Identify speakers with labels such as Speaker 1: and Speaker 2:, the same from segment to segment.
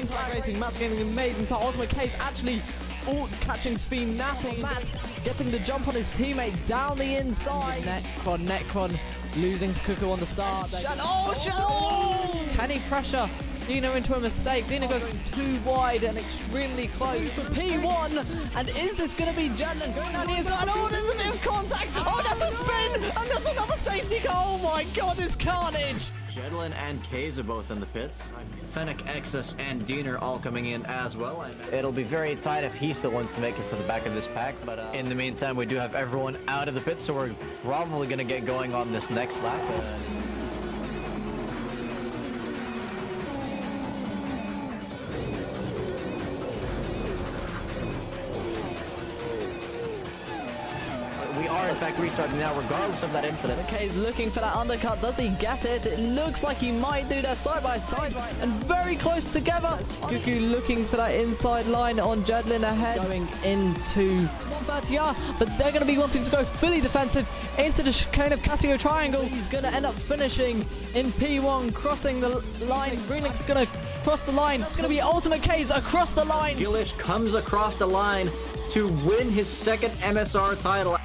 Speaker 1: green flag racing. Matt's getting an amazing start. Ultimate Case actually catching speed, napping. Matt getting the jump on his teammate down the inside. Necron losing to Cuckoo on the start. Can he pressure Dino into a mistake? Dino goes too wide and extremely close for P1. And is this going to be Jadlin going down the inside? Oh, there's a bit of contact. Oh, that's a spin. And there's another safety car. Oh my god, this carnage.
Speaker 2: Jedlin and Kaze are both in the pits. Fennec, Exus, and Dean are all coming in as well. It'll be very tight if he still wants to make it to the back of this pack, but in the meantime, we do have everyone out of the pit, so we're probably going to get going on this next lap. We are, in fact, restarting now, regardless of that incident.
Speaker 1: Okay, he's looking for that undercut. Does he get it? It looks like he might do. They're side by side and very close together. Cuckoo looking for that inside line on Jedlin ahead. Going into 130R, but they're going to be wanting to go fully defensive into the chicane of Casio Triangle. He's going to end up finishing in P1, crossing the line. Greenlink's going to cross the line. It's going to be Ultimate K's across the line.
Speaker 2: Gilish comes across the line to win his second MSR title.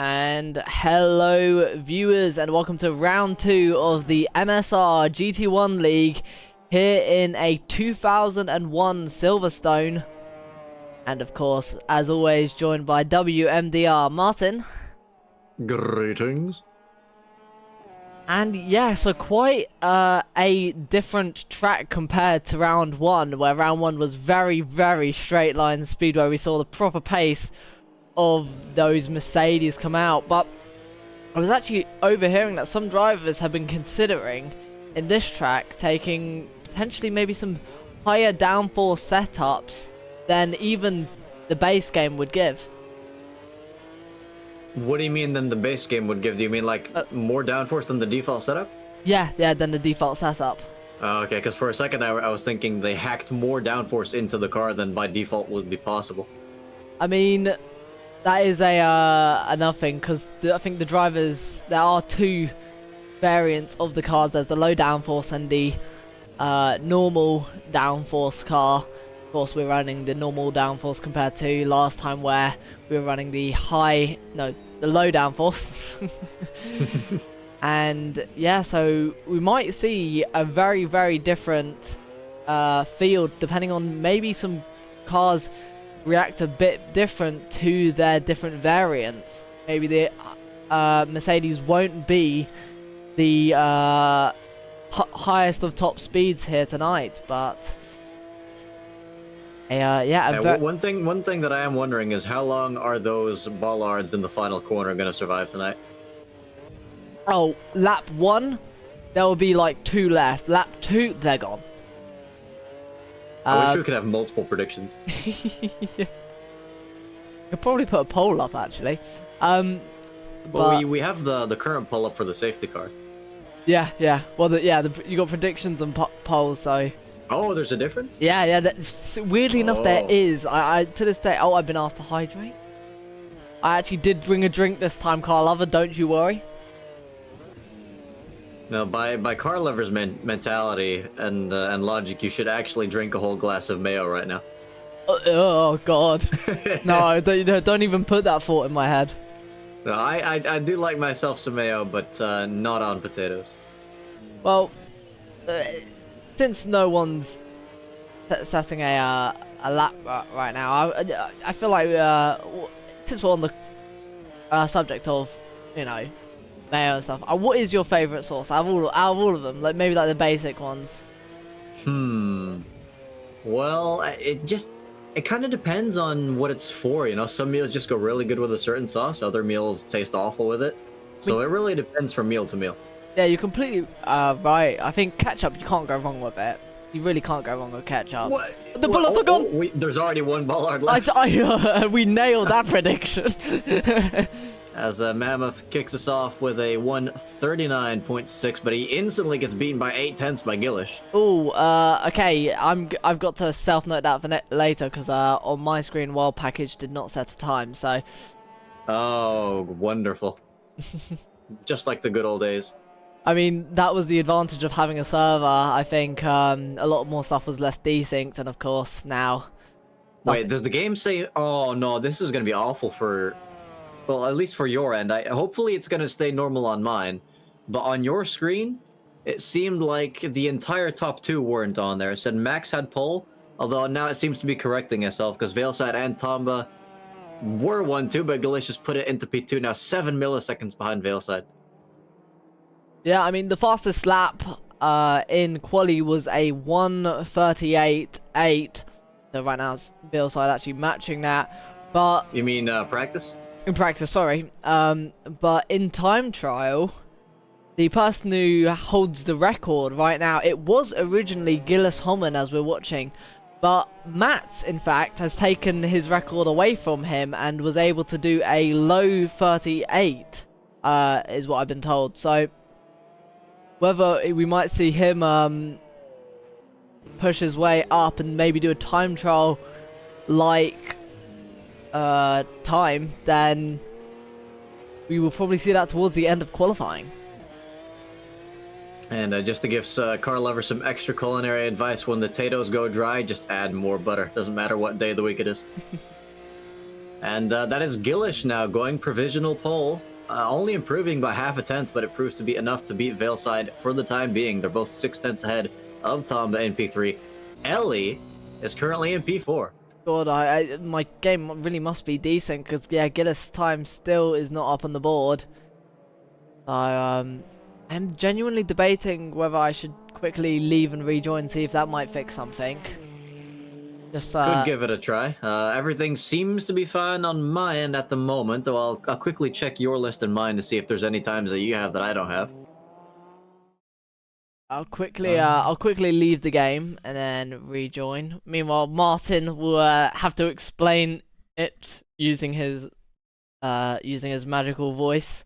Speaker 1: And hello viewers, and welcome to round 2 of the MSR GT1 League here in a 2001 Silverstone. And of course, as always, joined by WMDR Martin.
Speaker 2: Greetings.
Speaker 1: And yeah, so quite a different track compared to round 1, where round 1 was very, very straight line speed, where we saw the proper pace of those Mercedes come out. But I was actually overhearing that some drivers have been considering in this track taking potentially maybe some higher downforce setups than even the base game would give.
Speaker 2: What do you mean than the base game would give? Do you mean like more downforce than the default setup?
Speaker 1: Yeah, than the default setup.
Speaker 2: Okay, because for a second I was thinking they hacked more downforce into the car than by default would be possible.
Speaker 1: I mean, that is another thing, because I think the drivers, there are two variants of the cars. There's the low downforce and the normal downforce car. Of course, we're running the normal downforce compared to last time where we were running the low downforce. And yeah, so we might see a very, very different field depending on maybe some cars react a bit different to their different variants. Maybe the Mercedes won't be the highest of top speeds here tonight, but
Speaker 2: one thing that I am wondering is how long are those bollards in the final corner going to survive tonight?
Speaker 1: Oh, lap 1, there will be like 2 left. Lap 2, they're gone.
Speaker 2: I wish we could have multiple predictions.
Speaker 1: Yeah. Could probably put a poll up, actually.
Speaker 2: Well, we have the current poll up for the safety car.
Speaker 1: Yeah. Well, you got predictions and polls, so.
Speaker 2: Oh, there's a difference?
Speaker 1: Yeah. Weirdly enough, there is. I to this day. Oh, I've been asked to hydrate. I actually did bring a drink this time, Carl Lover. Don't you worry.
Speaker 2: No, by car lovers' mentality and logic, you should actually drink a whole glass of mayo right now.
Speaker 1: Oh God, no! Don't even put that thought in my head.
Speaker 2: No, I do like myself some mayo, but not on potatoes.
Speaker 1: Well, uh, since no one's setting a lap right now, I feel like since we're on the subject of mayo and stuff, what is your favorite sauce out of all of them? Like maybe like the basic ones.
Speaker 2: Well, it kind of depends on what it's for, you know. Some meals just go really good with a certain sauce, other meals taste awful with it. So it really depends from meal to meal.
Speaker 1: Yeah, you're completely right. I think ketchup, you can't go wrong with it. You really can't go wrong with ketchup.
Speaker 2: What?
Speaker 1: The bullets are gone!
Speaker 2: There's already one bollard left.
Speaker 1: We nailed that prediction.
Speaker 2: As Mammoth kicks us off with a 139.6, but he instantly gets beaten by 8/10 by Gillish.
Speaker 1: Oh, okay. I've got to self-note that for later because on my screen, Wild Package did not set a time. So.
Speaker 2: Oh, wonderful! Just like the good old days.
Speaker 1: I mean, that was the advantage of having a server. I think a lot more stuff was less desynced, and of course now.
Speaker 2: Wait, does the game say? Oh no, this is gonna be awful for. Well, at least for your end. Hopefully it's gonna stay normal on mine, but on your screen, it seemed like the entire top two weren't on there. It said Max had pole, although now it seems to be correcting itself because Veilside and Tomba were 1-2, but Galicious put it into P2, now 7 milliseconds behind Veilside.
Speaker 1: Yeah, I mean, the fastest lap in quali was a 1:38.8. So right now, it's Veilside actually matching that. But
Speaker 2: You mean practice?
Speaker 1: in practice, sorry. But in time trial, the person who holds the record right now, it was originally Gillis Homan as we're watching. But Matt, in fact, has taken his record away from him and was able to do a low 38, is what I've been told. So, whether we might see him push his way up and maybe do a time trial like time, then we will probably see that towards the end of qualifying.
Speaker 2: And just to give car lovers some extra culinary advice, when the potatoes go dry, just add more butter. Doesn't matter what day of the week it is. And that is Gillish now going provisional pole. Only improving by 0.5, but it proves to be enough to beat Veilside for the time being. They're both 0.6 ahead of Tomba in P3. Ellie is currently in P4.
Speaker 1: God, my game really must be decent because yeah, Gillis' time still is not up on the board. So I'm genuinely debating whether I should quickly leave and rejoin, see if that might fix something. Just
Speaker 2: Could give it a try. Everything seems to be fine on my end at the moment, though I'll quickly check your list and mine to see if there's any times that you have that I don't have.
Speaker 1: I'll quickly leave the game and then rejoin. Meanwhile, Martin will have to explain it using his magical voice.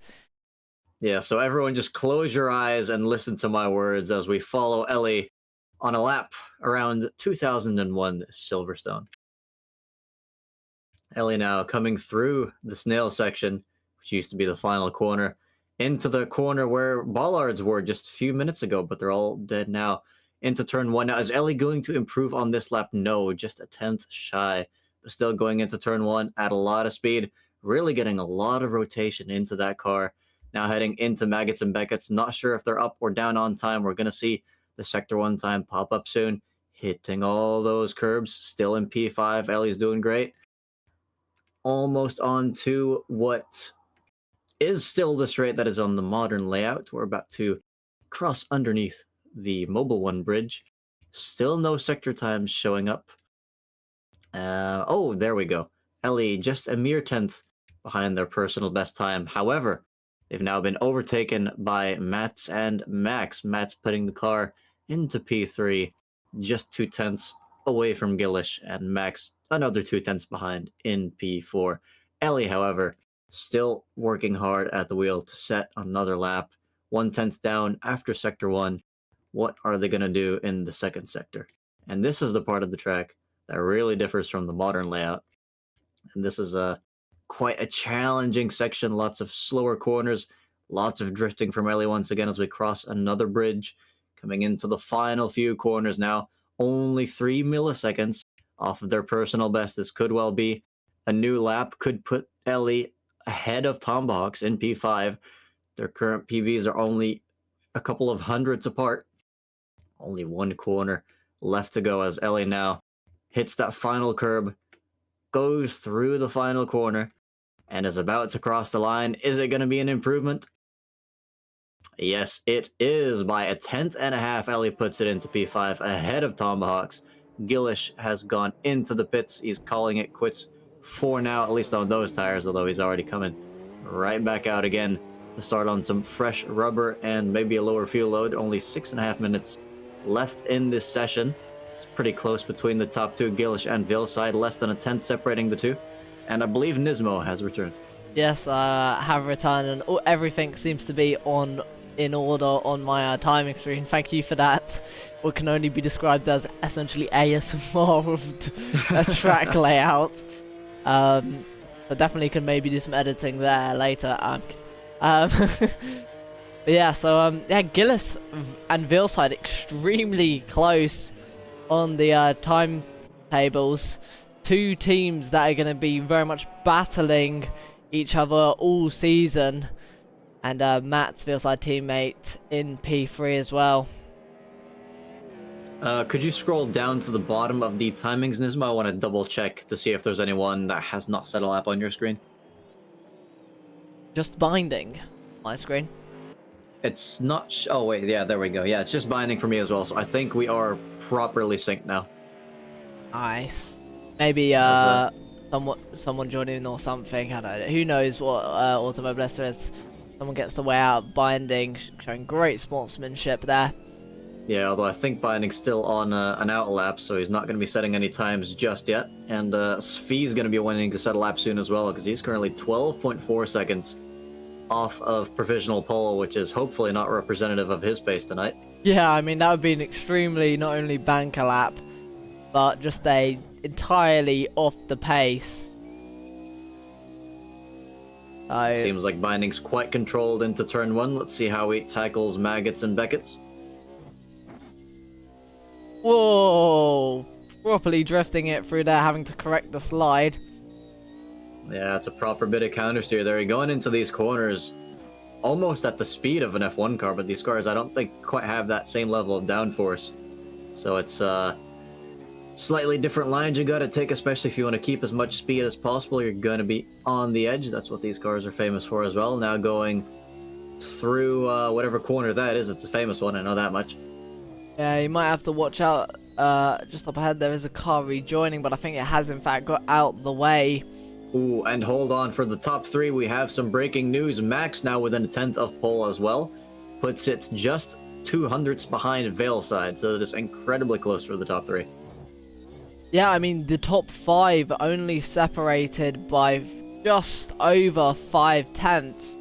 Speaker 2: Yeah, so everyone just close your eyes and listen to my words as we follow Ellie on a lap around 2001 Silverstone. Ellie now coming through the snail section, which used to be the final corner, into the corner where bollards were just a few minutes ago, but they're all dead now. Into turn one. Now, is Ellie going to improve on this lap? No, just a 10th shy, but still going into turn one at a lot of speed, really getting a lot of rotation into that car. Now heading into Maggots and Beckett's. Not sure if they're up or down on time. We're going to see the Sector 1 time pop up soon. Hitting all those curbs. Still in P5. Ellie's doing great. Almost on to what is still the straight that is on the modern layout. We're about to cross underneath the Mobile One bridge. Still no sector times showing up. Oh, there we go. Ellie just a mere 10th behind their personal best time. However, they've now been overtaken by Mats and Max. Mats putting the car into P3, just 0.2 away from Gillish, and Max another 0.2 behind in P4. Ellie, however, still working hard at the wheel to set another lap. 1/10 down after Sector 1. What are they going to do in the second sector? And this is the part of the track that really differs from the modern layout. And this is quite a challenging section. Lots of slower corners, Lots of drifting from Ellie once again as we cross another bridge. Coming into the final few corners now. Only 3 milliseconds off of their personal best. This could well be a new lap. Could put Ellie ahead of Tomahawks in P5. Their current PVs are only a couple of hundreds apart. Only one corner left to go as Ellie now hits that final curb, goes through the final corner, and is about to cross the line. Is it going to be an improvement? Yes, it is. By a tenth and a half, Ellie puts it into P5 ahead of Tomahawks. Gillish has gone into the pits. He's calling it quits for now, at least on those tires, although he's already coming right back out again to start on some fresh rubber and maybe a lower fuel load. Only 6.5 minutes left in this session. It's pretty close between the top two, Gillish and Vilside, less than a tenth separating the two. And I believe Nismo has returned.
Speaker 1: Yes, I have returned, and everything seems to be in order on my timing screen. Thank you for that. What can only be described as essentially ASMR of a track layout. But definitely can maybe do some editing there later. But yeah, so yeah, Gillis and Vilside extremely close on the timetables. Two teams that are going to be very much battling each other all season, and Matt's Vilside teammate in P3 as well.
Speaker 2: Could you scroll down to the bottom of the timings, Nismo? I want to double check to see if there's anyone that has not set a lap on your screen.
Speaker 1: Just binding my screen.
Speaker 2: It's not. Oh wait, yeah, there we go. Yeah, it's just binding for me as well. So I think we are properly synced now.
Speaker 1: Nice. Maybe someone joined in or something. I don't know. Who knows what Automobilista is? Someone gets the way out. Binding, showing great sportsmanship there.
Speaker 2: Yeah, although I think Binding's still on an out lap, so he's not going to be setting any times just yet. And Svi's going to be wanting to set a lap soon as well, because he's currently 12.4 seconds off of provisional pole, which is hopefully not representative of his pace tonight.
Speaker 1: Yeah, I mean, that would be an extremely, not only banker lap, but just a entirely off the pace.
Speaker 2: Seems like Binding's quite controlled into turn one. Let's see how he tackles Maggots and Beckett's.
Speaker 1: Whoa! Properly drifting it through there, having to correct the slide.
Speaker 2: Yeah, it's a proper bit of countersteer there. Going into these corners almost at the speed of an F1 car, but these cars I don't think quite have that same level of downforce. So it's slightly different lines you gotta take, especially if you want to keep as much speed as possible. You're gonna be on the edge. That's what these cars are famous for as well. Now going through whatever corner that is, it's a famous one, I know that much.
Speaker 1: Yeah, you might have to watch out. Just up ahead there is a car rejoining, but I think it has in fact got out the way.
Speaker 2: Ooh, and hold on, for the top three we have some breaking news. Max now within a tenth of pole as well. Puts it just 200ths behind Vilside, so it is incredibly close for the top three.
Speaker 1: Yeah, I mean, the top five only separated by just over 5/10.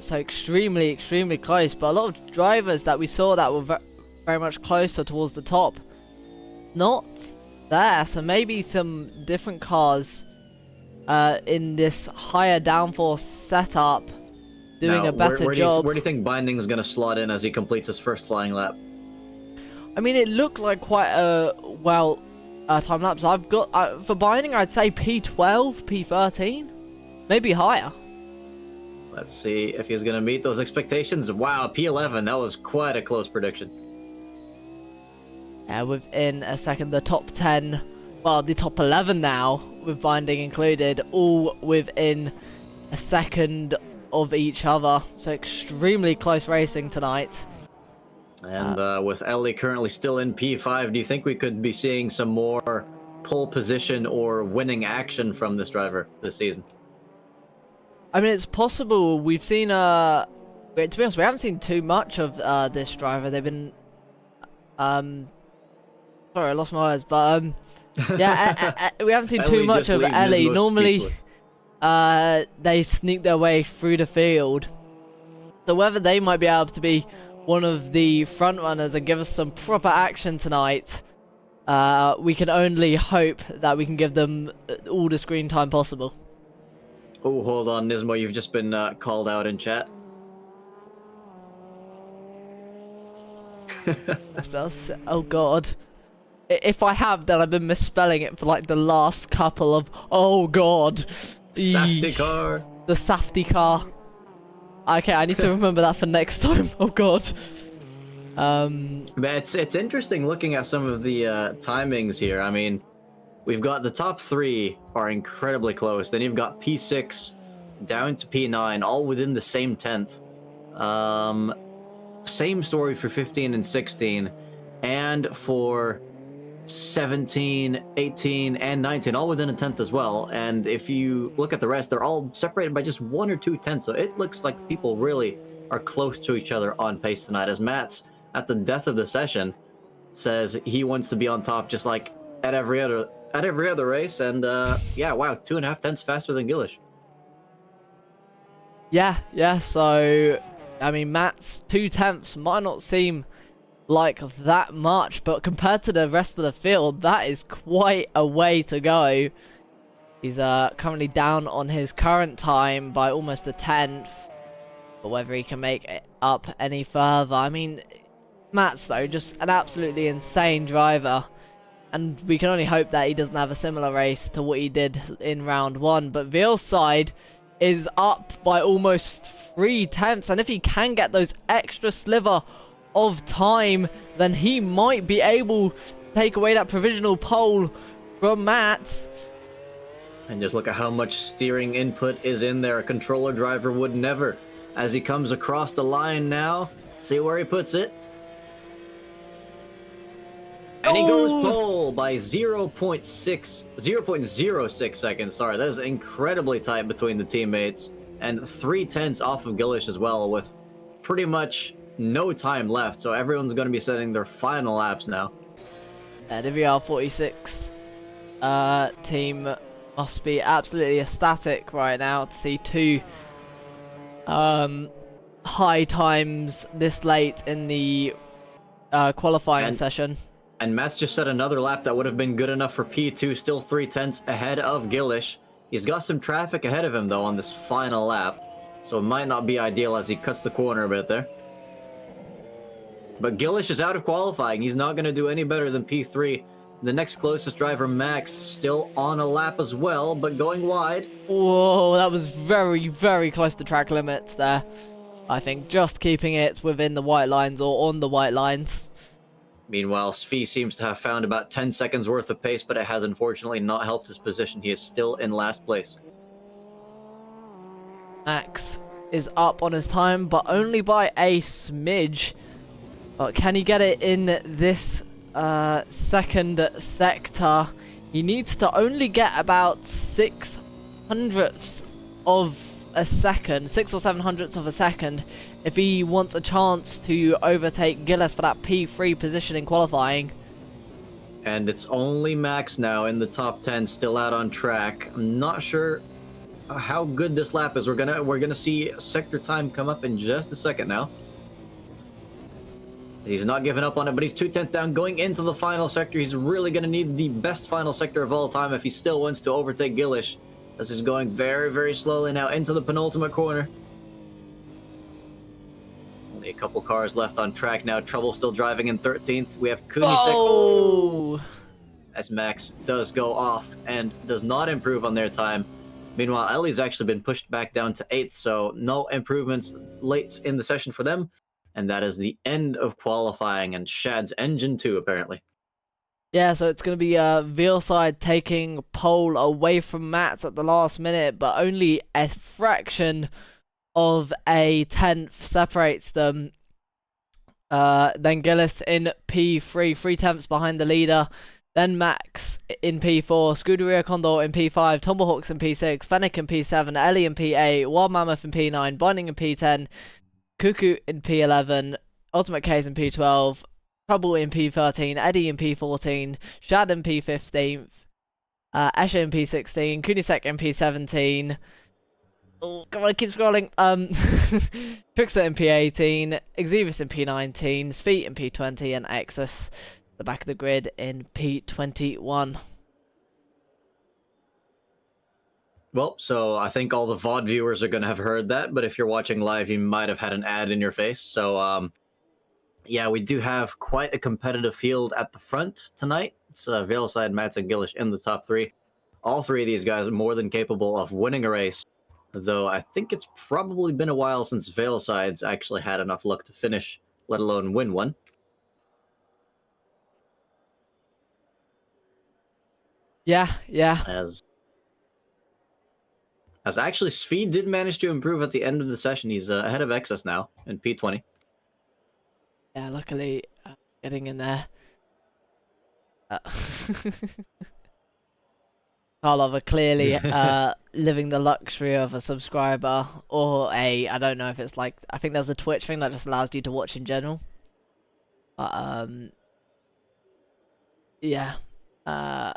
Speaker 1: So extremely, extremely close. But a lot of drivers that we saw that were very much closer towards the top, not there. So maybe some different cars in this higher downforce setup doing
Speaker 2: now,
Speaker 1: a better job.
Speaker 2: Where do you think Binding is going to slot in as he completes his first flying lap?
Speaker 1: I mean, it looked like quite a well time lapse. I've got for Binding, I'd say P12, P13, maybe higher.
Speaker 2: Let's see if he's going to meet those expectations. Wow, P11, that was quite a close prediction.
Speaker 1: Within a second, the top 10, well, the top 11 now, with Binding included, all within a second of each other. So extremely close racing tonight.
Speaker 2: And with Ellie currently still in P5, do you think we could be seeing some more pole position or winning action from this driver this season?
Speaker 1: I mean, it's possible. We've seen, to be honest, we haven't seen too much of this driver. They've been, sorry, I lost my words, but yeah, we haven't seen too much of Ellie. Normally, they sneak their way through the field. So whether they might be able to be one of the front runners and give us some proper action tonight, we can only hope that we can give them all the screen time possible.
Speaker 2: Oh, hold on, Nismo, you've just been called out in chat.
Speaker 1: Oh god. If I have, then I've been misspelling it for like the last couple of... Oh god.
Speaker 2: Safety
Speaker 1: Eesh.
Speaker 2: car.
Speaker 1: The safety car. Okay, I need to remember that for next time. Oh god.
Speaker 2: But it's interesting looking at some of the timings here. I mean, we've got the top 3 are incredibly close. Then you've got P6 down to P9, all within the same 10th. Same story for 15 and 16, and for 17, 18, and 19, all within a 10th as well. And if you look at the rest, they're all separated by just 1 or 2 tenths. So it looks like people really are close to each other on pace tonight, as Matt's at the death of the session says he wants to be on top just like at every other race. And yeah, wow, 2.5 tenths faster than Gillish.
Speaker 1: Yeah, so I mean, Matt's 2 tenths might not seem like that much, but compared to the rest of the field, that is quite a way to go. He's currently down on his current time by almost a 10th, but whether he can make it up any further, I mean, Matt's though just an absolutely insane driver, and we can only hope that he doesn't have a similar race to what he did in round 1. But Veal's side is up by almost 3 tenths, and if he can get those extra sliver of time, then he might be able to take away that provisional pole from Matt.
Speaker 2: And just look at how much steering input is in there. A controller driver would never. As he comes across the line now, see where he puts it. And he goes pole by 0.06 seconds. Sorry, that is incredibly tight between the teammates. And 3 tenths off of Gillish as well, with pretty much no time left. So everyone's going to be setting their final laps now.
Speaker 1: And the VR46 team must be absolutely ecstatic right now to see 2 high times this late in the qualifying session.
Speaker 2: And Matt's just set another lap that would have been good enough for P2, still 3 tenths ahead of Gillish. He's got some traffic ahead of him, though, on this final lap, so it might not be ideal as he cuts the corner a bit there. But Gillish is out of qualifying. He's not going to do any better than P3. The next closest driver, Max, still on a lap as well, but going wide.
Speaker 1: Whoa, that was very, very close to track limits there. I think just keeping it within the white lines or on the white lines.
Speaker 2: Meanwhile, Svi seems to have found about 10 seconds worth of pace, but it has unfortunately not helped his position. He is still in last place.
Speaker 1: Max is up on his time, but only by a smidge. But can he get it in this second sector? He needs to only get about 6 hundredths of a second, 6 or 7 hundredths of a second, if he wants a chance to overtake Gillis for that P3 position in qualifying.
Speaker 2: And it's only Max now in the top 10, still out on track. I'm not sure how good this lap is. We're gonna see sector time come up in just a second now. He's not giving up on it, but he's 2 tenths down going into the final sector. He's really gonna need the best final sector of all time if he still wants to overtake Gillish. This is going very, very slowly now into the penultimate corner. Only a couple cars left on track now. Trouble still driving in 13th. We have Kunisek.
Speaker 1: Oh!
Speaker 2: As Max does go off and does not improve on their time. Meanwhile, Ellie's actually been pushed back down to 8th, so no improvements late in the session for them. And that is the end of qualifying and Shad's engine 2, apparently.
Speaker 1: Yeah, so it's going to be Veal side taking pole away from Matt at the last minute, but only a fraction of a tenth separates them. Then Gillis in P3, 3 tenths behind the leader. Then Max in P4, Scuderia Condor in P5, Tumblehawks in P6, Fennec in P7, Ellie in P8, Wild Mammoth in P9, Binding in P10, Cuckoo in P11, Ultimate Case in P12, Trouble in P13, Eddie in P14, Shad in P15, Esha in P16, Kunisek in P17. Oh, come on, keep scrolling. Trickster in P18, Exevis in P19, Sfeet in P20, and Exus, the back of the grid, in P21.
Speaker 2: Well, so I think all the VOD viewers are going to have heard that, but if you're watching live, you might have had an ad in your face. So, yeah, we do have quite a competitive field at the front tonight. It's Veilside, Mats, and Gillish in the top three. All three of these guys are more than capable of winning a race, though I think it's probably been a while since Veilside's actually had enough luck to finish, let alone win one.
Speaker 1: Yeah, yeah.
Speaker 2: As actually, Svi did manage to improve at the end of the session. He's ahead of Excess now in P20.
Speaker 1: Yeah, luckily getting in there. Karlov are clearly living the luxury of a subscriber or I don't know if it's like, I think there's a Twitch thing that just allows you to watch in general. But yeah.
Speaker 2: I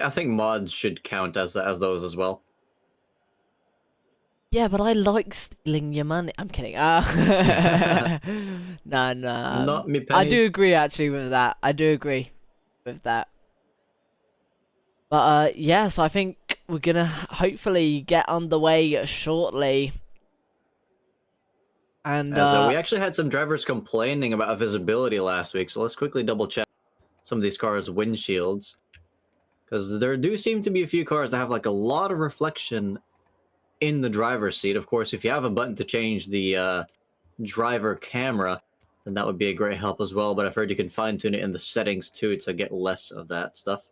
Speaker 2: think mods should count as those as well.
Speaker 1: Yeah, but I like stealing your money. I'm kidding. No.
Speaker 2: Not me pennies.
Speaker 1: I do agree actually with that. I do agree with that. But yeah, so I think we're gonna hopefully get underway shortly. And
Speaker 2: we actually had some drivers complaining about visibility last week, so let's quickly double check some of these cars' windshields. Because there do seem to be a few cars that have like a lot of reflection in the driver's seat. Of course, if you have a button to change the driver camera, then that would be a great help as well. But I've heard you can fine-tune it in the settings too to get less of that stuff.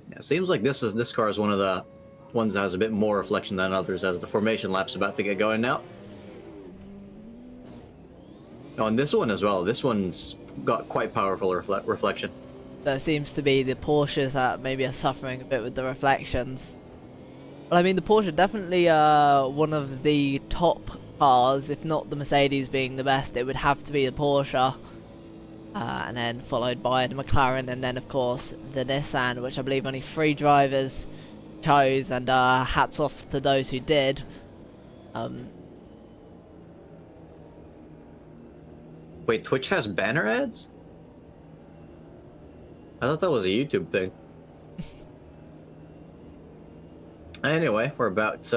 Speaker 2: Yeah, it seems like this car is one of the ones that has a bit more reflection than others, as the formation lap's about to get going now. Oh, and this one as well. This one's got quite powerful reflection.
Speaker 1: There seems to be the Porsches that maybe are suffering a bit with the reflections. Well, I mean, the Porsche definitely one of the top cars, if not the Mercedes being the best. It would have to be the Porsche, and then followed by the McLaren, and then of course the Nissan, which I believe only 3 drivers chose, and hats off to those who did.
Speaker 2: Wait, Twitch has banner ads? I thought that was a YouTube thing. Anyway, we're about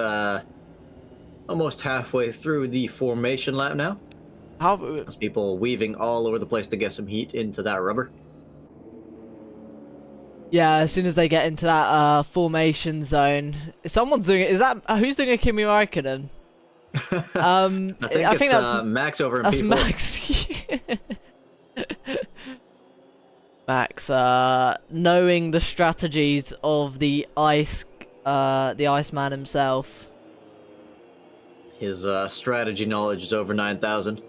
Speaker 2: almost halfway through the formation lap now. There's people weaving all over the place to get some heat into that rubber.
Speaker 1: Yeah, as soon as they get into that formation zone, someone's doing it. Is that who's doing a Kimi Raikkonen?
Speaker 2: I think that's Max over in P4.
Speaker 1: Max. Max, knowing the strategies of the Iceman himself.
Speaker 2: His strategy knowledge is over 9,000.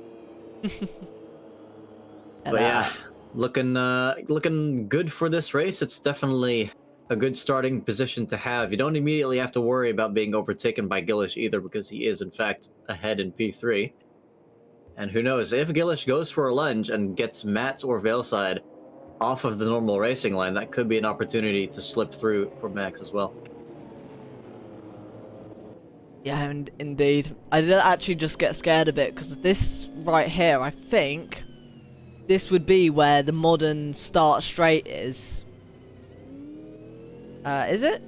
Speaker 2: But yeah, looking good for this race. It's definitely a good starting position to have. You don't immediately have to worry about being overtaken by Gillish either, because he is in fact ahead in P3. And who knows, if Gillish goes for a lunge and gets Mats or Veilside off of the normal racing line, that could be an opportunity to slip through for Max as well.
Speaker 1: Yeah, and indeed. I did actually just get scared a bit, because this right here, I think this would be where the modern start straight is. Is it?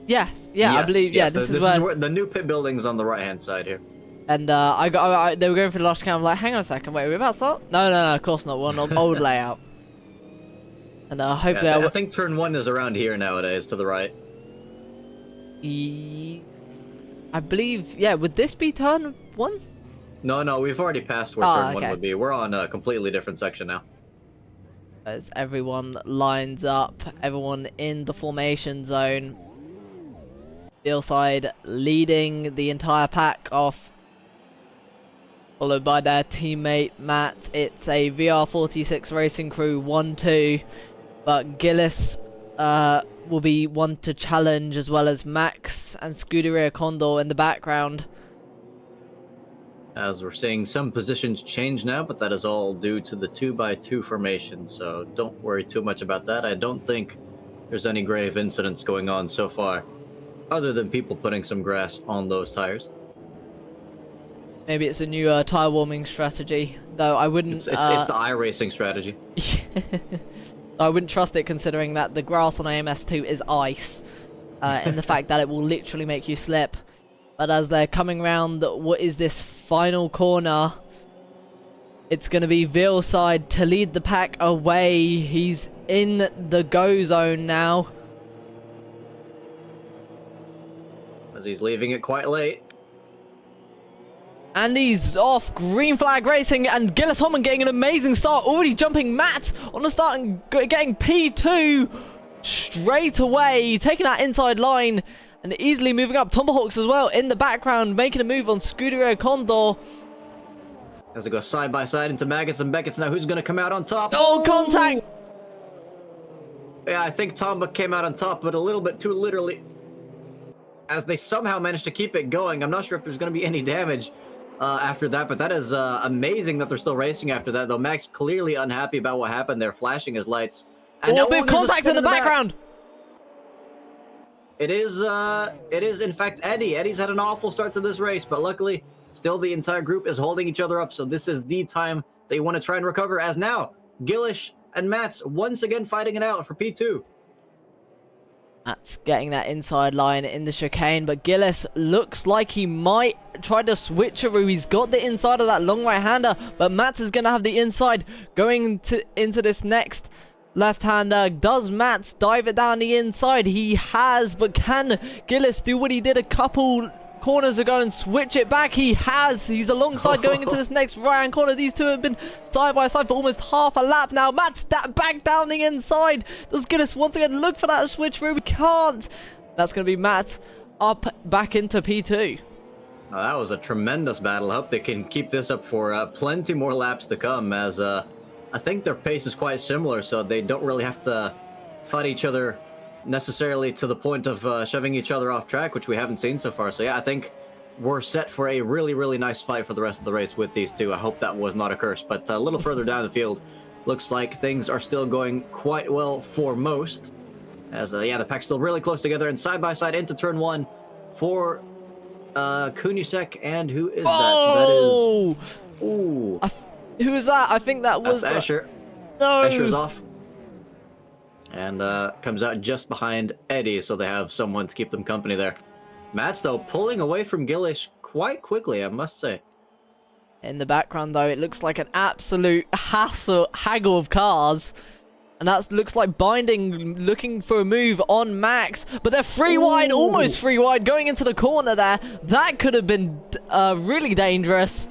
Speaker 1: Yes. Yeah, yes, I believe.
Speaker 2: Yes.
Speaker 1: Yeah,
Speaker 2: this is where the new pit building's on the right-hand side here.
Speaker 1: And they were going for the last count. I'm like, hang on a second, wait, are we about to start? No, of course not. We're on old layout. And hopefully,
Speaker 2: I think turn 1 is around here nowadays, to the right.
Speaker 1: I believe, yeah. Would this be turn 1?
Speaker 2: No, we've already passed where turn 1 would be. We're on a completely different section now.
Speaker 1: As everyone lines up, everyone in the formation zone. Veilside leading the entire pack off, followed by their teammate Matt. It's a VR46 Racing Crew 1-2, but Gillis will be one to challenge, as well as Max and Scuderia Condor in the background.
Speaker 2: As we're seeing some positions change now, but that is all due to the 2x2 formation, so don't worry too much about that. I don't think there's any grave incidents going on so far, other than people putting some grass on those tires.
Speaker 1: Maybe it's a new tire warming strategy, though I wouldn't...
Speaker 2: It's the iRacing strategy.
Speaker 1: I wouldn't trust it considering that the grass on AMS2 is ice. And the fact that it will literally make you slip. But as they're coming round, what is this final corner? It's going to be Veilside to lead the pack away. He's in the go zone now.
Speaker 2: As he's leaving it quite late.
Speaker 1: And he's off. Green flag racing, and Gillis Holman getting an amazing start. Already jumping Matt on the start and getting P2 straight away. Taking that inside line and easily moving up. Tomahawks as well in the background, making a move on Scuderia Condor.
Speaker 2: As it goes side by side into Maggots and Beckett's now. Who's going to come out on top?
Speaker 1: Oh, contact!
Speaker 2: Yeah, I think Tomba came out on top, but a little bit too literally. As they somehow managed to keep it going. I'm not sure if there's going to be any damage after that, but that is amazing that they're still racing after that, though. Max clearly unhappy about what happened there, flashing his lights. And
Speaker 1: oh, big contact in the background!
Speaker 2: It is in fact Eddie. Eddie's had an awful start to this race, but luckily, still the entire group is holding each other up, so this is the time they want to try and recover, as now, Gillish and Mats once again fighting it out for P2.
Speaker 1: Matt's getting that inside line in the chicane, but Gillis looks like he might try to switcheroo. He's got the inside of that long right-hander, but Mats is going to have the inside going into this next left-hander. Does Mats dive it down the inside? He has, but can Gillis do what he did a couple corners ago and switch it back? He has. He's alongside going into this next right-hand corner. These two have been side by side for almost half a lap now. Matt's back down the inside. Does Gillis once again look for that switch through? We can't. That's going to be Matt up back into P2.
Speaker 2: Oh, that was a tremendous battle. I hope they can keep this up for plenty more laps to come, as I think their pace is quite similar, so they don't really have to fight each other necessarily to the point of shoving each other off track, which we haven't seen so far. So yeah, I think we're set for a really, really nice fight for the rest of the race with these two. I hope that was not a curse, but a little further down the field, looks like things are still going quite well for most. As yeah, the pack's still really close together, and side by side into turn one for Kunisek, and who is
Speaker 1: oh!
Speaker 2: that? That is ooh.
Speaker 1: Who is that? I think that was
Speaker 2: that's Asher.
Speaker 1: No.
Speaker 2: Asher's off. And comes out just behind Eddie, so they have someone to keep them company there. Matt's, though, pulling away from Gillish quite quickly, I must say.
Speaker 1: In the background, though, it looks like an absolute haggle of cars. And that looks like Binding looking for a move on Max. But they're free wide, almost free wide, going into the corner there. That could have been really dangerous.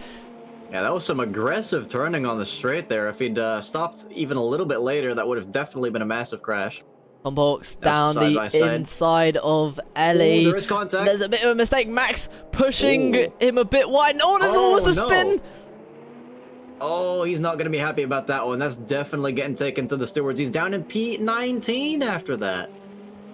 Speaker 2: Yeah, that was some aggressive turning on the straight there. If he'd stopped even a little bit later, that would have definitely been a massive crash.
Speaker 1: Tomahawks down the inside of Ellie.
Speaker 2: Ooh, there is contact.
Speaker 1: There's a bit of a mistake. Max pushing him a bit wide. Oh, there's almost a spin.
Speaker 2: Oh, he's not going to be happy about that one. That's definitely getting taken to the stewards. He's down in P19 after that.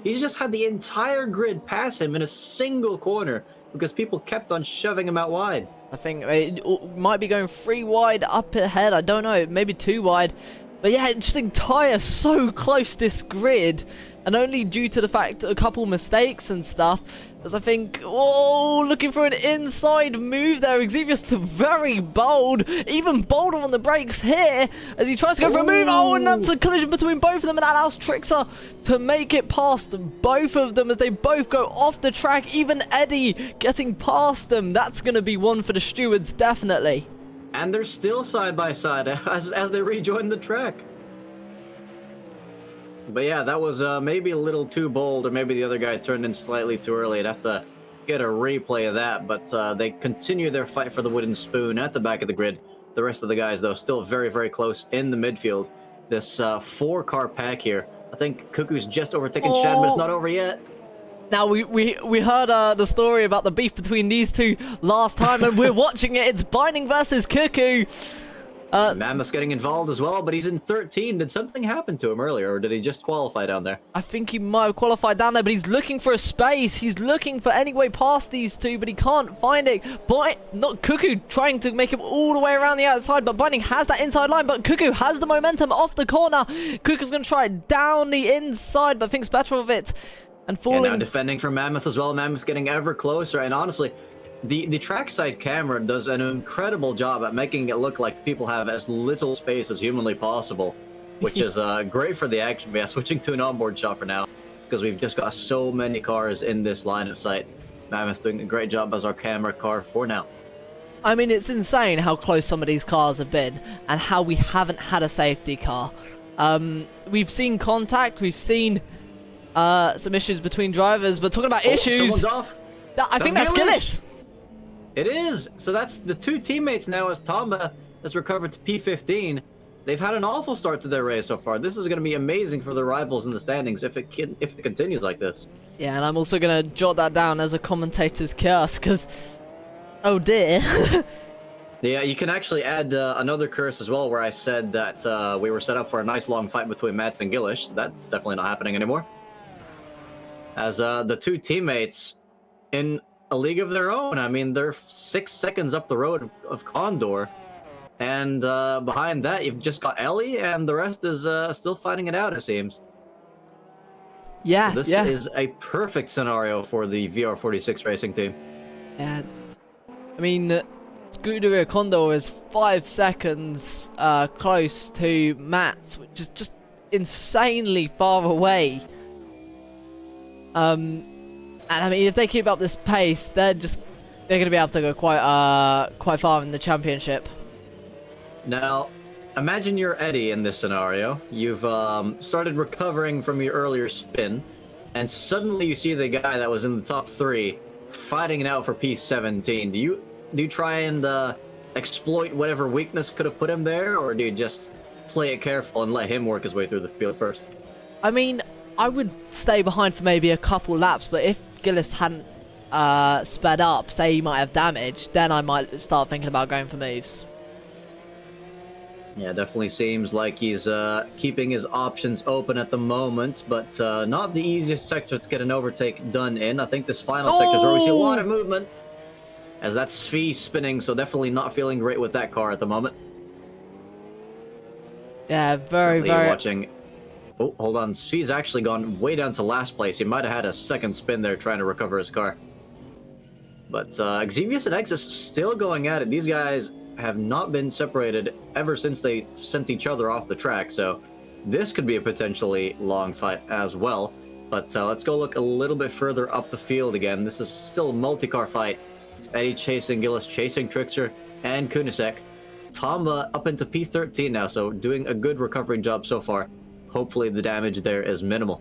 Speaker 2: He's just had the entire grid pass him in a single corner because people kept on shoving him out wide.
Speaker 1: I think it might be going 3 wide up ahead. I don't know, maybe 2 wide. But yeah, just the entire so close this grid. And only due to the fact a couple mistakes and stuff. As I think, oh, looking for an inside move there. Xavius very bold. Even bolder on the brakes here. As he tries to go for a move. Oh, and that's a collision between both of them. And that allows Trixer to make it past both of them as they both go off the track. Even Eddie getting past them. That's going to be one for the stewards, definitely.
Speaker 2: And they're still side by side as they rejoin the track. But yeah, that was maybe a little too bold, or maybe the other guy turned in slightly too early. I'd have to get a replay of that, but they continue their fight for the wooden spoon at the back of the grid. The rest of the guys, though, still very, very close in the midfield. This 4-car pack here. I think Cuckoo's just overtaken Shad, but it's not over yet.
Speaker 1: Now, we heard the story about the beef between these two last time, and we're watching it. It's Binding versus Cuckoo.
Speaker 2: Mammoth's getting involved as well, but he's in 13. Did something happen to him earlier, or did he just qualify down there?
Speaker 1: I think he might have qualified down there, but he's looking for a space. He's looking for any way past these two, but he can't find it. Not Cuckoo trying to make him all the way around the outside, but Binding has that inside line, but Cuckoo has the momentum off the corner. Cuckoo's going to try it down the inside, but thinks better of it. And falling.
Speaker 2: And now defending for Mammoth as well. Mammoth getting ever closer, and honestly, the trackside camera does an incredible job at making it look like people have as little space as humanly possible which is great for the action. But yeah, switching to an onboard shot for now, because we've just got so many cars in this line of sight. Mammoth's doing a great job as our camera car for now.
Speaker 1: I mean, it's insane how close some of these cars have been, and how we haven't had a safety car. We've seen contact, we've seen some issues between drivers, but talking about issues...
Speaker 2: Someone's off.
Speaker 1: I think that's Gillis.
Speaker 2: It is. So that's the two teammates now, as Tamba has recovered to P15. They've had an awful start to their race so far. This is going to be amazing for the rivals in the standings if it continues like this.
Speaker 1: Yeah, and I'm also going to jot that down as a commentator's curse, because... Oh dear.
Speaker 2: Yeah, you can actually add another curse as well, where I said that we were set up for a nice long fight between Mats and Gillish. That's definitely not happening anymore. As the two teammates in a league of their own. I mean, they're 6 seconds up the road of Condor. And behind that, you've just got Ellie, and the rest is still fighting it out, it seems.
Speaker 1: Yeah,
Speaker 2: so this is a perfect scenario for the VR46 racing team.
Speaker 1: Yeah. I mean, Scuderia Condor is 5 seconds close to Matt, which is just insanely far away. And I mean, if they keep up this pace, they're going to be able to go quite far in the championship.
Speaker 2: Now, imagine you're Eddie in this scenario. You've started recovering from your earlier spin, and suddenly you see the guy that was in the top 3 fighting it out for P17. Do you try and exploit whatever weakness could have put him there, or do you just play it careful and let him work his way through the field first?
Speaker 1: I mean, I would stay behind for maybe a couple laps, but if Gillis hadn't sped up, say he might have damage, then I might start thinking about going for moves.
Speaker 2: Yeah, definitely seems like he's keeping his options open at the moment, but not the easiest sector to get an overtake done in. I think this final sector is where we see a lot of movement, as that's Svi spinning, so definitely not feeling great with that car at the moment.
Speaker 1: Yeah, very.
Speaker 2: Watching. Oh, hold on. Svi's actually gone way down to last place. He might have had a second spin there trying to recover his car. But Xevious and Exus still going at it. These guys have not been separated ever since they sent each other off the track, so this could be a potentially long fight as well. But let's go look a little bit further up the field again. This is still a multi-car fight. It's Eddie chasing Gillis, chasing Trickster and Kunisek. Tamba up into P13 now, so doing a good recovery job so far. Hopefully the damage there is minimal.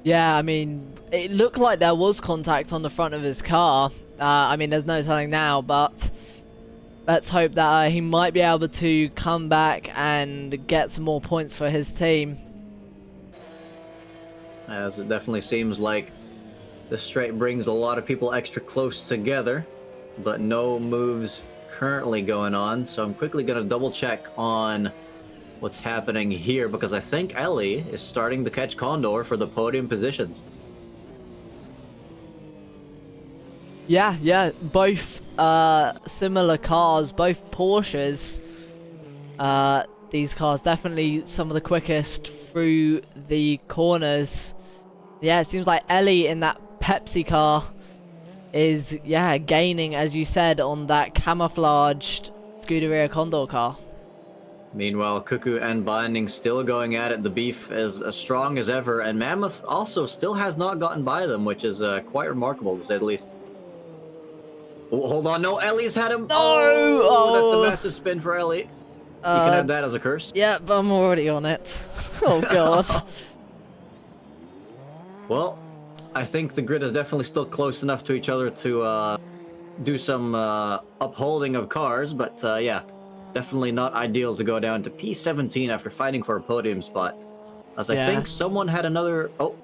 Speaker 1: Yeah, I mean, it looked like there was contact on the front of his car. I mean, there's no telling now, but let's hope that he might be able to come back and get some more points for his team.
Speaker 2: As it definitely seems like the straight brings a lot of people extra close together, but no moves currently going on. So I'm quickly going to double check on what's happening here, because I think Ellie is starting to catch Condor for the podium positions.
Speaker 1: Yeah, both similar cars, both Porsches. These cars definitely some of the quickest through the corners. Yeah, it seems like Ellie in that Pepsi car is, yeah, gaining, as you said, on that camouflaged Scuderia Condor car.
Speaker 2: Meanwhile, Cuckoo and Binding still going at it. The beef is as strong as ever, and Mammoth also still has not gotten by them, which is quite remarkable, to say the least. Oh, hold on, no, Ellie's had him.
Speaker 1: No!
Speaker 2: Oh, that's a massive spin for Ellie. You can have that as a curse.
Speaker 1: Yeah, but I'm already on it. Oh, God.
Speaker 2: Well, I think the grid is definitely still close enough to each other to do some upholding of cars, but yeah. Definitely not ideal to go down to P17 after fighting for a podium spot. As I think someone had another... Oh.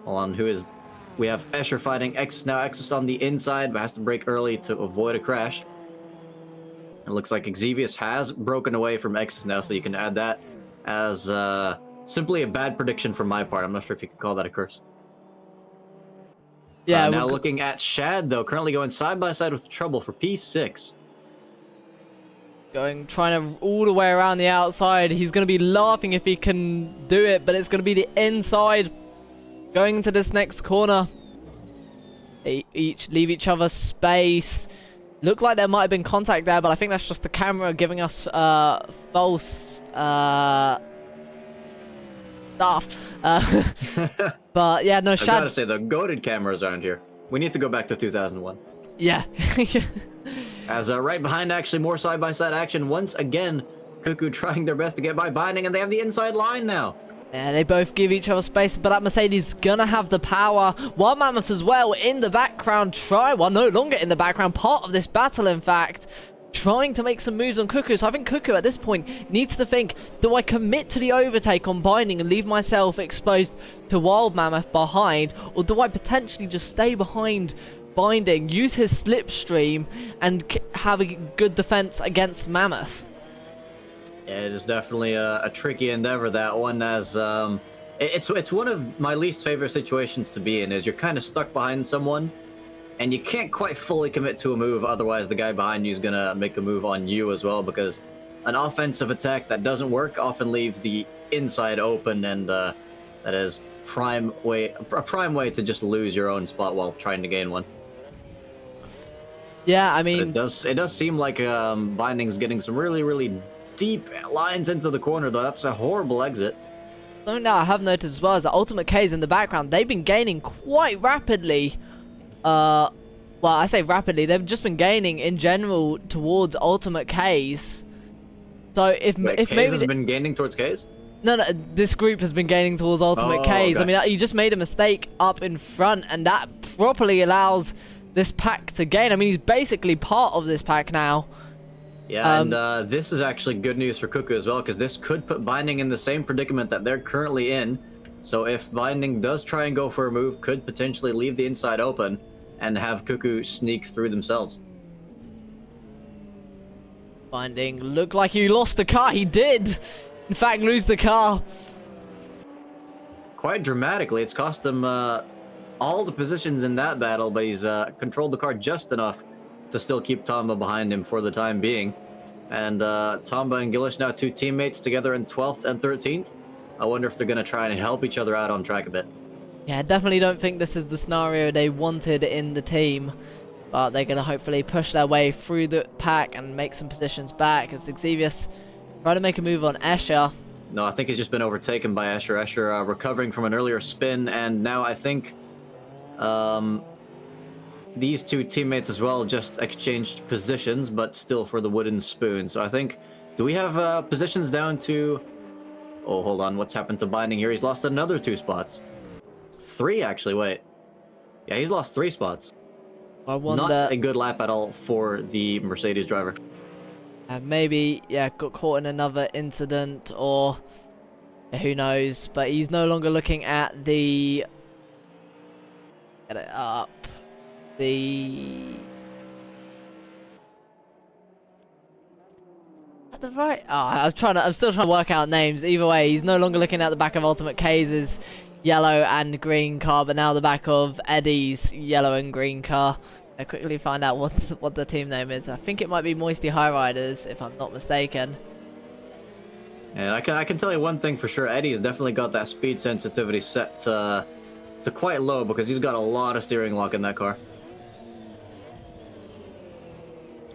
Speaker 2: Hold on, who is... We have Escher fighting Exus now. Exus on the inside, but has to brake early to avoid a crash. It looks like Xevious has broken away from Exus now, so you can add that as simply a bad prediction from my part. I'm not sure if you can call that a curse.
Speaker 1: Yeah.
Speaker 2: Now looking at Shad, though, currently going side by side with Trouble for P6.
Speaker 1: Trying to all the way around the outside. He's going to be laughing if he can do it, but it's going to be the inside. Going into this next corner. They each leave each other space. Looked like there might have been contact there, but I think that's just the camera giving us false stuff. But yeah, no,
Speaker 2: I
Speaker 1: Shad.
Speaker 2: gotta say, the goated cameras around here. We need to go back to 2001.
Speaker 1: Yeah.
Speaker 2: As right behind, actually, more side-by-side action. Once again, Cuckoo trying their best to get by Binding, and they have the inside line now.
Speaker 1: Yeah, they both give each other space, but that Mercedes gonna have the power. Wild Mammoth as well in the background, well, no longer in the background, part of this battle, in fact, trying to make some moves on Cuckoo. So I think Cuckoo at this point needs to think, do I commit to the overtake on Binding and leave myself exposed to Wild Mammoth behind, or do I potentially just stay behind Binding, use his slipstream, and have a good defense against Mammoth?
Speaker 2: Yeah, it is definitely a tricky endeavor, that one, as it's one of my least favorite situations to be in, is you're kind of stuck behind someone and you can't quite fully commit to a move, otherwise the guy behind you is gonna make a move on you as well, because an offensive attack that doesn't work often leaves the inside open, and that is a prime way to just lose your own spot while trying to gain one.
Speaker 1: Yeah, I mean,
Speaker 2: but it does seem like Binding's getting some really deep lines into the corner, though. That's a horrible exit.
Speaker 1: Something that I have noticed as well is that Ultimate K's in the background, they've been gaining quite rapidly. Well, I say rapidly, they've just been gaining in general towards Ultimate K's. So if
Speaker 2: K's
Speaker 1: maybe
Speaker 2: has been gaining towards K's?
Speaker 1: No, this group has been gaining towards Ultimate K's.
Speaker 2: Okay.
Speaker 1: I mean, you just made a mistake up in front, and that properly allows this pack to gain. I mean, he's basically part of this pack now.
Speaker 2: Yeah, and this is actually good news for Cuckoo as well, because this could put Binding in the same predicament that they're currently in. So if Binding does try and go for a move, could potentially leave the inside open and have Cuckoo sneak through themselves.
Speaker 1: Binding looked like he lost the car. He did, in fact, lose the car.
Speaker 2: Quite dramatically. It's cost him all the positions in that battle, but he's controlled the car just enough to still keep Tomba behind him for the time being. And Tomba and Gillish now 2 teammates together in 12th and 13th. I wonder if they're going to try and help each other out on track a bit.
Speaker 1: Yeah, I definitely don't think this is the scenario they wanted in the team. But they're going to hopefully push their way through the pack and make some positions back. As Xevious trying to make a move on Escher.
Speaker 2: No, I think he's just been overtaken by Escher. Escher recovering from an earlier spin, and now I think these 2 teammates as well just exchanged positions, but still for the wooden spoon. So I think, do we have positions down to... Oh, hold on, what's happened to Binding here? He's lost another 2 spots. 3, actually, wait. Yeah, he's lost 3 spots.
Speaker 1: I wonder...
Speaker 2: Not a good lap at all for the Mercedes driver.
Speaker 1: Maybe, yeah, got caught in another incident, or who knows. But he's no longer looking at the... Get it up. The... At the right... Oh, I'm still trying to work out names. Either way, he's no longer looking at the back of Ultimate K's yellow and green car, but now the back of Eddie's yellow and green car. I quickly find out what the team name is. I think it might be Moisty High Riders, if I'm not mistaken.
Speaker 2: And I can tell you one thing for sure. Eddie's definitely got that speed sensitivity set to quite low, because he's got a lot of steering lock in that car.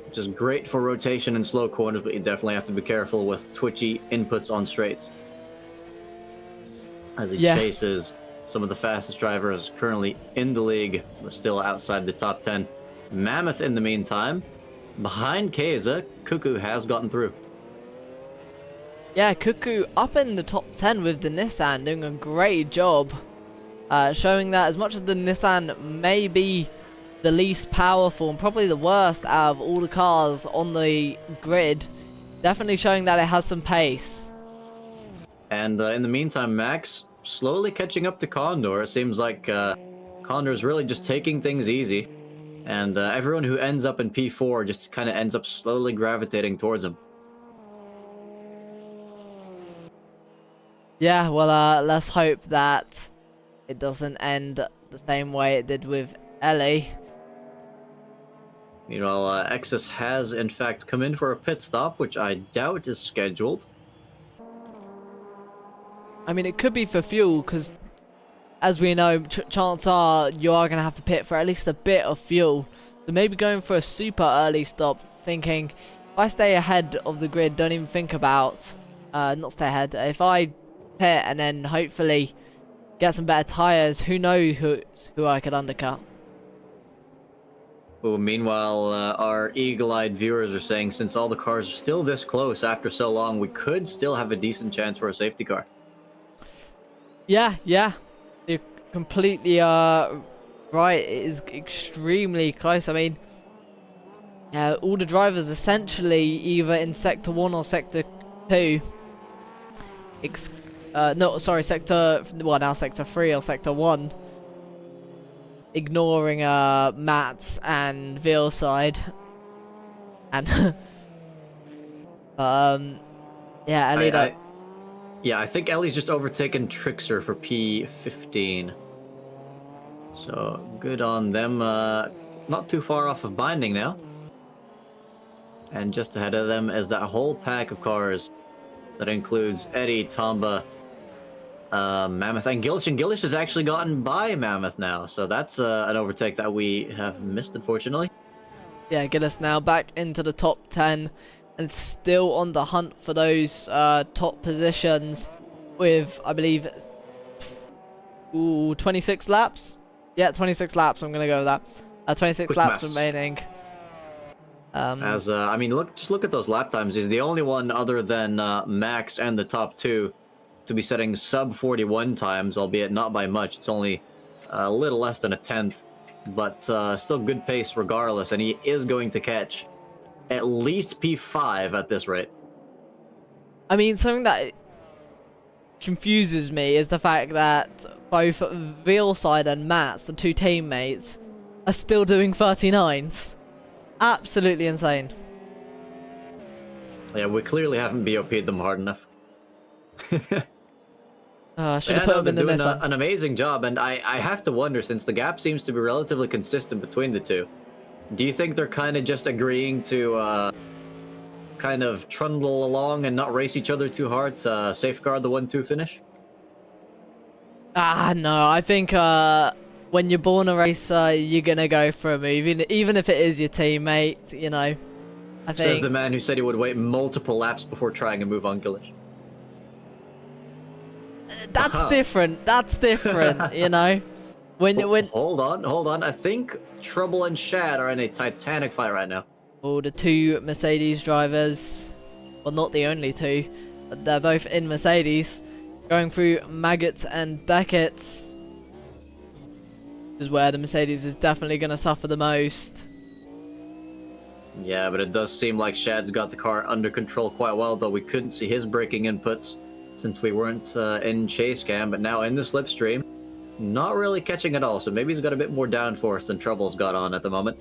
Speaker 2: Which is great for rotation and slow corners, but you definitely have to be careful with twitchy inputs on straights. As he chases some of the fastest drivers currently in the league, but still outside the top 10. Mammoth, in the meantime, behind Keza, Cuckoo has gotten through.
Speaker 1: Yeah, Cuckoo up in the top 10 with the Nissan, doing a great job. Showing that as much as the Nissan may be the least powerful and probably the worst out of all the cars on the grid, definitely showing that it has some pace.
Speaker 2: And in the meantime, Max slowly catching up to Condor. It seems like Condor's really just taking things easy, and everyone who ends up in P4 just kind of ends up slowly gravitating towards him.
Speaker 1: Yeah, well, let's hope that it doesn't end the same way it did with Ellie.
Speaker 2: Meanwhile, Exus has in fact come in for a pit stop, which I doubt is scheduled.
Speaker 1: I mean, it could be for fuel, because as we know, chances are you are going to have to pit for at least a bit of fuel. So maybe going for a super early stop, thinking if I stay ahead of the grid, don't even think about, not stay ahead. If I pit and then hopefully get some better tires, who knows who I could undercut.
Speaker 2: Well, meanwhile, our eagle-eyed viewers are saying since all the cars are still this close after so long, we could still have a decent chance for a safety car.
Speaker 1: Yeah, you're completely right. It is extremely close. I mean, yeah, all the drivers essentially either in sector 1 or sector 2. No, sorry, sector, well, now sector 3 or sector 1. Ignoring Matt's and Veal's side. And yeah, Ellie.
Speaker 2: Yeah, I think Ellie's just overtaken Trixer for P15. So good on them. Not too far off of Binding now. And just ahead of them is that whole pack of cars that includes Eddie, Tomba, Mammoth, and Gilish. And Gilish has actually gotten by Mammoth now. So that's an overtake that we have missed, unfortunately.
Speaker 1: Yeah, Gilish now back into the top 10. And still on the hunt for those top positions with, I believe, 26 laps? Yeah, 26 laps, I'm going to go with that. 26
Speaker 2: Quick
Speaker 1: laps
Speaker 2: maths.
Speaker 1: remaining.
Speaker 2: I mean, just look at those lap times. He's the only one other than Max and the top two to be setting sub 41 times, albeit not by much. It's only a little less than a tenth, but still good pace regardless, and he is going to catch at least P5 at this rate.
Speaker 1: I mean, something that confuses me is the fact that both Veal's side and Matt's, the two teammates, are still doing 39s. Absolutely insane.
Speaker 2: Yeah, we clearly haven't BOP'd them hard enough.
Speaker 1: I should have put them in the
Speaker 2: doing
Speaker 1: Nissan.
Speaker 2: an amazing job, and I have to wonder, since the gap seems to be relatively consistent between the two, do you think they're kind of just agreeing to kind of trundle along and not race each other too hard to safeguard the 1-2 finish?
Speaker 1: No, I think when you're born a racer, you're going to go for a move, even if it is your teammate, you know. I think...
Speaker 2: Says the man who said he would wait multiple laps before trying a move on Gilish.
Speaker 1: That's different. That's different, you know.
Speaker 2: Hold on. I think Trouble and Shad are in a titanic fight right now.
Speaker 1: Oh, the two Mercedes drivers. Well, not the only two, but they're both in Mercedes. Going through Maggots and Beckett's. This is where the Mercedes is definitely going to suffer the most.
Speaker 2: Yeah, but it does seem like Shad's got the car under control quite well, though we couldn't see his braking inputs since we weren't in chase cam, but now in the slipstream. Not really catching at all, so maybe he's got a bit more downforce than Trouble's got on at the moment.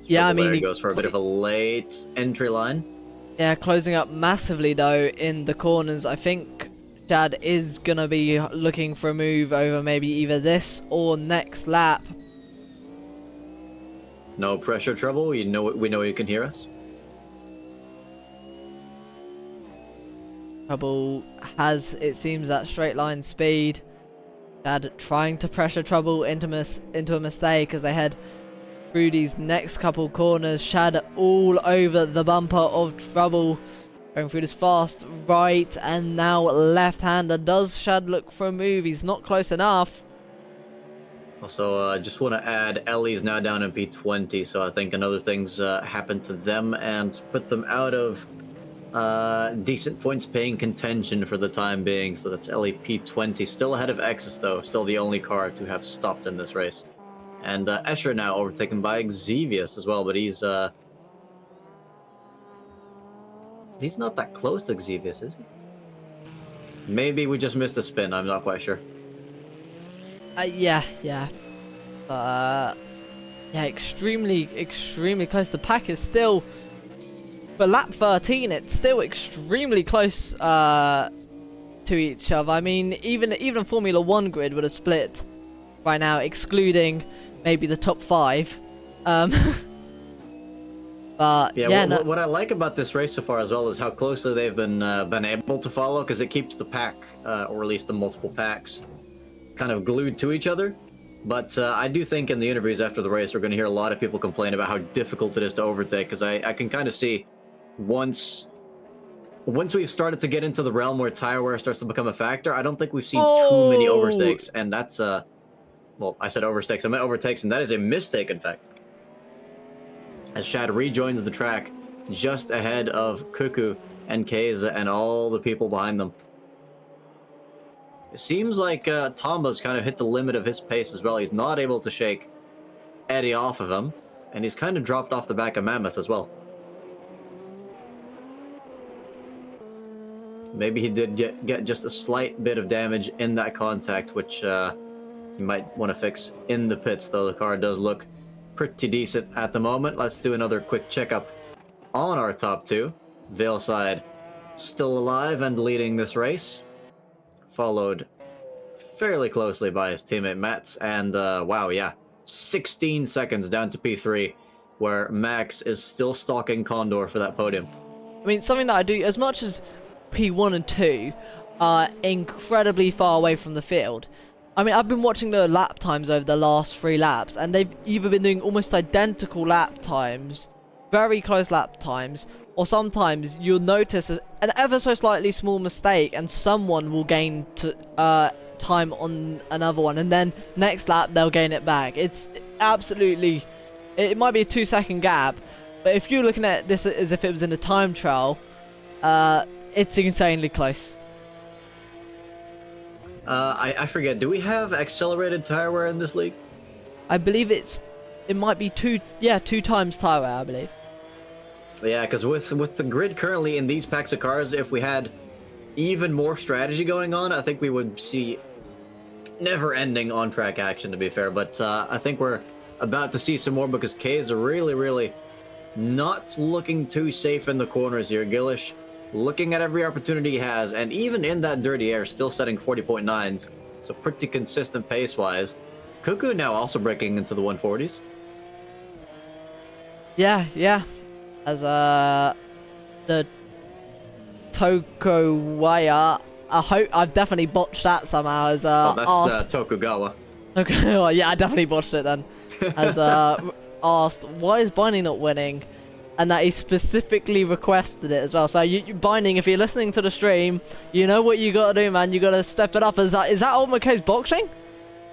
Speaker 1: Yeah, I mean...
Speaker 2: He goes for a bit of a late entry line.
Speaker 1: Yeah, closing up massively, though, in the corners. I think Shad is going to be looking for a move over maybe either this or next lap.
Speaker 2: No pressure, Trouble. We know you can hear us.
Speaker 1: Trouble has, it seems, that straight line speed. Shad trying to pressure Trouble into a mistake as they head through these next couple corners. Shad all over the bumper of Trouble. Going through this fast right and now left-hander. Does Shad look for a move? He's not close enough.
Speaker 2: Also, just want to add, Ellie's now down in P20, so I think another thing's happened to them and put them out of decent points paying contention for the time being. So that's Ellie P20, still ahead of Exus though, still the only car to have stopped in this race. And Escher now overtaken by Xevious as well, but he's not that close to Xevious, is he? Maybe we just missed a spin, I'm not quite sure.
Speaker 1: Yeah, extremely close. The pack is still, for lap 13, it's still extremely close to each other. I mean, even Formula 1 grid would have split right now, excluding maybe the top 5. But yeah,
Speaker 2: what I like about this race so far as well is how closely they've been able to follow, because it keeps the pack, or at least the multiple packs, kind of glued to each other. But I do think in the interviews after the race, we're going to hear a lot of people complain about how difficult it is to overtake, because I can kind of see once we've started to get into the realm where tire wear starts to become a factor, I don't think we've seen too many overtakes, and that's well, I said overtakes, I meant overtakes, and that is a mistake, in fact. As Shad rejoins the track just ahead of Cuckoo and Keza and all the people behind them. It seems like Tomba's kind of hit the limit of his pace as well. He's not able to shake Eddie off of him, and he's kind of dropped off the back of Mammoth as well. Maybe he did get just a slight bit of damage in that contact, which you might want to fix in the pits, though the car does look pretty decent at the moment. Let's do another quick checkup on our top two. Veilside still alive and leading this race, followed fairly closely by his teammate Mats, and wow, yeah, 16 seconds down to P3, where Max is still stalking Condor for that podium.
Speaker 1: I mean, something that I do, as much as P1 and 2 are incredibly far away from the field, I mean, I've been watching the lap times over the last 3 laps, and they've either been doing almost identical lap times, very close lap times, or sometimes you'll notice an ever so slightly small mistake and someone will gain time on another one, and then next lap they'll gain it back. It's absolutely, it might be a 2-second gap, but if you're looking at this as if it was in a time trial, it's insanely close.
Speaker 2: I forget, do we have accelerated tire wear in this league?
Speaker 1: I believe it might be 2 times tire wear, I believe.
Speaker 2: Yeah, because with the grid currently in these packs of cars, if we had even more strategy going on, I think we would see never-ending on-track action, to be fair. But I think we're about to see some more, because Kay is really not looking too safe in the corners here. Gillish looking at every opportunity he has, and even in that dirty air, still setting 40.9s, so pretty consistent pace-wise. Cuckoo now also breaking into the 140s.
Speaker 1: Yeah. As the Tokowaya, I hope I've definitely botched that somehow. As
Speaker 2: that's Tokugawa.
Speaker 1: Okay, well, yeah, I definitely botched it then. As asked, why is Binding not winning? And that he specifically requested it as well. So Binding, if you're listening to the stream, you know what you gotta do, man. You gotta step it up. Is that Ultimate K's boxing?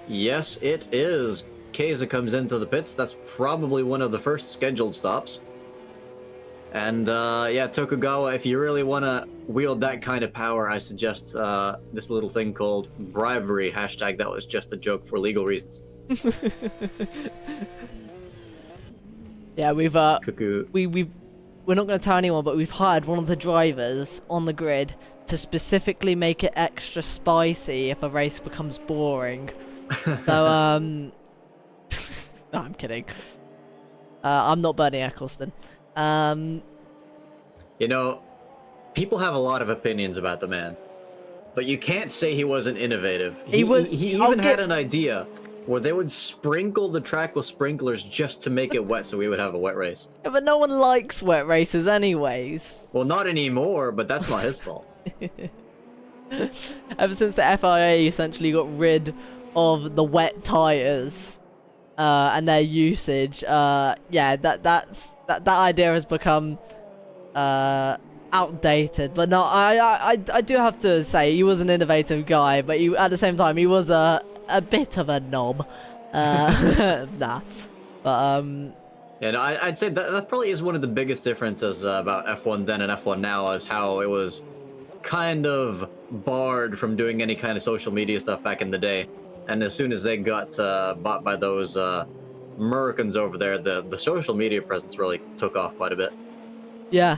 Speaker 2: Yes, it is. Keza comes into the pits. That's probably one of the first scheduled stops. And yeah, Tokugawa, if you really want to wield that kind of power, I suggest this little thing called bribery. Hashtag that was just a joke for legal reasons.
Speaker 1: Yeah, we're not going to tell anyone, but we've hired one of the drivers on the grid to specifically make it extra spicy if a race becomes boring. So no, I'm kidding. I'm not Bernie Eccleston.
Speaker 2: You know, people have a lot of opinions about the man, but you can't say he wasn't innovative. He even had an idea where they would sprinkle the track with sprinklers just to make it wet, so we would have a wet race.
Speaker 1: Yeah, but no one likes wet races anyways.
Speaker 2: Well, not anymore, but that's not his fault.
Speaker 1: Ever since the FIA essentially got rid of the wet tires and their usage, yeah, that idea has become outdated. But no, I do have to say he was an innovative guy, but at the same time he was a bit of a knob. Nah, but
Speaker 2: yeah, no, I'd say that probably is one of the biggest differences about F1 then and F1 now, is how it was kind of barred from doing any kind of social media stuff back in the day. And as soon as they got bought by those Americans over there, the social media presence really took off quite a bit.
Speaker 1: Yeah.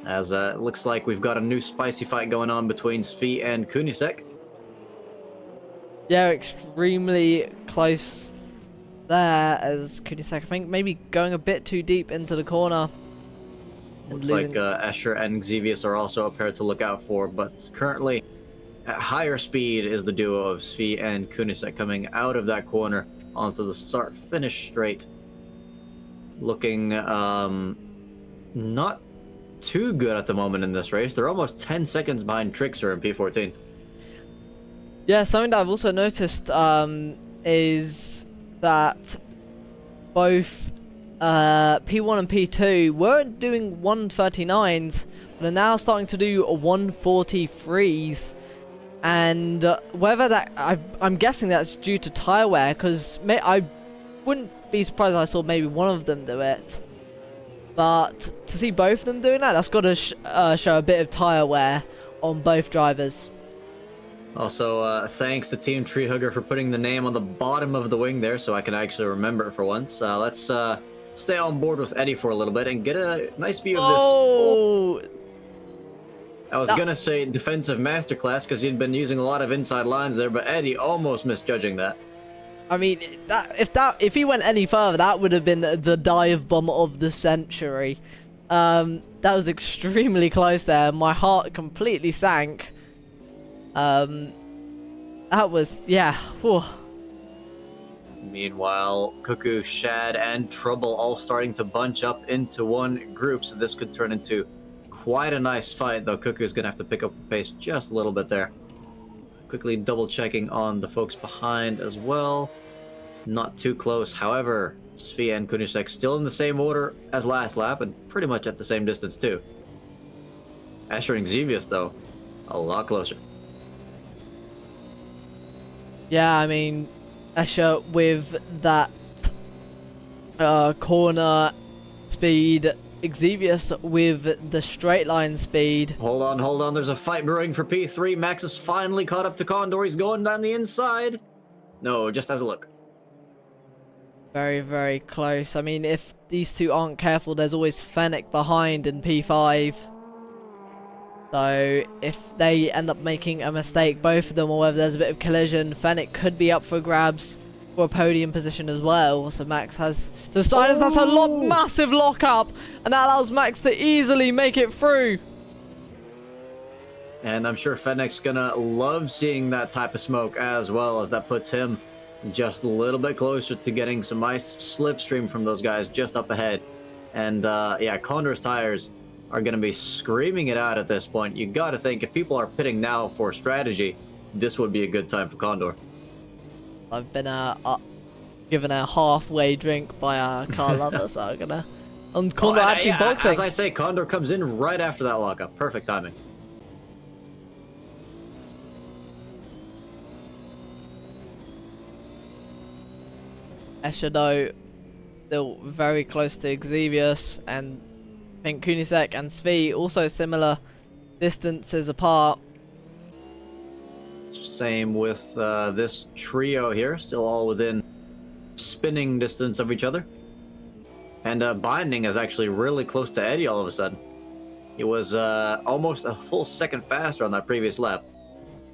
Speaker 2: As it looks like we've got a new spicy fight going on between Svi and Kunisek.
Speaker 1: Yeah, extremely close there, as Kunisek, I think, maybe going a bit too deep into the corner.
Speaker 2: Looks like Escher and Xevious are also a pair to look out for, but currently at higher speed is the duo of Svi and Kunisek coming out of that corner onto the start-finish straight. Looking not too good at the moment in this race. They're almost 10 seconds behind Trickster in P14.
Speaker 1: Yeah, something that I've also noticed is that both P1 and P2 weren't doing 139s, but are now starting to do 143s. And whether that, I'm guessing that's due to tire wear, because I wouldn't be surprised if I saw maybe one of them do it. But to see both of them doing that, that's got to show a bit of tire wear on both drivers.
Speaker 2: Also, thanks to Team Tree Hugger for putting the name on the bottom of the wing there, so I can actually remember it for once. Let's stay on board with Eddie for a little bit and get a nice view of this.
Speaker 1: Oh!
Speaker 2: I was gonna say defensive masterclass because he'd been using a lot of inside lines there, but Eddie almost misjudging that.
Speaker 1: I mean, if he went any further, that would have been the dive bomb of the century. That was extremely close there. My heart completely sank. That was, yeah. Whew.
Speaker 2: Meanwhile, Cuckoo, Shad, and Trouble all starting to bunch up into one group, so this could turn into quite a nice fight, though Cuckoo's gonna have to pick up the pace just a little bit there. Quickly double checking on the folks behind as well. Not too close, however, Svi and Kunisek still in the same order as last lap and pretty much at the same distance too. Asher and Xevious, though, a lot closer.
Speaker 1: Yeah, I mean, Escher with that corner speed, Xevious with the straight line speed.
Speaker 2: Hold on, there's a fight brewing for P3. Max is finally caught up to Condor. He's going down the inside. No, just has a look.
Speaker 1: Very, very close. I mean, if these two aren't careful, there's always Fennec behind in P5. So if they end up making a mistake, both of them, or whether there's a bit of collision, Fennec could be up for grabs for a podium position as well. So Max has so Steiners, that's a massive lock up, and that allows Max to easily make it through.
Speaker 2: And I'm sure Fennec's gonna love seeing that type of smoke as well, as that puts him just a little bit closer to getting some nice slipstream from those guys just up ahead. And yeah, Condor's tires are going to be screaming it out at this point. You got to think, if people are pitting now for strategy, this would be a good time for Condor.
Speaker 1: I've been given a halfway drink by Carl Lover, so I'm gonna. And Condor actually boxing.
Speaker 2: As I say, Condor comes in right after that lockup. Perfect timing.
Speaker 1: Escher, though, still very close to Xevious, and I think Kunisek and Svi also similar distances apart.
Speaker 2: Same with this trio here, still all within spinning distance of each other. And Binding is actually really close to Eddie all of a sudden. He was almost a full second faster on that previous lap.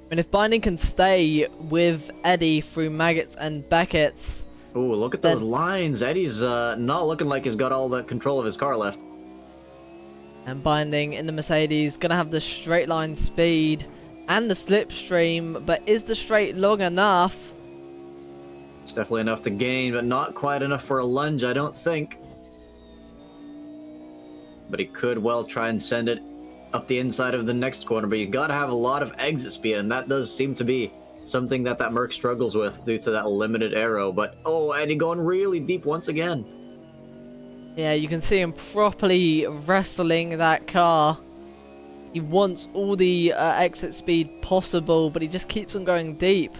Speaker 1: And if Binding can stay with Eddie through Maggots and Beckett's...
Speaker 2: Ooh, look at those lines. Eddie's not looking like he's got all the control of his car left.
Speaker 1: And Binding in the Mercedes, gonna have the straight line speed and the slipstream, but is the straight long enough?
Speaker 2: It's definitely enough to gain, but not quite enough for a lunge, I don't think. But he could well try and send it up the inside of the next corner, but you gotta have a lot of exit speed, and that does seem to be something that Merc struggles with due to that limited aero. But oh, Eddie going really deep once again.
Speaker 1: Yeah, you can see him properly wrestling that car. He wants all the exit speed possible, but he just keeps on going deep.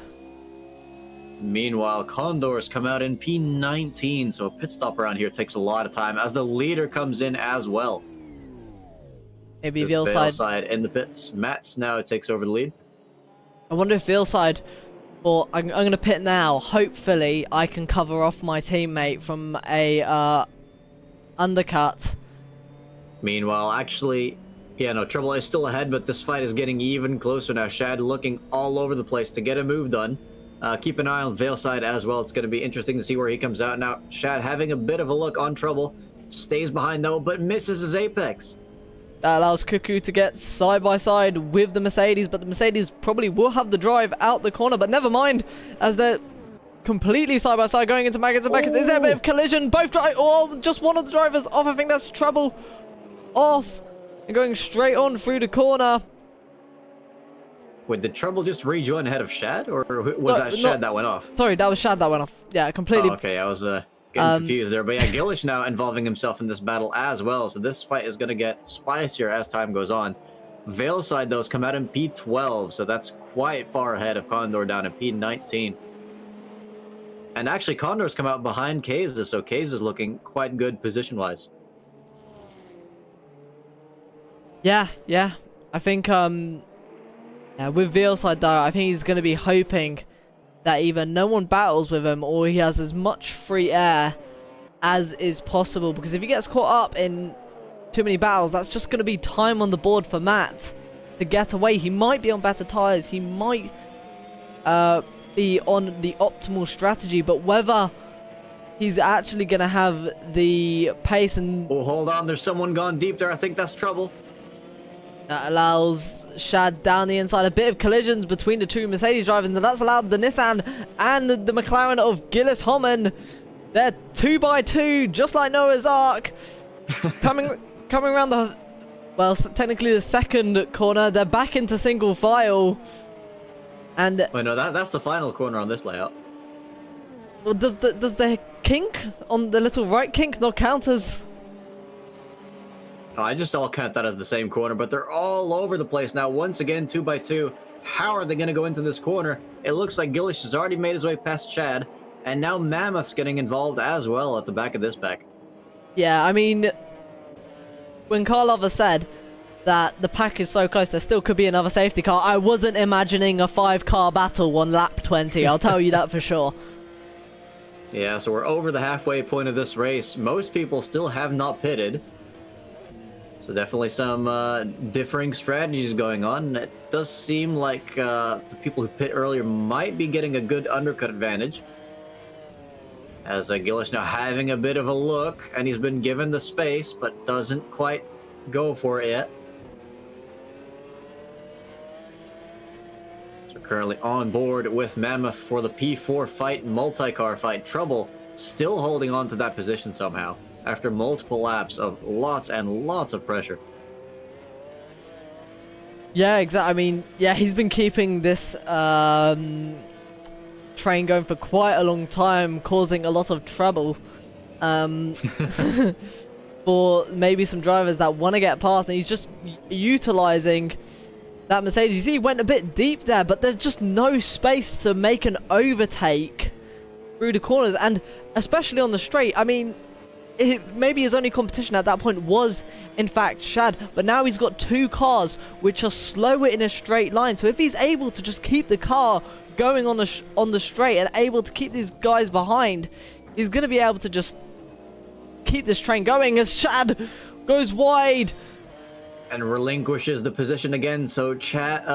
Speaker 2: Meanwhile, Condors come out in P19, so a pit stop around here takes a lot of time as the leader comes in as well.
Speaker 1: Maybe Veilside
Speaker 2: in the pits. Mats now takes over the lead.
Speaker 1: I wonder if Veilside, or I'm going to pit now. Hopefully, I can cover off my teammate from a undercut.
Speaker 2: Meanwhile, actually, yeah, no, Trouble is still ahead, but this fight is getting even closer now. Shad looking all over the place to get a move done. Keep an eye on Veilside as well. It's going to be interesting to see where he comes out. Now, Shad having a bit of a look on Trouble. Stays behind, though, but misses his apex.
Speaker 1: That allows Cuckoo to get side by side with the Mercedes, but the Mercedes probably will have the drive out the corner, but never mind, as they're completely side by side going into Maggots and Beckett's. Is there a bit of collision? Both drive, oh, just one of the drivers off. I think that's Trouble off and going straight on through the corner.
Speaker 2: Wait, did Trouble just rejoin ahead of Shad, or was that Shad that went off?
Speaker 1: Sorry, that was Shad that went off. Yeah, completely.
Speaker 2: Oh, okay, I was getting confused there. But yeah, Gillish now involving himself in this battle as well. So this fight is going to get spicier as time goes on. Veilside, though, has come out in P12, so that's quite far ahead of Condor down in P19. And actually, Condor's come out behind Kaza, so Kaza's looking quite good position-wise.
Speaker 1: Yeah. I think, yeah, with Veilside, though, I think he's going to be hoping that either no one battles with him or he has as much free air as is possible. Because if he gets caught up in too many battles, that's just going to be time on the board for Matt to get away. He might be on better tires. He might be on the optimal strategy, but whether he's actually going to have the pace and...
Speaker 2: Oh, hold on. There's someone gone deep there. I think that's Trouble.
Speaker 1: That allows Shad down the inside. A bit of collisions between the two Mercedes drivers, and that's allowed the Nissan and the McLaren of Gillis Homan. They're 2x2, just like Noah's Ark. Coming around the... Well, technically the second corner. They're back into single file. And...
Speaker 2: Wait, no, that's the final corner on this layout.
Speaker 1: Well, does the kink on the little right kink not count as...
Speaker 2: Oh, I just all count that as the same corner, but they're all over the place now. Once again, 2x2. How are they going to go into this corner? It looks like Gillish has already made his way past Chad, and now Mammoth's getting involved as well at the back of this pack.
Speaker 1: Yeah, I mean, when Karlova said that the pack is so close, there still could be another safety car, I wasn't imagining a 5-car battle on lap 20, I'll tell you that for sure.
Speaker 2: Yeah, so we're over the halfway point of this race. Most people still have not pitted. So definitely some differing strategies going on. It does seem like the people who pit earlier might be getting a good undercut advantage. As Gillish now having a bit of a look, and he's been given the space, but doesn't quite go for it yet. So currently on board with Mammoth for the P4 fight, multi-car fight. Trouble still holding on to that position somehow, after multiple laps of lots and lots of pressure.
Speaker 1: Yeah, exactly. I mean, yeah, he's been keeping this train going for quite a long time, causing a lot of trouble for maybe some drivers that want to get past, and he's just utilizing that Mercedes. You see, he went a bit deep there, but there's just no space to make an overtake through the corners, and especially on the straight. I mean, maybe his only competition at that point was, in fact, Shad, but now he's got two cars which are slower in a straight line. So if he's able to just keep the car going on the straight and able to keep these guys behind, he's going to be able to just keep this train going as Shad goes wide
Speaker 2: and relinquishes the position again. So Shad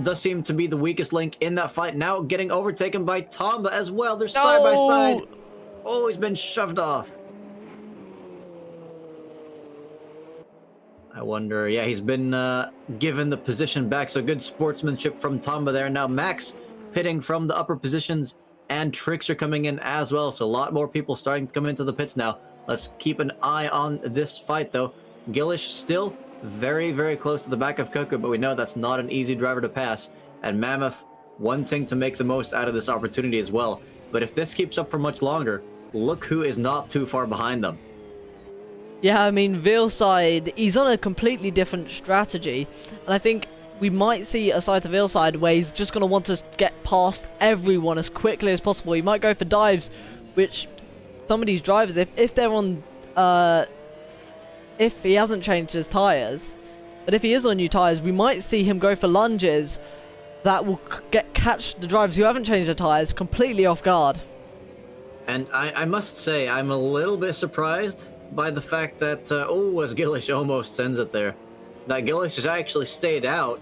Speaker 2: does seem to be the weakest link in that fight, now getting overtaken by Tomba as well. They're side by side. Oh, he's been shoved off. I wonder, yeah, he's been given the position back, so good sportsmanship from Tomba there. Now Max pitting from the upper positions, and Tricks are coming in as well, so a lot more people starting to come into the pits now. Let's keep an eye on this fight, though. Gillish still very, very close to the back of Cuckoo, but we know that's not an easy driver to pass, and Mammoth wanting to make the most out of this opportunity as well. But if this keeps up for much longer, look who is not too far behind them.
Speaker 1: Yeah, I mean, Veilside, he's on a completely different strategy. And I think we might see a side to Veilside where he's just going to want to get past everyone as quickly as possible. He might go for dives, which some of these drivers, if they're on... if he hasn't changed his tyres, but if he is on new tyres, we might see him go for lunges that will catch the drivers who haven't changed their tyres completely off guard.
Speaker 2: And I must say, I'm a little bit surprised by the fact that, as Gillish almost sends it there, that Gillish has actually stayed out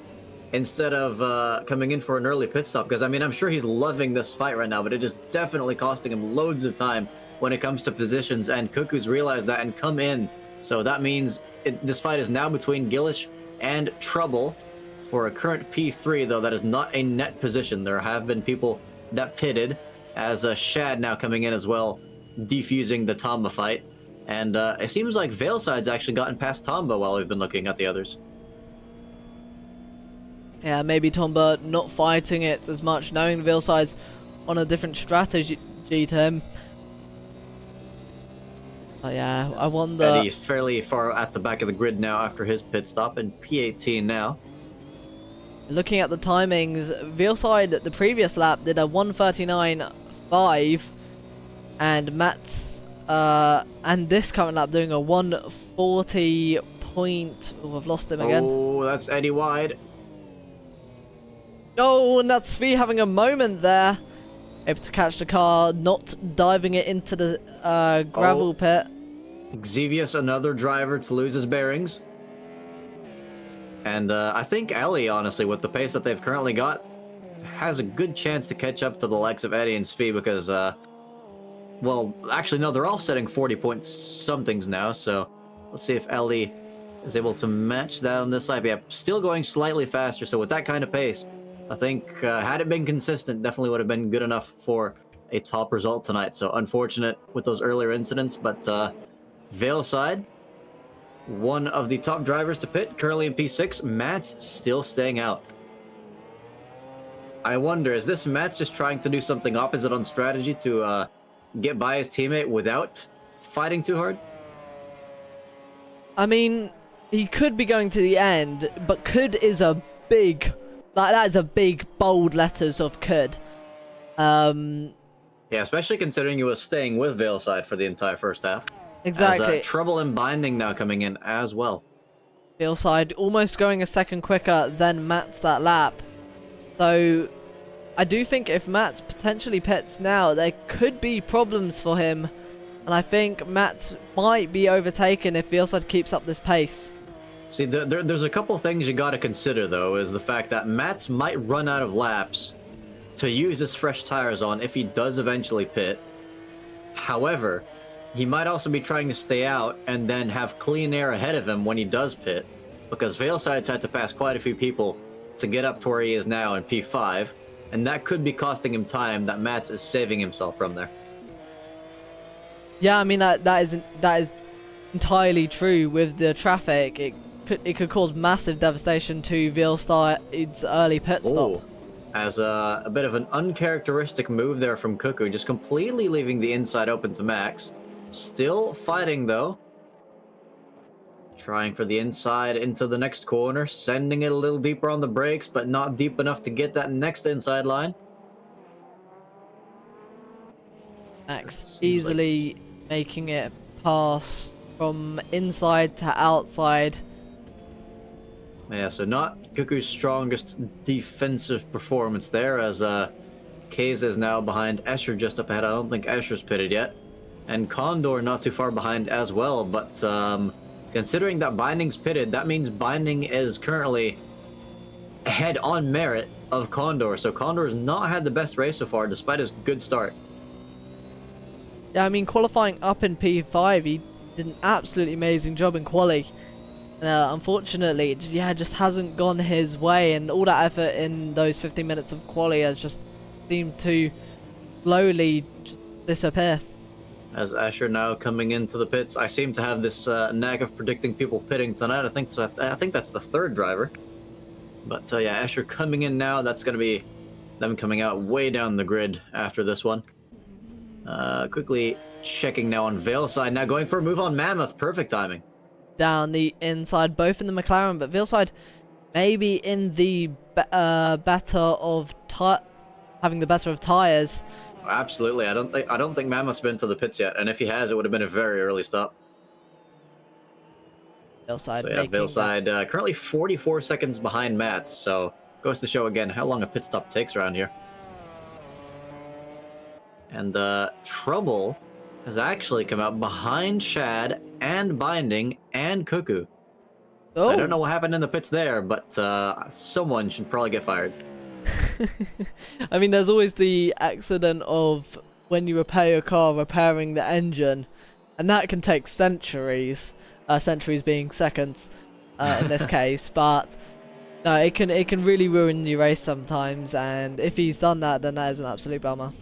Speaker 2: instead of coming in for an early pit stop. Because, I mean, I'm sure he's loving this fight right now, but it is definitely costing him loads of time when it comes to positions, and Cuckoo's realized that and come in. So that means this fight is now between Gillish and Trouble for a current P3, though that is not a net position. There have been people that pitted, as Shad now coming in as well, defusing the Tomba fight. And it seems like Veilside's actually gotten past Tomba while we've been looking at the others.
Speaker 1: Yeah, maybe Tomba not fighting it as much, knowing Vilside's on a different strategy to him. But yeah, I wonder...
Speaker 2: Eddie's fairly far at the back of the grid now after his pit stop, in P18 now.
Speaker 1: Looking at the timings, Vilside the previous lap did a 1:39.5, and Matt's and this current lap doing a 1:40. Oh, I've lost him again.
Speaker 2: Oh, that's Eddie wide.
Speaker 1: Oh, and that's Svi having a moment there. Able to catch the car, not diving it into the gravel pit.
Speaker 2: Xevious, another driver to lose his bearings. And I think Ellie, honestly, with the pace that they've currently got, has a good chance to catch up to the likes of Eddie and Svi because, well, actually, no, they're all setting 40 point somethings now, so let's see if Ellie is able to match that on this side. Yeah, still going slightly faster, so with that kind of pace, I think had it been consistent, definitely would have been good enough for a top result tonight. So unfortunate with those earlier incidents, but Veilside, one of the top drivers to pit, currently in P6. Matt's still staying out. I wonder, is this Matt just trying to do something opposite on strategy to get by his teammate without fighting too hard?
Speaker 1: I mean, he could be going to the end, but could is a big... Like, that is a big, bold letters of could.
Speaker 2: Yeah, especially considering he was staying with Veilside for the entire first half.
Speaker 1: Exactly.
Speaker 2: As, trouble in binding now coming in as well.
Speaker 1: Veilside almost going a second quicker than Matt's that lap. So, I do think if Matt potentially pits now, there could be problems for him. And I think Matt might be overtaken if Veilside keeps up this pace.
Speaker 2: See, there's a couple things you got to consider, though, is the fact that Mats might run out of laps to use his fresh tires on if he does eventually pit. However, he might also be trying to stay out and then have clean air ahead of him when he does pit, because Veilside's had to pass quite a few people to get up to where he is now in P5, and that could be costing him time that Mats is saving himself from there.
Speaker 1: Yeah, I mean, that is entirely true with the traffic. It could cause massive devastation to Veilside's early pit stop.
Speaker 2: Ooh. As a bit of an uncharacteristic move there from Cuckoo, just completely leaving the inside open to Max. Still fighting, though. Trying for the inside into the next corner, sending it a little deeper on the brakes, but not deep enough to get that next inside line.
Speaker 1: Max easily making it pass from inside to outside.
Speaker 2: Yeah, so not Cuckoo's strongest defensive performance there, as Kayza is now behind Escher just up ahead. I don't think Escher's pitted yet. And Condor not too far behind as well, but considering that Binding's pitted, that means Binding is currently ahead on merit of Condor. So Condor has not had the best race so far, despite his good start.
Speaker 1: Yeah, I mean, qualifying up in P5, he did an absolutely amazing job in quali. Unfortunately, it just hasn't gone his way, and all that effort in those 15 minutes of quali has just seemed to slowly disappear.
Speaker 2: As Asher now coming into the pits, I seem to have this knack of predicting people pitting tonight. I think that's the third driver. But yeah, Asher coming in now. That's going to be them coming out way down the grid after this one. Quickly checking now on Veilside, now going for a move on Mammoth. Perfect timing.
Speaker 1: Down the inside, both in the McLaren, but Veilside maybe in the having the better of tires.
Speaker 2: Absolutely, I don't think Mammoth's been to the pits yet, and if he has, it would have been a very early stop.
Speaker 1: Veilside,
Speaker 2: so yeah, Veilside currently 44 seconds behind Mats, so goes to show again how long a pit stop takes around here. And Trouble has actually come out behind Shad and Binding and Cuckoo. So I don't know what happened in the pits there, but someone should probably get fired.
Speaker 1: I mean, there's always the accident of when you repair your car, repairing the engine, and that can take centuries. Centuries being seconds in this case, but no, it can really ruin your race sometimes. And if he's done that, then that is an absolute bummer.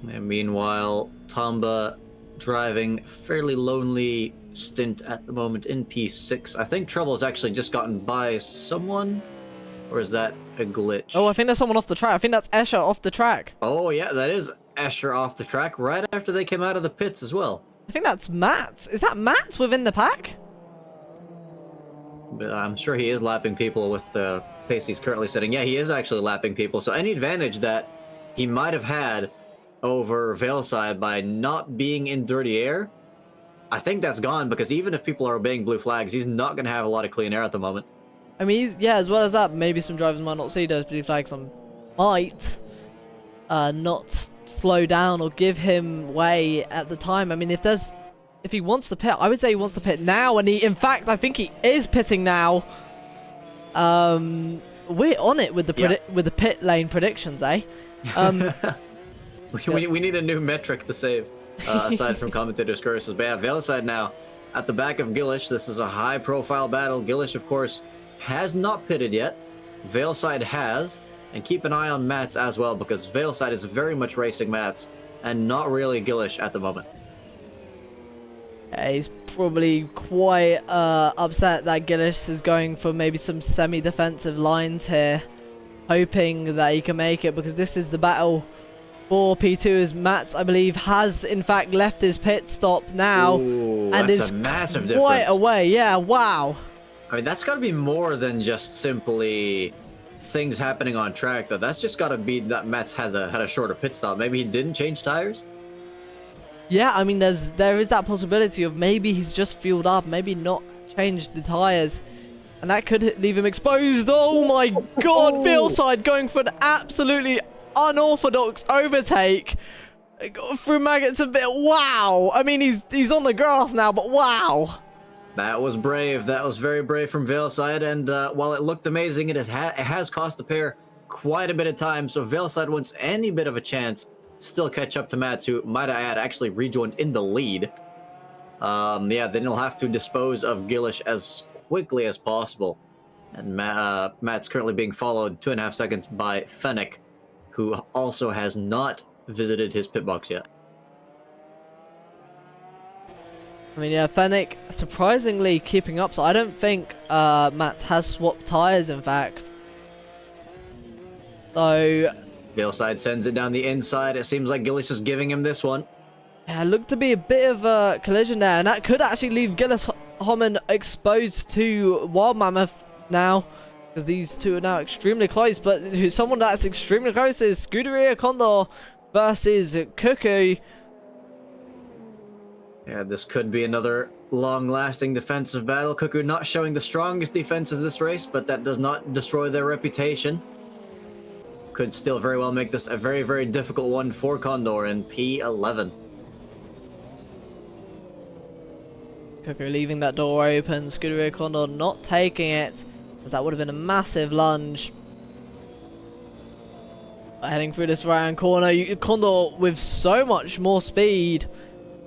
Speaker 2: And meanwhile, Tomba driving fairly lonely stint at the moment in P6. I think Trouble's actually just gotten by someone. Or is that a glitch?
Speaker 1: Oh, I think there's someone off the track. I think that's Escher off the track.
Speaker 2: Oh, yeah, that is Escher off the track right after they came out of the pits as well.
Speaker 1: I think that's Matt. Is that Matt within the pack?
Speaker 2: But I'm sure he is lapping people with the pace he's currently setting. Yeah, he is actually lapping people. So any advantage that he might have had over Veilside by not being in dirty air, I think that's gone, because even if people are obeying blue flags, he's not going to have a lot of clean air at the moment.
Speaker 1: I mean, yeah, as well as that, maybe some drivers might not see those blue flags and might not slow down or give him way at the time. I mean, if he wants to pit, I would say he wants to pit now, and in fact, I think he is pitting now. We're on it with the pit lane predictions, eh?
Speaker 2: We need a new metric to save, aside from commentators' curses. But yeah, Veilside now at the back of Gillish. This is a high-profile battle. Gillish, of course, has not pitted yet. Veilside has. And keep an eye on Mats as well, because Veilside is very much racing Mats and not really Gillish at the moment.
Speaker 1: Yeah, he's probably quite upset that Gillish is going for maybe some semi-defensive lines here, hoping that he can make it, because this is the battle for P2, as Mats, I believe, has in fact left his pit stop now.
Speaker 2: Ooh,
Speaker 1: and
Speaker 2: that's
Speaker 1: is
Speaker 2: a massive
Speaker 1: quite
Speaker 2: difference.
Speaker 1: away. Yeah, wow.
Speaker 2: I mean, that's got to be more than just simply things happening on track, though. That's just got to be that Mats had a shorter pit stop. Maybe he didn't change tires.
Speaker 1: Yeah, I mean, there is that possibility of maybe he's just fueled up, maybe not changed the tires, and that could leave him exposed. Oh my God, Veilside going for an absolutely unorthodox overtake through Maggots a bit. Wow. I mean, he's on the grass now, but wow.
Speaker 2: That was brave. That was very brave from Veilside, and while it looked amazing, it has cost the pair quite a bit of time, so Veilside wants any bit of a chance to still catch up to Mats, who, might I add, actually rejoined in the lead. Yeah, then he'll have to dispose of Gillish as quickly as possible, and Matt's currently being followed 2.5 seconds by Fennec, who also has not visited his pit box yet.
Speaker 1: I mean, yeah, Fennec surprisingly keeping up, so I don't think Mats has swapped tires, in fact. So
Speaker 2: Veilside sends it down the inside. It seems like Gillish is giving him this one.
Speaker 1: yeah, looked to be a bit of a collision there, and that could actually leave Gillis Homan exposed to Wild Mammoth now, because these two are now extremely close. But someone that's extremely close is Scuderia Condor versus Cuckoo.
Speaker 2: Yeah, this could be another long-lasting defensive battle. Cuckoo not showing the strongest defenses this race, but that does not destroy their reputation. Could still very well make this a very, very difficult one for Condor in P11.
Speaker 1: Cuckoo leaving that door open. Scuderia Condor not taking it, as that would have been a massive lunge. Heading through this right-hand corner, Condor with so much more speed,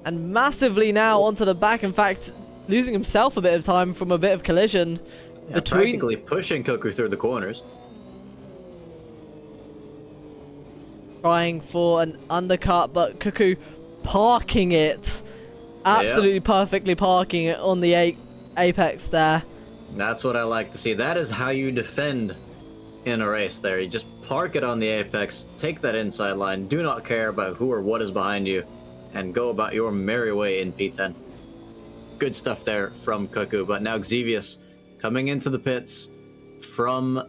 Speaker 1: and massively now onto the back. In fact, losing himself a bit of time from a bit of collision.
Speaker 2: Yeah, practically pushing Cuckoo through the corners.
Speaker 1: Trying for an undercut, but Cuckoo parking it. Absolutely perfectly parking it on the apex there.
Speaker 2: That's what I like to see. That is how you defend in a race there. You just park it on the apex, take that inside line, do not care about who or what is behind you, and go about your merry way in P10. Good stuff there from Cuckoo, but now Xevious coming into the pits from,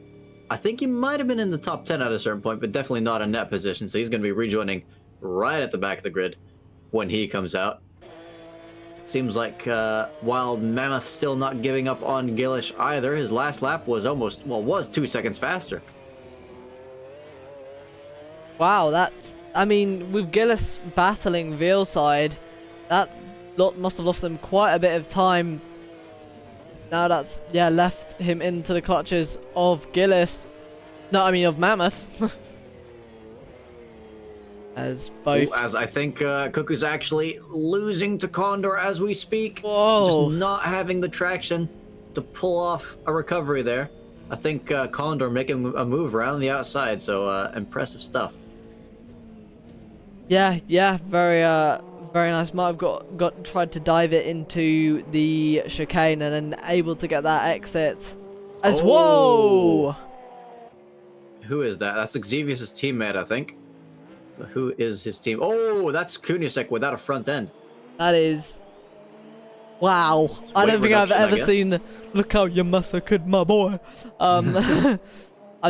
Speaker 2: I think he might have been in the top 10 at a certain point, but definitely not in net position, so he's going to be rejoining right at the back of the grid when he comes out. Seems like Wild Mammoth still not giving up on Gillish either. His last lap was was 2 seconds faster.
Speaker 1: Wow, that's, I mean, with Gillis battling Veilside, that must have lost them quite a bit of time. Now that's, yeah, left him into the clutches of Gillis. No, I mean of Mammoth. As both...
Speaker 2: Ooh, as I think Cuckoo's actually losing to Condor as we speak.
Speaker 1: Whoa.
Speaker 2: Just not having the traction to pull off a recovery there. I think Condor making a move around the outside, so impressive stuff.
Speaker 1: Yeah, very nice. Might have tried to dive it into the chicane and then able to get that exit. Whoa!
Speaker 2: Who is that? That's Xavius' teammate, I think. But who is his team? Oh, that's Kunisek without a front end.
Speaker 1: That is... Wow. I don't think I've ever seen... Look how you massacred my boy. I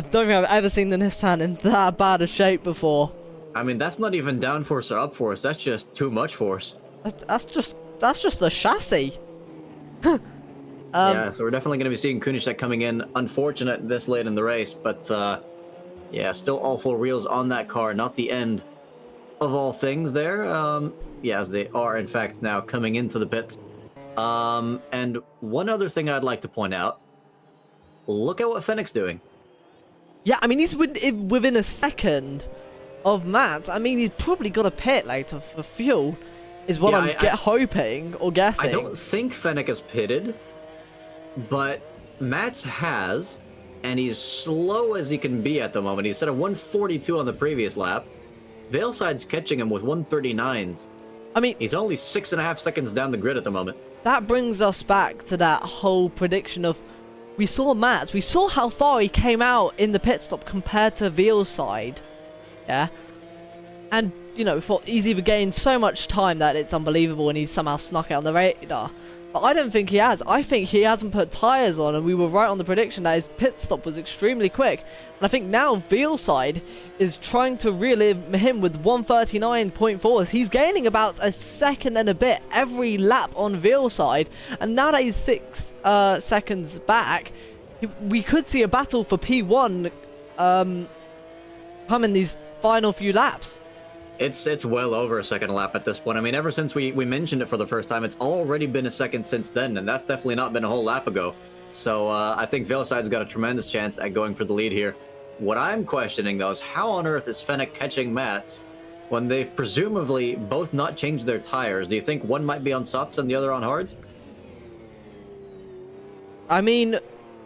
Speaker 1: don't think I've ever seen the Nissan in that bad a shape before.
Speaker 2: I mean, that's not even downforce or upforce. That's just too much force.
Speaker 1: That's just the chassis.
Speaker 2: Yeah, so we're definitely going to be seeing Kunisek coming in. Unfortunate this late in the race, but yeah, still all four wheels on that car. Not the end of all things there. Yeah, as they are, in fact, now coming into the pits. And one other thing I'd like to point out. Look at what Fennec's doing.
Speaker 1: Yeah, I mean, he's within a second of Matt. I mean, he's probably got a pit later for fuel, is what I'm hoping or guessing.
Speaker 2: I don't think Fennec is pitted, but Matt's has, and he's slow as he can be at the moment. He's set a 142 on the previous lap. Veilside's catching him with 139s.
Speaker 1: I mean,
Speaker 2: he's only 6.5 seconds down the grid at the moment.
Speaker 1: That brings us back to that whole prediction of, we saw Matt, we saw how far he came out in the pit stop compared to Veilside. Yeah. And, you know, he's either gained so much time that it's unbelievable and he's somehow snuck out on the radar. But I don't think he has. I think he hasn't put tyres on, and we were right on the prediction that his pit stop was extremely quick. And I think now Veilside is trying to reel him with 139.4s. He's gaining about a second and a bit every lap on Veilside, and now that he's 6 seconds back, we could see a battle for P1 come in these final few laps.
Speaker 2: It's well over a second lap at this point. I mean, ever since we mentioned it for the first time, it's already been a second since then, and that's definitely not been a whole lap ago. So I think Veilside's got a tremendous chance at going for the lead here. What I'm questioning, though, is how on earth is Fennec catching Matt's when they've presumably both not changed their tires? Do you think one might be on softs and the other on hards?
Speaker 1: I mean,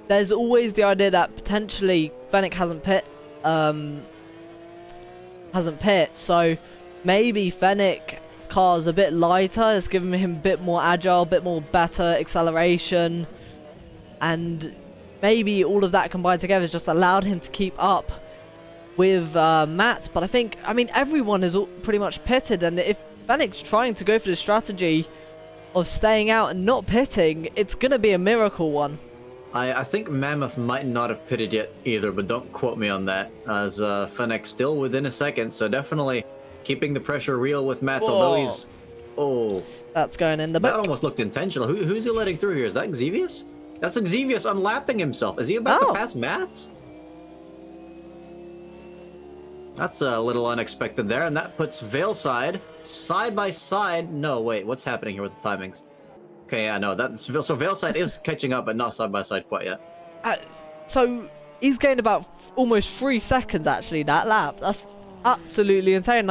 Speaker 1: there's always the idea that potentially Fennec hasn't pit, so maybe Fennec's car's a bit lighter. It's giving him a bit more agile, a bit more better acceleration, and maybe all of that combined together has just allowed him to keep up with Matt. But I mean, everyone is pretty much pitted, and if Fennec's trying to go for the strategy of staying out and not pitting, it's going to be a miracle one.
Speaker 2: I think Mammoth might not have pitted yet either, but don't quote me on that, as Fennec's still within a second, so definitely keeping the pressure real with Matt, although he's... Oh.
Speaker 1: That's going in the book.
Speaker 2: That almost looked intentional. Who's he letting through here? Is that Xavius? That's Xavius unlapping himself. Is he about to pass Matt? That's a little unexpected there, and that puts Veilside side by side. No, wait, what's happening here with the timings? Okay, yeah, no, so Veilside is catching up, but not side by side quite yet.
Speaker 1: So he's gained about almost 3 seconds actually that lap. That's absolutely insane. And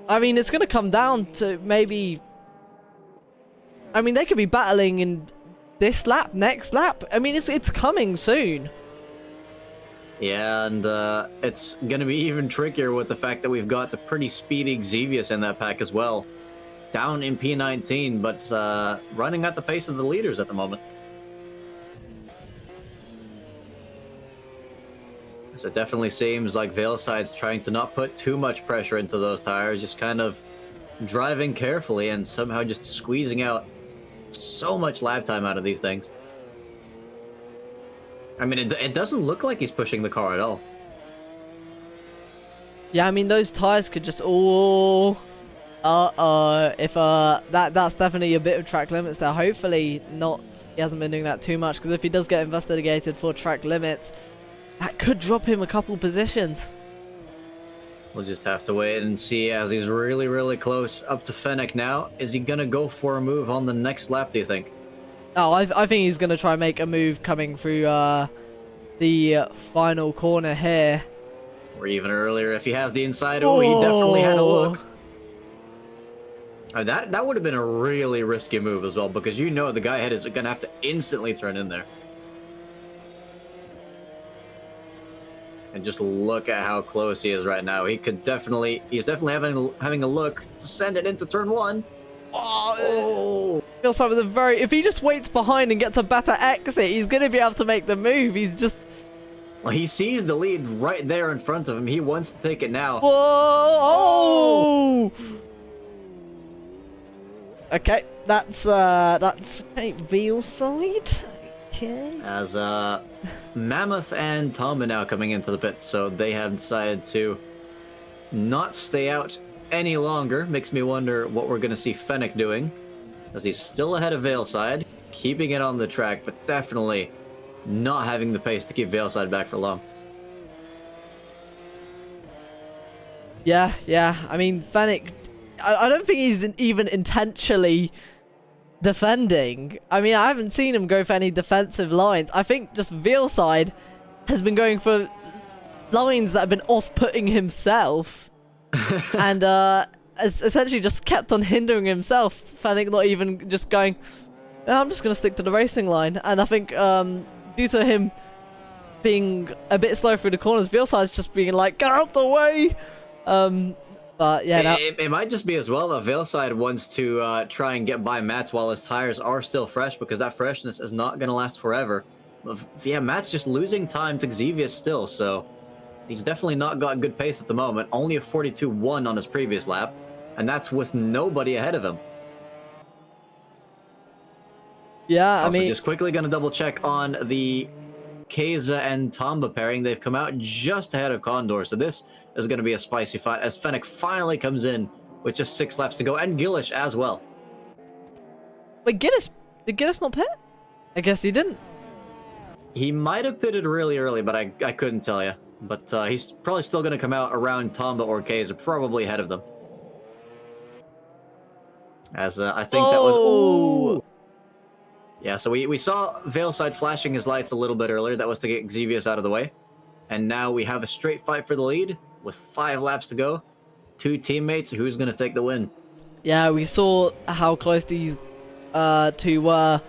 Speaker 1: I mean, it's going to come down to maybe. I mean, they could be battling in this lap, next lap. I mean, it's coming soon.
Speaker 2: Yeah, and it's going to be even trickier with the fact that we've got a pretty speedy Xavius in that pack as well. Down in P19, but running at the pace of the leaders at the moment. So it definitely seems like Veilside's trying to not put too much pressure into those tires, just kind of driving carefully and somehow just squeezing out so much lap time out of these things. I mean, it doesn't look like he's pushing the car at all.
Speaker 1: Yeah, I mean, those tires could just all... if that's definitely a bit of track limits there. Hopefully not, he hasn't been doing that too much, because if he does get investigated for track limits, that could drop him a couple positions.
Speaker 2: We'll just have to wait and see, as he's really, really close up to Fennec now. Is he gonna go for a move on the next lap, do you think?
Speaker 1: Oh, I think he's gonna try and make a move coming through the final corner here.
Speaker 2: Or even earlier if he has the inside. Oh, he definitely had a look. That would have been a really risky move as well, because you know the guy ahead is going to have to instantly turn in there. And just look at how close he is right now. He's definitely having a look to send it into turn 1. Oh!
Speaker 1: Feels like if he just waits behind and gets a better exit, he's going to be able to make the move. He's just...
Speaker 2: Well, he sees the lead right there in front of him. He wants to take it now.
Speaker 1: Whoa! Oh! Okay, that's okay, Veal side. Okay.
Speaker 2: As Mammoth and Tom are now coming into the pit, so they have decided to not stay out any longer. Makes me wonder what we're gonna see Fennec doing, as he's still ahead of Veilside, keeping it on the track, but definitely not having the pace to keep Veilside back for long.
Speaker 1: Yeah. I mean, Fennec, I don't think he's even intentionally defending. I mean, I haven't seen him go for any defensive lines. I think just Veilside has been going for lines that have been off-putting himself. And has essentially just kept on hindering himself. Fennec not even just going, "Oh, I'm just going to stick to the racing line." And I think due to him being a bit slow through the corners, Veilside's just being like, "Get out the way!" But yeah,
Speaker 2: it might just be as well that Veilside wants to try and get by Mats while his tires are still fresh, because that freshness is not going to last forever. But yeah, Mats just losing time to Xevious still, so he's definitely not got good pace at the moment. Only a 42.1 on his previous lap, and that's with nobody ahead of him.
Speaker 1: yeah,
Speaker 2: Also,
Speaker 1: I mean,
Speaker 2: just quickly going to double check on the Keza and Tamba pairing. They've come out just ahead of Condor, so this is going to be a spicy fight as Fennec finally comes in with just 6 laps to go, and Gillish as well.
Speaker 1: wait, did Giddes not pit? I guess he didn't.
Speaker 2: He might have pitted really early, but I couldn't tell you. But he's probably still going to come out around Tamba or Keza, probably ahead of them. As I think that was... Ooh! Yeah, so we saw Veilside flashing his lights a little bit earlier. That was to get Xevious out of the way. And now we have a straight fight for the lead with 5 laps to go. 2 teammates. Who's going to take the win?
Speaker 1: Yeah, we saw how close these two were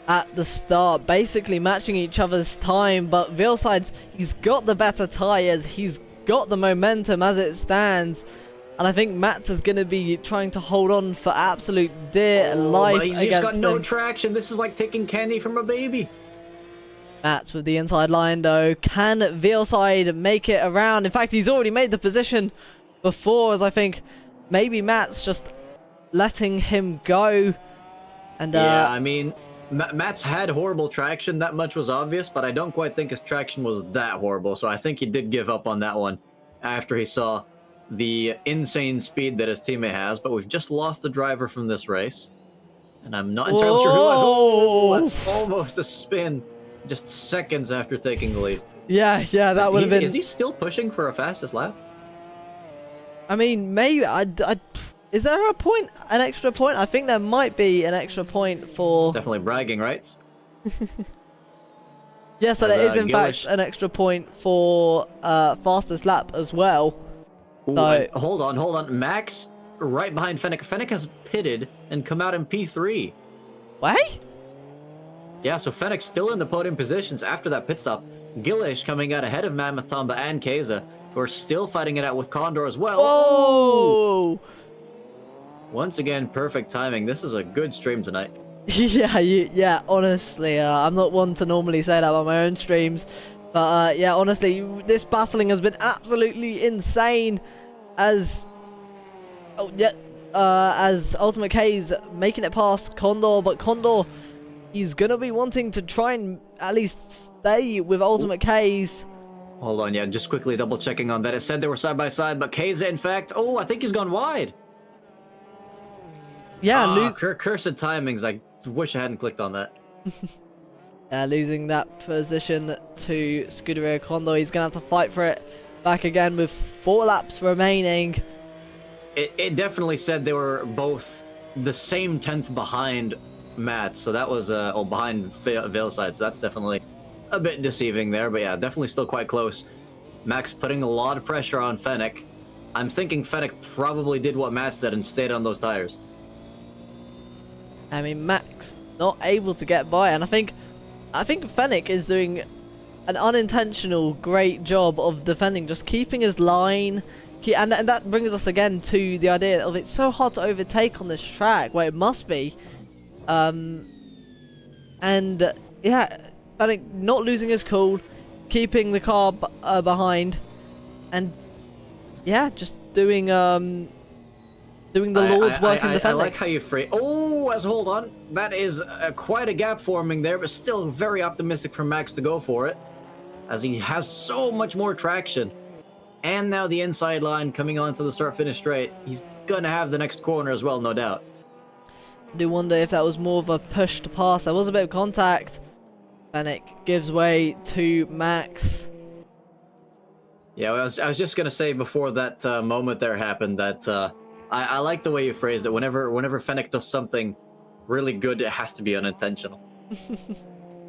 Speaker 1: at the start, basically matching each other's time. But Veilside's, he's got the better tires. He's got the momentum as it stands. And I think Mats is going to be trying to hold on for absolute dear life
Speaker 2: He's
Speaker 1: against
Speaker 2: just got no
Speaker 1: them.
Speaker 2: traction. This is like taking candy from a baby.
Speaker 1: Mats with the inside line though. Can Veilside make it around? In fact, he's already made the position before, as I think maybe Mats just letting him go. And
Speaker 2: yeah, I mean, Mats had horrible traction. That much was obvious, but I don't quite think his traction was that horrible. So I think he did give up on that one after he saw the insane speed that his teammate has. But we've just lost the driver from this race, and I'm not entirely sure who it was. Oh, that's almost a spin just seconds after taking the lead.
Speaker 1: yeah, that would have been...
Speaker 2: Is he still pushing for a fastest lap?
Speaker 1: I mean, maybe... Is there a point? An extra point? I think there might be an extra point for...
Speaker 2: Definitely bragging rights.
Speaker 1: Yes, and it is in fact an extra point for fastest lap as well.
Speaker 2: Ooh,
Speaker 1: So...
Speaker 2: hold on. Max right behind Fennec. Fennec has pitted and come out in P3.
Speaker 1: Wait?
Speaker 2: Yeah, so Fennec's still in the podium positions after that pit stop. Gillish coming out ahead of Mammoth, Tamba, and Keza, who are still fighting it out with Condor as well.
Speaker 1: Oh!
Speaker 2: Once again, perfect timing. This is a good stream tonight.
Speaker 1: yeah, honestly, I'm not one to normally say that about my own streams. But yeah, honestly, this battling has been absolutely insane as... Oh, yeah, as Ultimate K's making it past Condor, but Condor... He's gonna be wanting to try and at least stay with Ultimate K's.
Speaker 2: Hold on, yeah, just quickly double checking on that. It said they were side by side, but Keza, in fact, I think he's gone wide.
Speaker 1: Yeah,
Speaker 2: cursed timings. I wish I hadn't clicked on that.
Speaker 1: losing that position to Scuderia Condor. He's gonna have to fight for it back again with 4 laps remaining.
Speaker 2: It definitely said they were both the same 10th behind Matt, so that was behind Veilside, so that's definitely a bit deceiving there, but yeah, definitely still quite close. Max putting a lot of pressure on Fennec. I'm thinking Fennec probably did what Matt said and stayed on those tires.
Speaker 1: I mean, Max not able to get by, and I think Fennec is doing an unintentional great job of defending, just keeping his line. And that brings us again to the idea of it's so hard to overtake on this track, where it must be. And yeah, Fennec not losing his cool, keeping the car behind, and yeah, just doing the Lord's work in the Fennec.
Speaker 2: I like how you phrase. Oh, hold on. That is quite a gap forming there, but still very optimistic for Max to go for it, as he has so much more traction. And now the inside line coming onto the start-finish straight. He's gonna have the next corner as well, no doubt.
Speaker 1: I do wonder if that was more of a push to pass. There was a bit of contact. Fennec gives way to Max.
Speaker 2: Yeah, I was just gonna say before that moment there happened that I like the way you phrased it. Whenever Fennec does something really good, it has to be unintentional.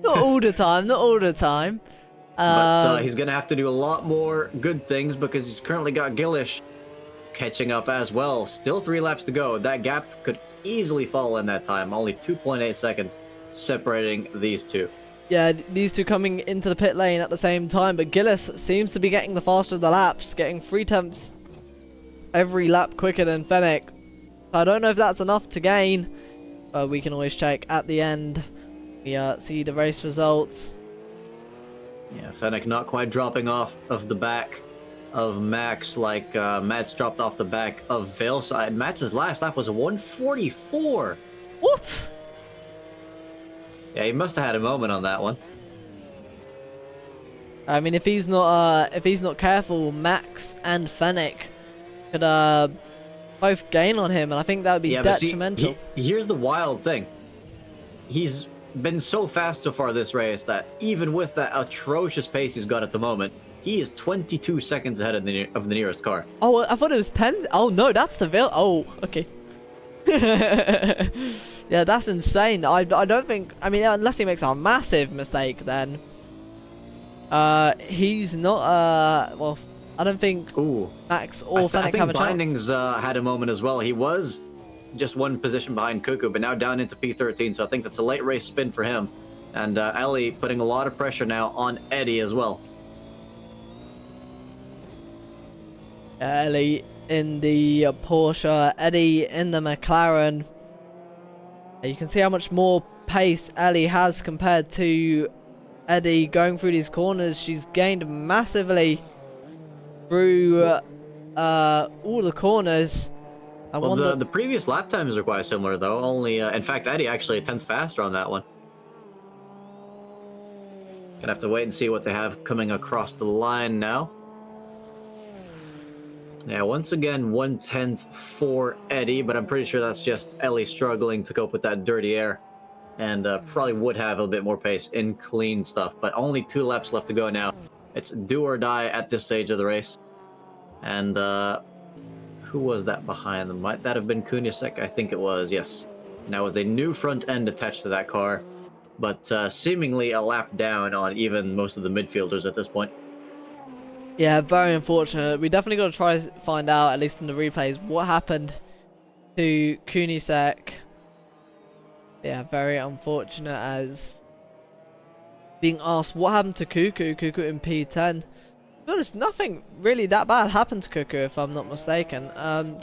Speaker 1: Not all the time, not all the time.
Speaker 2: But he's gonna have to do a lot more good things because he's currently got Gillish catching up as well. Still 3 laps to go. That gap could easily fall in that time. Only 2.8 seconds separating these two.
Speaker 1: Yeah, these two coming into the pit lane at the same time, but Gillis seems to be getting the faster of the laps, getting 3 tenths every lap quicker than Fennec. I don't know if that's enough to gain, but we can always check at the end. We see the race results.
Speaker 2: Yeah, Fennec not quite dropping off of the back of Max like Mats dropped off the back of Veilside. Mats's last lap was a 1:44.
Speaker 1: What?
Speaker 2: Yeah, he must have had a moment on that one.
Speaker 1: I mean, if he's not careful, Max and Fennec could both gain on him, and I think that would be detrimental.
Speaker 2: But see, here's the wild thing. He's been so fast so far this race that even with that atrocious pace he's got at the moment, he is 22 seconds ahead of the nearest car.
Speaker 1: Oh, I thought it was 10. Oh no, that's the Veil. Oh, okay. Yeah, that's insane. I don't think. I mean, unless he makes a massive mistake, then he's not. Well, I don't think.
Speaker 2: Ooh.
Speaker 1: Max or Fennec have a chance.
Speaker 2: I think Bindings had a moment as well. He was just 1 position behind Cuckoo, but now down into P13. So I think that's a late race spin for him. And Ellie putting a lot of pressure now on Eddie as well.
Speaker 1: Ellie in the Porsche, Eddie in the McLaren. You can see how much more pace Ellie has compared to Eddie going through these corners. She's gained massively through all the corners.
Speaker 2: Well, the previous lap times are quite similar, though. Only, in fact, Eddie actually a 10th faster on that one. Gonna have to wait and see what they have coming across the line now. Yeah, once again, 1/10 for Eddie, but I'm pretty sure that's just Ellie struggling to cope with that dirty air. And probably would have a bit more pace in clean stuff, but only 2 laps left to go now. It's do or die at this stage of the race. And who was that behind them? Might that have been Kunisek? I think it was, yes. Now with a new front end attached to that car, but seemingly a lap down on even most of the midfielders at this point.
Speaker 1: Yeah, very unfortunate. We definitely got to try to find out, at least from the replays, what happened to Kunisek. Yeah, very unfortunate, as being asked what happened to Cuckoo in P10. To be honest, nothing really that bad happened to Cuckoo, if I'm not mistaken.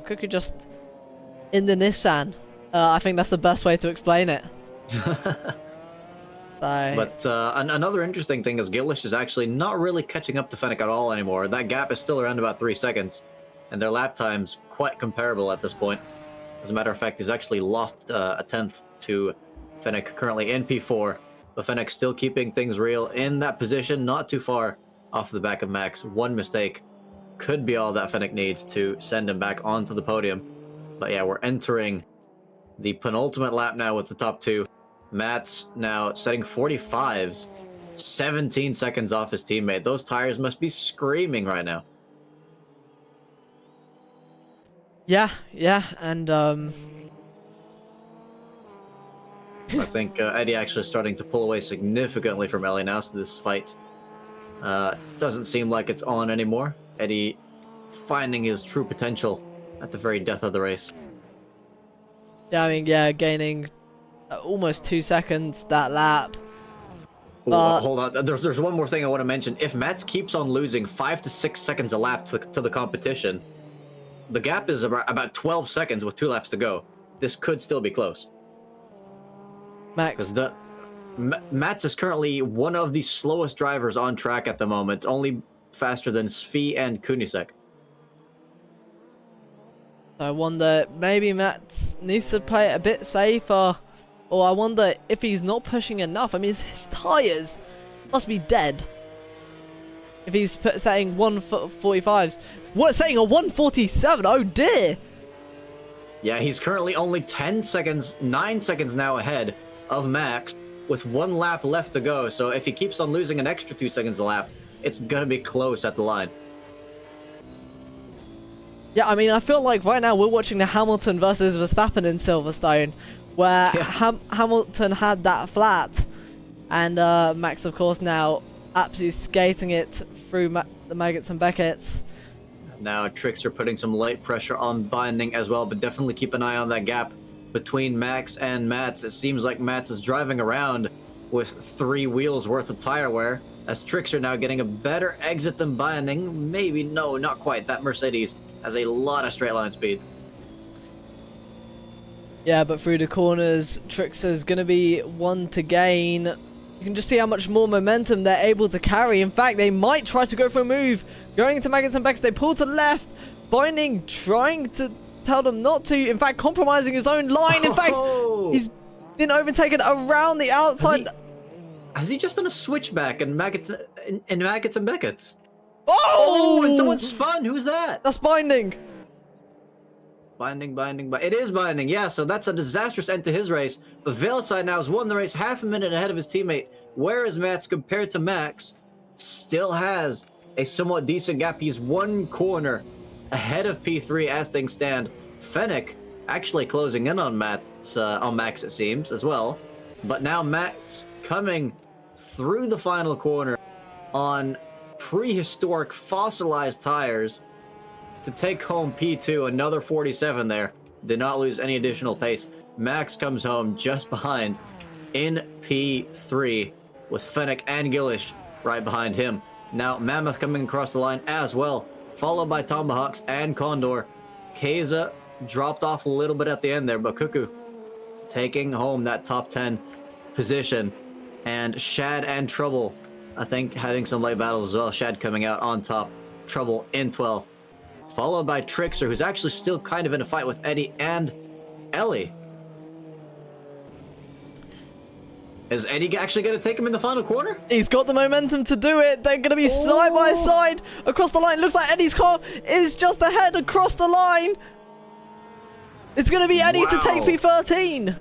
Speaker 1: Cuckoo just in the Nissan. I think that's the best way to explain it.
Speaker 2: But another interesting thing is Gillish is actually not really catching up to Fennec at all anymore. That gap is still around about 3 seconds, and their lap time's quite comparable at this point. As a matter of fact, he's actually lost a 10th to Fennec, currently in P4, but Fennec still keeping things real in that position, not too far off the back of Max. 1 mistake could be all that Fennec needs to send him back onto the podium. But yeah, we're entering the penultimate lap now with the top 2. Matt's now setting 45s, 17 seconds off his teammate. Those tires must be screaming right now.
Speaker 1: Yeah, and
Speaker 2: I think Eddie actually starting to pull away significantly from Ellie now, so this fight doesn't seem like it's on anymore. Eddie finding his true potential at the very death of the race.
Speaker 1: Yeah, I mean, yeah, gaining almost 2 seconds that lap.
Speaker 2: Ooh, hold on, there's one more thing I want to mention. If Mats keeps on losing 5 to 6 seconds a lap to the competition, the gap is about 12 seconds with 2 laps to go. This could still be close.
Speaker 1: Max.
Speaker 2: Because Mats is currently one of the slowest drivers on track at the moment, only faster than Svi and Kunisek.
Speaker 1: I wonder, maybe Matt needs to play it a bit safer. Or I wonder if he's not pushing enough. I mean, his tyres must be dead. If he's saying 145s. What, saying a 147? Oh dear!
Speaker 2: Yeah, he's currently only 9 seconds now ahead of Max, with 1 lap left to go. So if he keeps on losing an extra 2 seconds a lap, it's gonna be close at the line.
Speaker 1: Yeah, I mean, I feel like right now we're watching the Hamilton versus Verstappen in Silverstone, where Hamilton had that flat, and Max, of course, now absolutely skating it through the Maggots and Beckett's.
Speaker 2: Now Tricks are putting some light pressure on Binding as well, but definitely keep an eye on that gap between Max and Mats. It seems like Mats is driving around with 3 wheels worth of tire wear, as Tricks are now getting a better exit than Binding. Maybe, no, not quite. That Mercedes has a lot of straight line speed.
Speaker 1: Yeah, but through the corners, Tricks is going to be one to gain. You can just see how much more momentum they're able to carry. In fact, they might try to go for a move. Going into Maggots and Becks, they pull to the left. Binding trying to tell them not to. In fact, compromising his own line. In fact, he's been overtaken around the outside.
Speaker 2: Has he just done a switchback in Maggots and Beckett's?
Speaker 1: Oh!
Speaker 2: And someone spun. Who's that?
Speaker 1: That's Binding.
Speaker 2: Binding. It is Binding. Yeah, so that's a disastrous end to his race. But Veilside now has won the race half a minute ahead of his teammate. Whereas Mats, compared to Max, still has a somewhat decent gap. He's 1 corner ahead of P3 as things stand. Fennec actually closing in on Max, it seems, as well. But now Max coming through the final corner on prehistoric fossilized tires to take home P2, another 47 there. Did not lose any additional pace. Max comes home just behind in P3 with Fennec and Gillish right behind him. Now Mammoth coming across the line as well, followed by Tomahawks and Condor. Keza dropped off a little bit at the end there, but Cuckoo taking home that top 10 position. And Shad and Trouble, I think, having some late battles as well. Shad coming out on top, Trouble in 12th. Followed by Trickster, who's actually still kind of in a fight with Eddie and Ellie. Is Eddie actually going to take him in the final corner?
Speaker 1: He's got the momentum to do it. They're going to be side by side across the line. Looks like Eddie's car is just ahead across the line. It's going to be Eddie to take P13.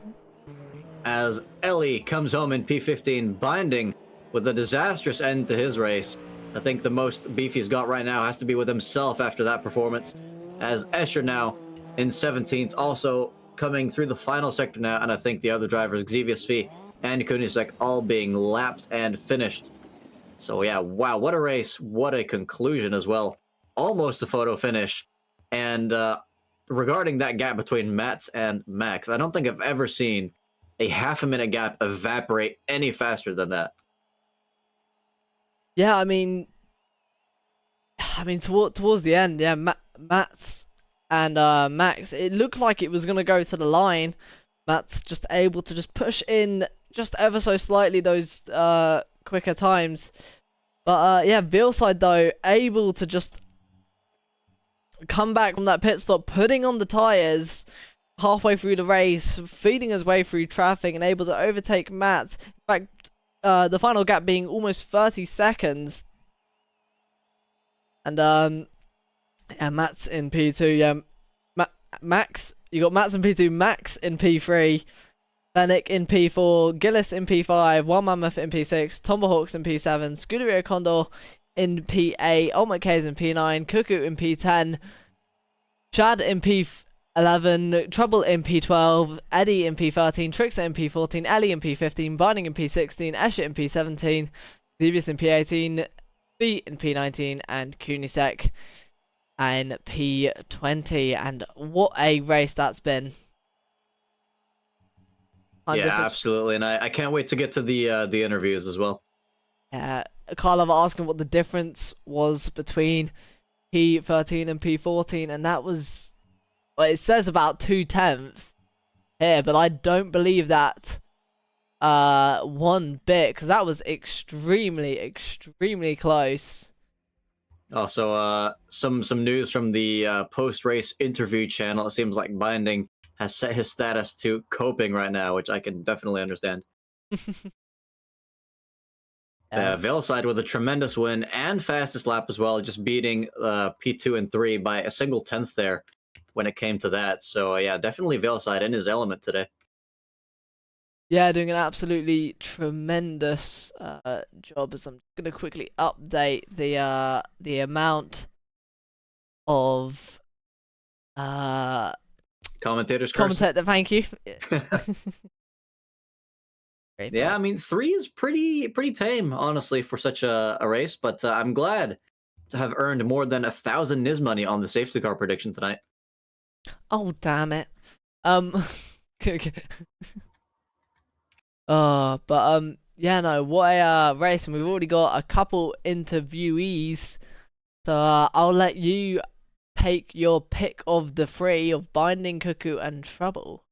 Speaker 2: As Ellie comes home in P15, Binding with a disastrous end to his race. I think the most beef he's got right now has to be with himself after that performance. As Escher now in 17th, also coming through the final sector now, and I think the other drivers, Xavius Fee and Kunisek, all being lapped and finished. So yeah, wow, what a race, what a conclusion as well. Almost a photo finish. And regarding that gap between Mats and Max, I don't think I've ever seen a half-a-minute gap evaporate any faster than that.
Speaker 1: Yeah, I mean, towards the end, yeah, Mats and Max, it looked like it was gonna go to the line. Mats just able to just push in just ever so slightly those quicker times, but yeah, Veilside though able to just come back from that pit stop, putting on the tires halfway through the race, feeding his way through traffic, and able to overtake Mats. In fact, the final gap being almost 30 seconds. And yeah, Mats in P2. Yeah, Max, you got Mats in P2, Max in P3, Fennec in P4, Gillis in P5, One Mammoth in P6, Tomahawks in P7, Scuderia Condor in P8, Ultimate K's in P9, Cuckoo in P10, Chad in P11, Trouble in P12, Eddie in P13, Trickster in P14, Ellie in P15, Binding in P16, Escher in P17, Xevious in P18, B in P19, and Kunisek in P20. And what a race that's been.
Speaker 2: Yeah, absolutely, and I can't wait to get to the interviews as well.
Speaker 1: Yeah, Carl asking what the difference was between P13 and P14, and that was, well, it says about 0.2 here, but I don't believe that one bit, because that was extremely close.
Speaker 2: Also, some news from the post-race interview channel. It seems like Binding has set his status to coping right now, which I can definitely understand. Veilside with a tremendous win and fastest lap as well, just beating P2 and 3 by a single tenth there when it came to that. So yeah, definitely Veilside in his element today.
Speaker 1: Yeah, doing an absolutely tremendous job. As I'm gonna quickly update the amount of
Speaker 2: Commentators
Speaker 1: commentator. Thank you.
Speaker 2: Yeah, I mean 3 is pretty tame, honestly, for such a race. But I'm glad to have earned more than 1,000 NIS money on the safety car prediction tonight.
Speaker 1: Oh damn it. Yeah, no, what a race, and we've already got a couple interviewees, so I'll let you take your pick of the three of Binding, Cuckoo, and Trouble.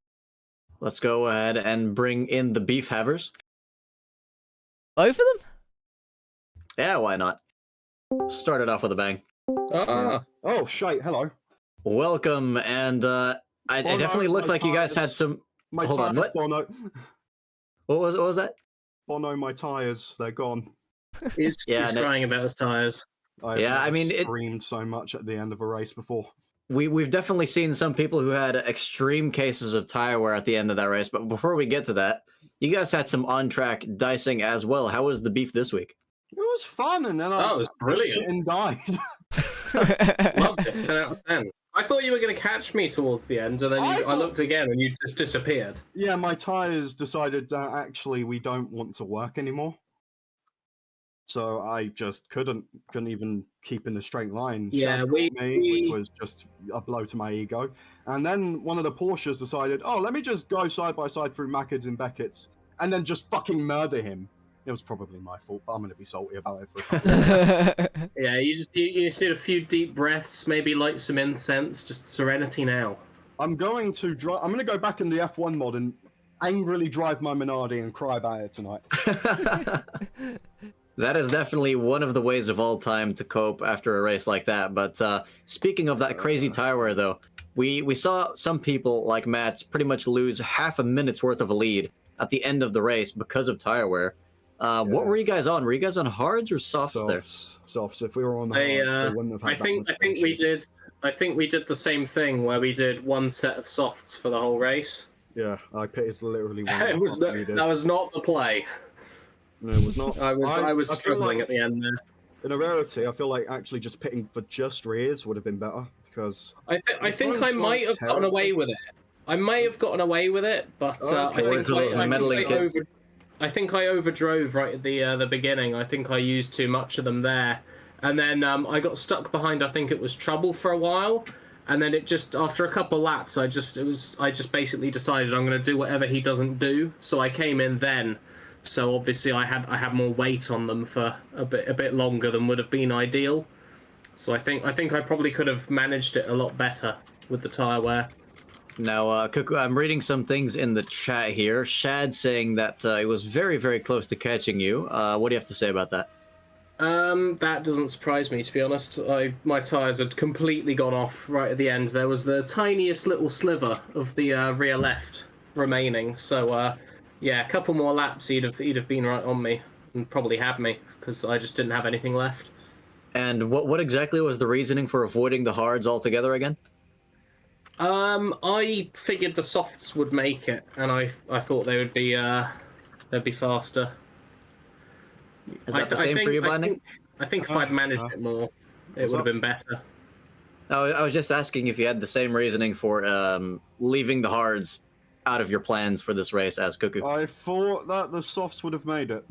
Speaker 2: Let's go ahead and bring in the beef havers.
Speaker 1: Both of them?
Speaker 2: Yeah, why not? Started off with a bang.
Speaker 3: Oh, shite, hello.
Speaker 2: Welcome, and it definitely looked like you guys had some... Hold on, what?
Speaker 3: Bono.
Speaker 2: What was that?
Speaker 3: Bono, my tyres, they're gone.
Speaker 4: He's crying about his tyres.
Speaker 3: I mean, screamed so much at the end of a race before.
Speaker 2: We've definitely seen some people who had extreme cases of tire wear at the end of that race, but before we get to that, you guys had some on-track dicing as well. How was the beef this week?
Speaker 3: It was fun, and then I
Speaker 4: was brilliant
Speaker 3: and died.
Speaker 4: Loved it, 10 out of 10. I thought you were going to catch me towards the end, and then I looked again, and you just disappeared.
Speaker 3: Yeah, my tyres decided that actually we don't want to work anymore. So I just couldn't even keep in a straight line.
Speaker 4: Yeah,
Speaker 3: which was just a blow to my ego. And then one of the Porsches decided, oh, let me just go side by side through Mackett's and Beckett's, and then just fucking murder him. It was probably my fault, but I'm going to be salty about it for a couple of
Speaker 4: Yeah, you just need a few deep breaths, maybe light some incense, just serenity now.
Speaker 3: I'm going to go back in the F1 mod and angrily drive my Minardi and cry about it tonight.
Speaker 2: That is definitely one of the ways of all time to cope after a race like that. But speaking of that crazy tire wear, though, we saw some people like Matt's pretty much lose half a minute's worth of a lead at the end of the race because of tire wear. What were you guys on? Were you guys on hards or softs there?
Speaker 3: Softs. If we were on the hards, we wouldn't have had
Speaker 4: I think we did the same thing where we did one set of softs for the whole race.
Speaker 3: Yeah, I pitted literally one.
Speaker 4: That was not the play.
Speaker 3: No, it was not.
Speaker 4: I was struggling at the end there.
Speaker 3: In a rarity, I feel like actually just pitting for just rears would have been better because
Speaker 4: I think I might have gotten away with it. I may have gotten away with it, but I think I overdrove right at the beginning. I think I used too much of them there, and then I got stuck behind. I think it was Trouble for a while, and then it just after a couple laps, I just basically decided I'm going to do whatever he doesn't do. So I came in then. So obviously I had more weight on them for a bit longer than would have been ideal. So I think I probably could have managed it a lot better with the tire wear.
Speaker 2: Now, Cuckoo, I'm reading some things in the chat here. Shad saying that it was very, very close to catching you. What do you have to say about that?
Speaker 4: That doesn't surprise me, to be honest. My tyres had completely gone off right at the end. There was the tiniest little sliver of the rear left remaining. So, yeah, a couple more laps, he'd have been right on me and probably had me because I just didn't have anything left.
Speaker 2: And what exactly was the reasoning for avoiding the hards altogether again?
Speaker 4: I figured the softs would make it, and I thought they'd be faster.
Speaker 2: Is that the same for you, Binding?
Speaker 4: I think if I'd managed it more, it would have been better.
Speaker 2: No, I was just asking if you had the same reasoning for leaving the hards out of your plans for this race as Cuckoo.
Speaker 3: I thought that the softs would have made it.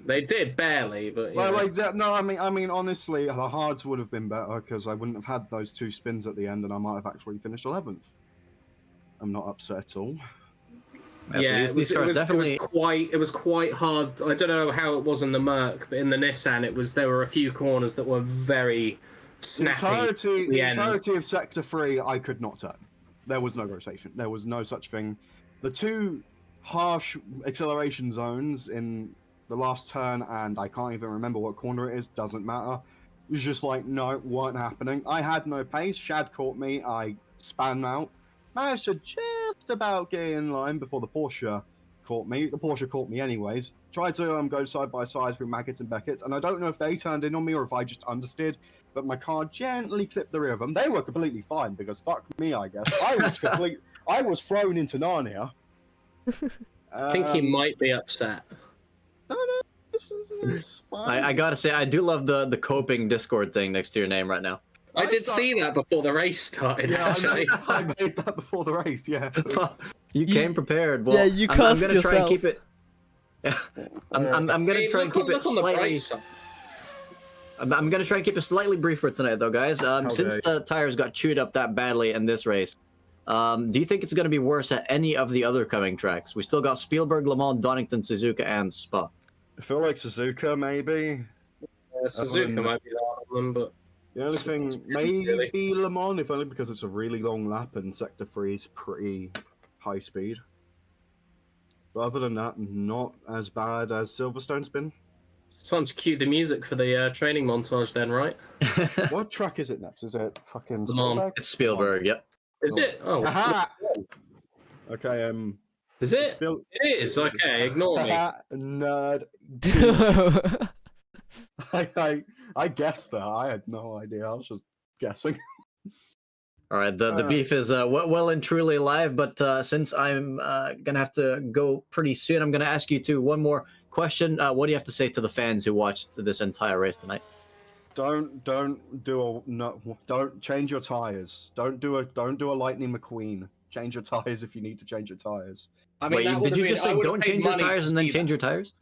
Speaker 4: They did barely, but
Speaker 3: well, like that. No, I mean, honestly, the hards would have been better because I wouldn't have had those two spins at the end, and I might have actually finished 11th. I'm not upset at all.
Speaker 4: Yeah, it was quite hard. I don't know how it was in the Merc, but in the Nissan, there were a few corners that were very snappy.
Speaker 3: The entirety of Sector 3, I could not turn. There was no rotation. There was no such thing. The two harsh acceleration zones in the last turn, and I can't even remember what corner it is. Doesn't matter. It was just like, no, weren't happening. I had no pace. Shad caught me. I span out. Managed to just about get in line before the Porsche caught me. The Porsche caught me anyways. Tried to go side by side through Maggots and Beckett's, and I don't know if they turned in on me or if I just understeered, but my car gently clipped the rear of them. They were completely fine because fuck me, I guess. I was thrown into Narnia.
Speaker 4: I think he might be upset.
Speaker 3: No, no, it's fine.
Speaker 2: I gotta say, I do love the coping Discord thing next to your name right now.
Speaker 4: I did see that before the race started,
Speaker 3: Yeah,
Speaker 4: actually.
Speaker 3: I made that before the race. Yeah.
Speaker 2: You came prepared. Well,
Speaker 1: yeah, you
Speaker 2: I'm
Speaker 1: cast
Speaker 2: gonna try and
Speaker 1: yourself.
Speaker 2: keep it. Yeah, I'm gonna try and keep it slightly. I'm gonna try and keep it slightly briefer tonight, though, guys. Since the tires got chewed up that badly in this race, do you think it's gonna be worse at any of the other coming tracks? We still got Spielberg, Le Mans, Donington, Suzuka, and Spa.
Speaker 3: I feel like Suzuka maybe.
Speaker 4: Suzuka might be the one of them, but
Speaker 3: The only thing
Speaker 4: really.
Speaker 3: maybe Le Mans, if only because it's a really long lap and Sector 3 is pretty high speed. But other than that, not as bad as Silverstone's been.
Speaker 4: It's time to cue the music for the training montage then, right?
Speaker 3: What track is it next? Is it fucking
Speaker 4: Le Mans.
Speaker 3: Spielberg?
Speaker 2: It's Spielberg. Yep.
Speaker 4: Is it? Oh,
Speaker 3: Aha! Okay,
Speaker 4: is it? It is. Okay, ignore me.
Speaker 3: Nerd. I guessed that. I had no idea. I was just guessing.
Speaker 2: All right, the beef is well and truly alive, but since I'm gonna have to go pretty soon, I'm gonna ask you one more question. What do you have to say to the fans who watched this entire race tonight?
Speaker 3: Don't change your tires. Don't do a Lightning McQueen. Change your tires if you need to change your tires.
Speaker 4: I mean,
Speaker 2: Wait, did you just say don't change your tires and then change your tires?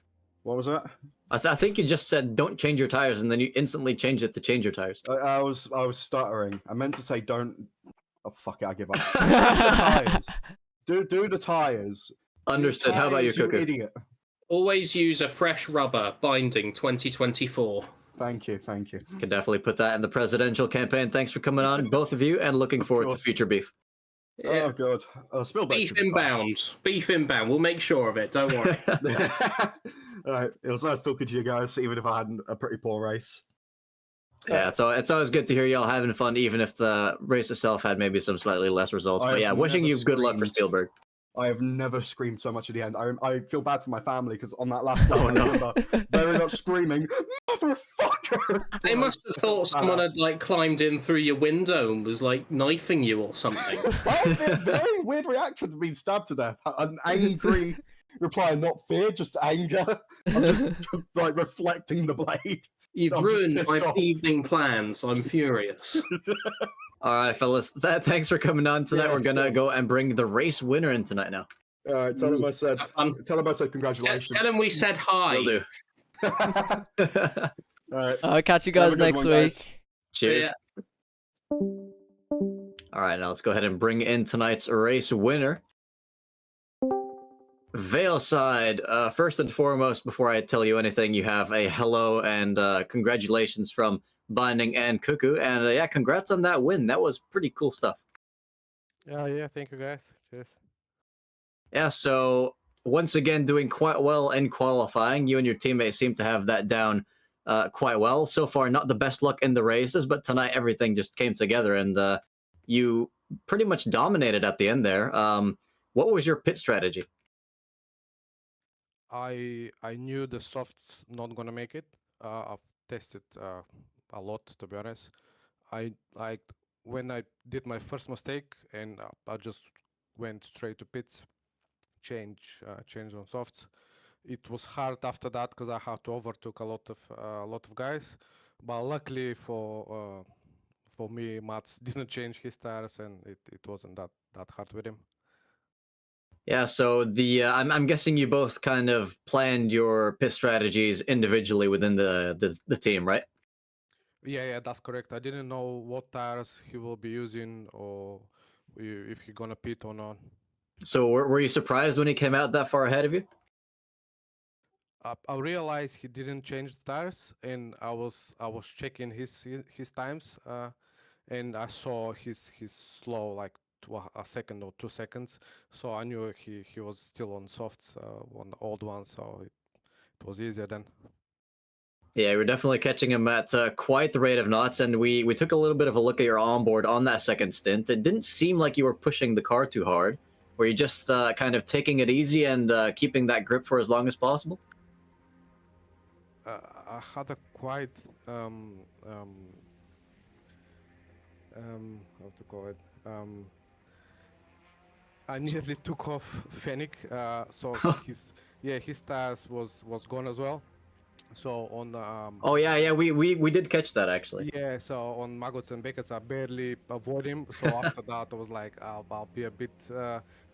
Speaker 3: What was that?
Speaker 2: I think you just said don't change your tires and then you instantly changed it to change your tires.
Speaker 3: I was stuttering. I meant to say don't. Oh fuck it! I give up. Change the tires. Do the tires.
Speaker 2: Understood. How about you, Cuckoo?
Speaker 3: Idiot.
Speaker 4: Always use a fresh rubber binding 2024.
Speaker 3: Thank you.
Speaker 2: Can definitely put that in the presidential campaign. Thanks for coming on, both of you, and looking forward to future beef.
Speaker 4: Yeah.
Speaker 3: Oh god. Spielberg
Speaker 4: Beef inbound. Beef inbound. We'll make sure of it. Don't worry.
Speaker 3: Alright, it was nice talking to you guys, even if I had a pretty poor race.
Speaker 2: Yeah, so it's always good to hear y'all having fun, even if the race itself had maybe some slightly less results. But yeah, wishing you good luck for Spielberg.
Speaker 3: I have never screamed so much at the end. I feel bad for my family because on that last lap, I remember very much screaming, "Motherfucker!"
Speaker 4: They must have thought someone had like climbed in through your window and was like knifing you or something.
Speaker 3: That would be a very weird reaction to being stabbed to death. An angry reply, not fear, just anger. I'm just like reflecting the blade.
Speaker 4: You've ruined my evening plans. I'm furious.
Speaker 2: All right, fellas. Thanks for coming on tonight.
Speaker 3: Yeah,
Speaker 2: we're gonna go and bring the race winner in tonight now.
Speaker 3: Tell him I said. Tell him I said congratulations.
Speaker 4: Tell him we said hi.
Speaker 2: Will do.
Speaker 3: All right.
Speaker 1: I'll catch you guys next week.
Speaker 3: Guys.
Speaker 2: Cheers.
Speaker 4: Yeah.
Speaker 2: All right, now let's go ahead and bring in tonight's race winner. Veilside, first and foremost, before I tell you anything, you have a hello and congratulations from Binding and Cuckoo. And yeah, congrats on that win. That was pretty cool stuff.
Speaker 5: Yeah, thank you guys. Cheers.
Speaker 2: Yeah, so once again, doing quite well in qualifying. You and your teammates seem to have that down quite well. So far, not the best luck in the races, but tonight everything just came together and you pretty much dominated at the end there. What was your pit strategy?
Speaker 5: I knew the soft's not gonna make it. I've tested a lot, to be honest. When I did my first mistake and I just went straight to pits, change on softs. It was hard after that because I had to overtook a lot of guys. But luckily for me, Mats didn't change his tires and it wasn't that hard with him.
Speaker 2: Yeah, so I'm guessing you both kind of planned your pit strategies individually within the team, right?
Speaker 5: Yeah, that's correct. I didn't know what tires he will be using or if he's gonna pit or not.
Speaker 2: So were you surprised when he came out that far ahead of you?
Speaker 5: I realized he didn't change the tires, and I was checking his times, and I saw he's slow like a second or 2 seconds. So I knew he was still on softs, on the old one, so it was easier then.
Speaker 2: Yeah, we're definitely catching him at quite the rate of knots, and we took a little bit of a look at your onboard on that second stint. It didn't seem like you were pushing the car too hard. Were you just kind of taking it easy and keeping that grip for as long as possible?
Speaker 5: I had a quite how to call it. I nearly took off Fennec, so his tires was gone as well. So on
Speaker 2: Oh yeah, we did catch that actually.
Speaker 5: yeah, so on Maggots and Beckett's I barely avoid him. So after that I was like, I'll be a bit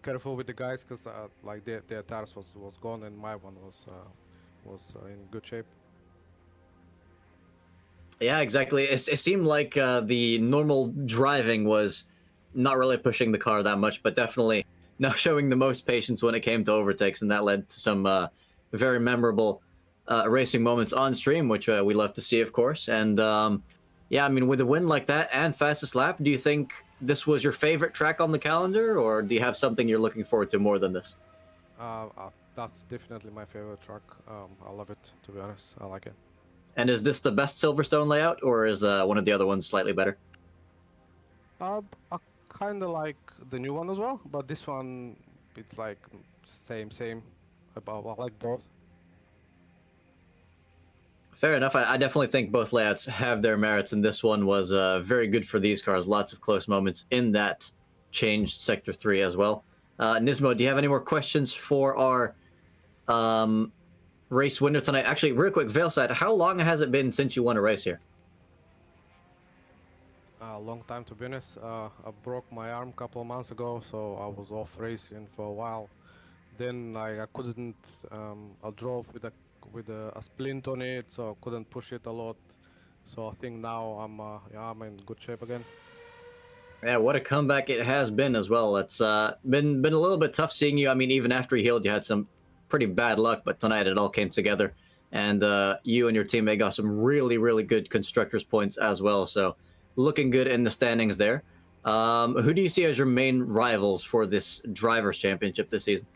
Speaker 5: careful with the guys, because like their tires was gone and my one was in good shape.
Speaker 2: Yeah, exactly. It seemed like the normal driving was not really pushing the car that much, but definitely not showing the most patience when it came to overtakes, and that led to some very memorable racing moments on stream, which we love to see, of course. And yeah, I mean, with a win like that and fastest lap, do you think this was your favorite track on the calendar, or do you have something you're looking forward to more than this?
Speaker 5: That's definitely my favorite track. I love it, to be honest. I like it.
Speaker 2: And is this the best Silverstone layout, or is one of the other ones slightly better?
Speaker 5: I kind of like the new one as well, but this one, it's like same. I like both.
Speaker 2: Fair enough. I definitely think both layouts have their merits, and this one was very good for these cars. Lots of close moments in that changed Sector 3 as well. Nismo, do you have any more questions for our race winner tonight? Actually, real quick, Veilside, how long has it been since you won a race here?
Speaker 5: A long time, to be honest. I broke my arm a couple of months ago, so I was off racing for a while. Then I couldn't. I drove with a splint on it, so I couldn't push it a lot. So I think now I'm in good shape again.
Speaker 2: Yeah, what a comeback it has been as well. It's been a little bit tough seeing you. I mean, even after you healed, you had some pretty bad luck, but tonight it all came together, and you and your teammate got some really good constructors points as well. So looking good in the standings there. Who do you see as your main rivals for this drivers' championship this season?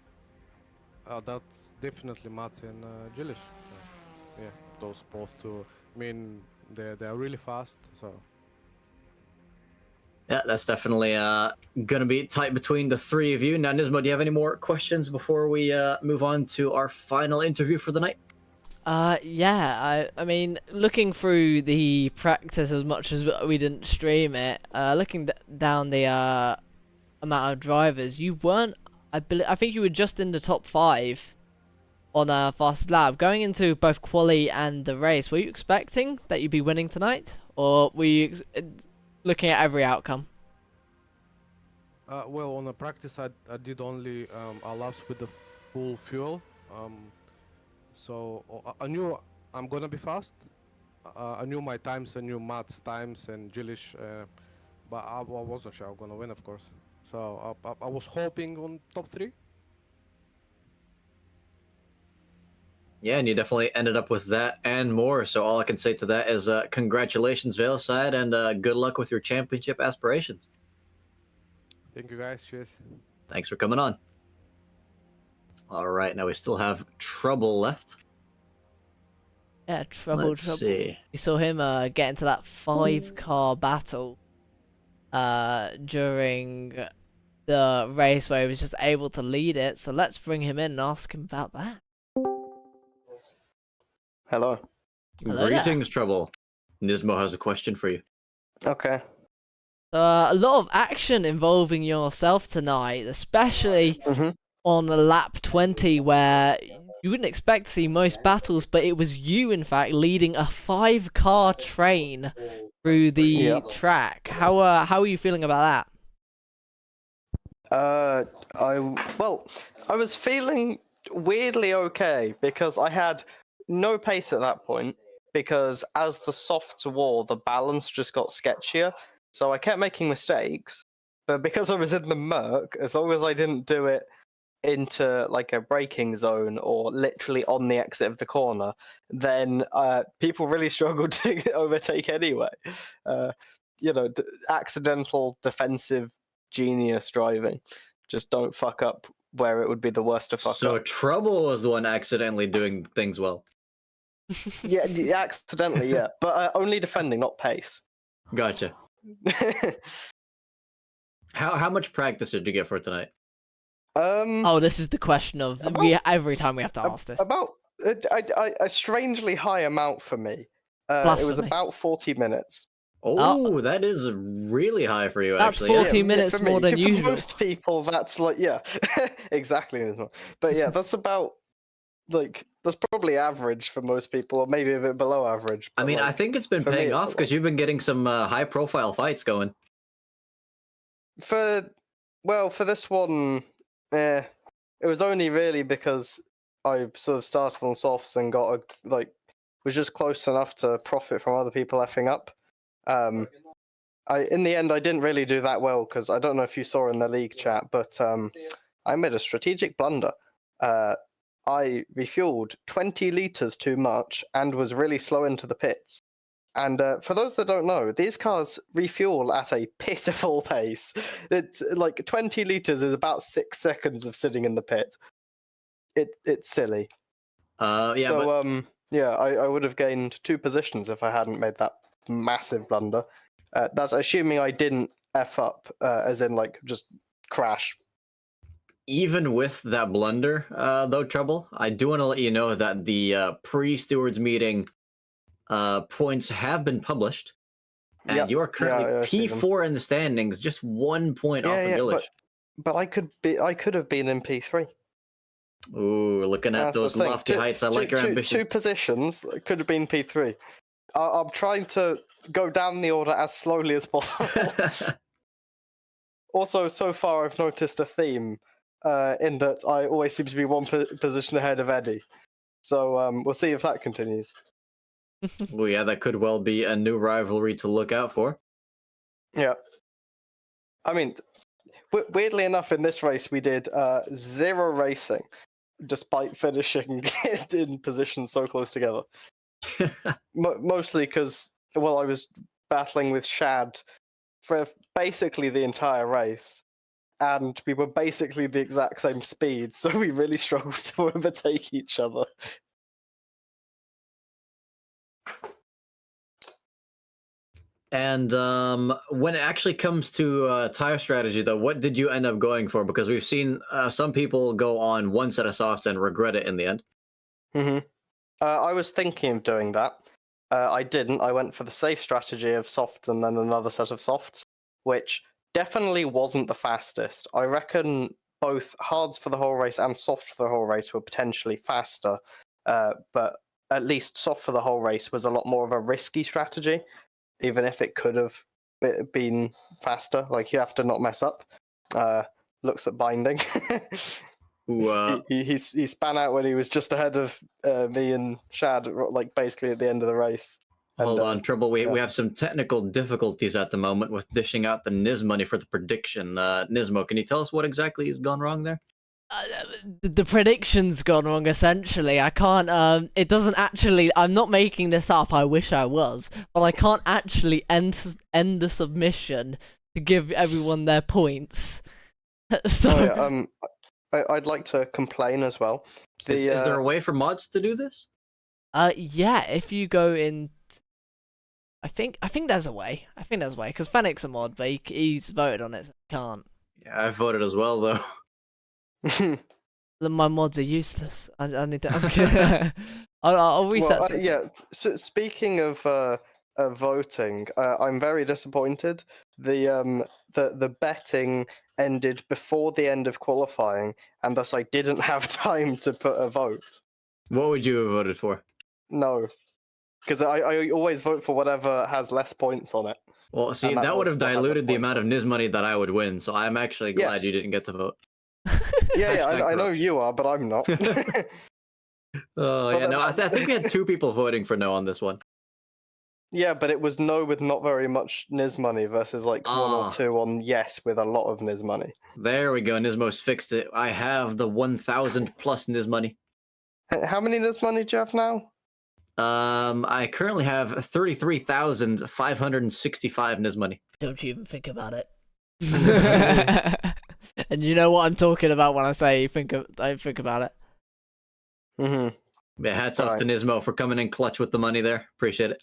Speaker 5: That's definitely Mats and Jilish. Yeah, those both two. I mean, they're really fast. So
Speaker 2: yeah, that's definitely gonna be tight between the three of you. Now, Nismo, do you have any more questions before we move on to our final interview for the night?
Speaker 1: Yeah, I mean, looking through the practice as much as we didn't stream it, looking down the amount of drivers, you weren't. I think you were just in the top 5 on fastest lap. Going into both quali and the race, were you expecting that you'd be winning tonight, or were you looking at every outcome?
Speaker 5: well, on the practice, I did only laps with the full fuel. So I knew I'm gonna be fast. I knew my times, I knew Matt's times and Jilish, but I wasn't sure I'm gonna win, of course. So I was hoping on top 3.
Speaker 2: Yeah, and you definitely ended up with that and more. So all I can say to that is congratulations, Veilside, and good luck with your championship aspirations.
Speaker 5: Thank you, guys. Cheers.
Speaker 2: Thanks for coming on. All right, now we still have Trouble left.
Speaker 1: Yeah, trouble.
Speaker 2: Let's see.
Speaker 1: You saw him get into that 5-car battle during the race where he was just able to lead it. So let's bring him in and ask him about that.
Speaker 6: Hello.
Speaker 1: Hello
Speaker 2: Greetings, Trouble. Nismo has a question for you.
Speaker 6: Okay.
Speaker 1: So a lot of action involving yourself tonight, especially on lap 20, where you wouldn't expect to see most battles, but it was you, in fact, leading a 5-car train through the track. How are you feeling about
Speaker 6: that? I was feeling weirdly okay because I had no pace at that point, because as the softs wore, the balance just got sketchier. So I kept making mistakes, but because I was in the murk, as long as I didn't do it into like a braking zone or literally on the exit of the corner, then people really struggled to overtake anyway. Accidental defensive genius driving. Just don't fuck up where it would be the worst to fuck
Speaker 2: So
Speaker 6: up.
Speaker 2: Trouble was the one accidentally doing things well.
Speaker 6: Yeah, accidentally, yeah. But only defending, not pace.
Speaker 2: Gotcha. How much practice did you get for tonight?
Speaker 1: Oh, this is the question of every time we have to ask this.
Speaker 6: About a strangely high amount for me. It was
Speaker 1: Blasphemy.
Speaker 6: about 40 minutes.
Speaker 2: Oh, that is really high for you,
Speaker 1: That's
Speaker 2: actually.
Speaker 1: 40 minutes
Speaker 6: for me.
Speaker 1: more than
Speaker 6: For
Speaker 1: usual.
Speaker 6: most people, that's like, yeah, exactly. But yeah, that's about, like, that's probably average for most people, or maybe a bit below average.
Speaker 2: I
Speaker 6: but,
Speaker 2: mean,
Speaker 6: like,
Speaker 2: I think it's been
Speaker 6: for me,
Speaker 2: paying
Speaker 6: it's a
Speaker 2: off
Speaker 6: lot.
Speaker 2: because you've been getting some high-profile fights going.
Speaker 6: For this one, it was only really because I sort of started on softs and got was just close enough to profit from other people effing up. In the end, I didn't really do that well because I don't know if you saw in the league chat, but I made a strategic blunder. I refueled 20 liters too much and was really slow into the pits. And for those that don't know, these cars refuel at a pitiful pace. It's like 20 liters is about 6 seconds of sitting in the pit. It's silly.
Speaker 2: Yeah,
Speaker 6: so I would have gained 2 positions if I hadn't made that massive blunder. That's assuming I didn't F up, as in like just crash.
Speaker 2: even with that blunder, though, Trouble, I do want to let you know that the pre-stewards meeting points have been published, and
Speaker 6: Yep.
Speaker 2: you are currently
Speaker 6: I see them.
Speaker 2: P4 in the standings, just 1 point off the village.
Speaker 6: But I could have been in P3.
Speaker 2: Ooh, looking at
Speaker 6: That's the
Speaker 2: those
Speaker 6: thing.
Speaker 2: lofty heights. I like your ambition.
Speaker 6: 2 positions could have been P3. I'm trying to go down the order as slowly as possible. Also, so far I've noticed a theme in that I always seem to be 1 position ahead of Eddie. So we'll see if that continues.
Speaker 2: Well, yeah, that could well be a new rivalry to look out for.
Speaker 6: Yeah. I mean, weirdly enough, in this race we did 0 racing, despite finishing in positions so close together. Mostly because, I was battling with Shad for basically the entire race, and we were basically the exact same speed, so we really struggled to overtake each other.
Speaker 2: And when it actually comes to tire strategy, though, what did you end up going for? Because we've seen some people go on 1 set of softs and regret it in the end.
Speaker 6: I was thinking of doing that. I didn't. I went for the safe strategy of softs and then another set of softs, which definitely wasn't the fastest. I reckon both hards for the whole race and soft for the whole race were potentially faster, but at least soft for the whole race was a lot more of a risky strategy, even if it could have been faster. Like, you have to not mess up. Looks at binding.
Speaker 2: Ooh,
Speaker 6: he span out when he was just ahead of me and Shad, like basically at the end of the race.
Speaker 2: hold on, Trouble. We have some technical difficulties at the moment with dishing out the Niz money for the prediction. Nismo, can you tell us what exactly has gone wrong there?
Speaker 1: The prediction's gone wrong, essentially. I can't, it doesn't actually, I'm not making this up, I wish I was, but I can't actually end the submission to give everyone their points. So...
Speaker 6: I'd like to complain as well.
Speaker 2: Is there a way for mods to do this?
Speaker 1: Yeah, if you go in... I think there's a way. Because Fennec's a mod, but he's voted on it, so he can't.
Speaker 2: Yeah, I voted as well, though.
Speaker 1: My mods are useless. I need to... I'll reset.
Speaker 6: So speaking of voting, I'm very disappointed. The betting ended before the end of qualifying, and thus I didn't have time to put a vote.
Speaker 2: What would you have voted for?
Speaker 6: No, because I always vote for whatever has less points on it.
Speaker 2: Well, see, that would have diluted the amount of Niz money that I would win, so I'm actually glad you didn't get to vote.
Speaker 6: I know you are, but I'm not.
Speaker 2: Oh, yeah, no, I think we had 2 people voting for no on this one.
Speaker 6: Yeah, but it was no with not very much Niz money versus like 1 or 2 on yes with a lot of Niz money.
Speaker 2: There we go, Nismo's fixed it. I have the 1,000 plus Niz money.
Speaker 6: How many Niz money do you have now?
Speaker 2: I currently have 33,565 Niz money.
Speaker 1: Don't you even think about it. And you know what I'm talking about when I say I think about it.
Speaker 2: Yeah, hats off to Nismo for coming in clutch with the money there. Appreciate it.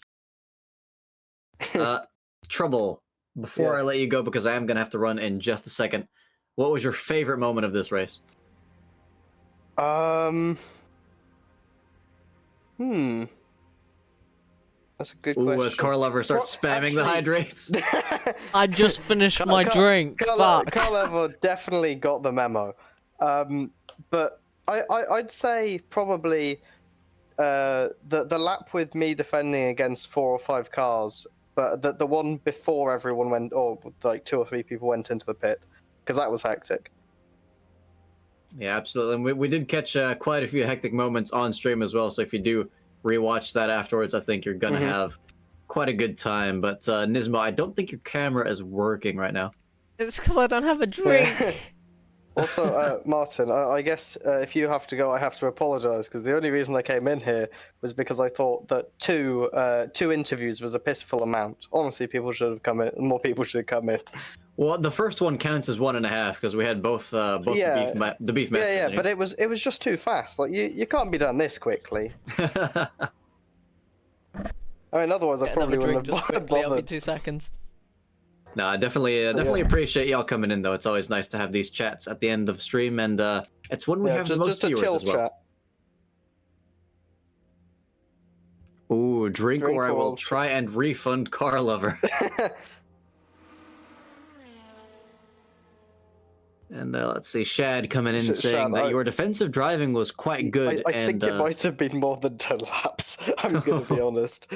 Speaker 2: Trouble. Before I
Speaker 6: Yes.
Speaker 2: let you go, because I am gonna have to run in just a second. What was your favorite moment of this race?
Speaker 6: That's a good
Speaker 2: Ooh,
Speaker 6: question.
Speaker 2: as Carl Lover starts spamming the hydrates.
Speaker 1: I just finished my drink.
Speaker 6: Carl
Speaker 1: Fuck.
Speaker 6: Lover definitely got the memo. But I'd say probably the lap with me defending against 4 or 5 cars, but the one before everyone went, or like 2 or 3 people went into the pit, because that was hectic.
Speaker 2: Yeah, absolutely. And we did catch quite a few hectic moments on stream as well. So if you do rewatch that afterwards, I think you're gonna have quite a good time. But Nismo, I don't think your camera is working right now.
Speaker 1: It's because I don't have a drink.
Speaker 6: Also, Martin, I guess if you have to go, I have to apologise, because the only reason I came in here was because I thought that two interviews was a pitiful amount. Honestly, people should have come in. More people should have come in.
Speaker 2: Well, the first one counts as 1.5 because we had both the beef masters.
Speaker 6: Yeah, but it was just too fast. Like you can't be done this quickly. I mean, otherwise I probably wouldn't have
Speaker 1: quickly, I'll be
Speaker 6: bothered.
Speaker 1: 2 seconds.
Speaker 2: No, I definitely appreciate y'all coming in though. It's always nice to have these chats at the end of stream, and it's when we have the most
Speaker 6: just a
Speaker 2: viewers
Speaker 6: chill
Speaker 2: as well.
Speaker 6: chat.
Speaker 2: Ooh, drink or I will
Speaker 6: I'll-
Speaker 2: try and refund Car Lover. And let's see, Shad coming in saying
Speaker 6: Shad,
Speaker 2: that your defensive driving was quite good.
Speaker 6: I think it might have been more than 10 laps. I'm going to be honest.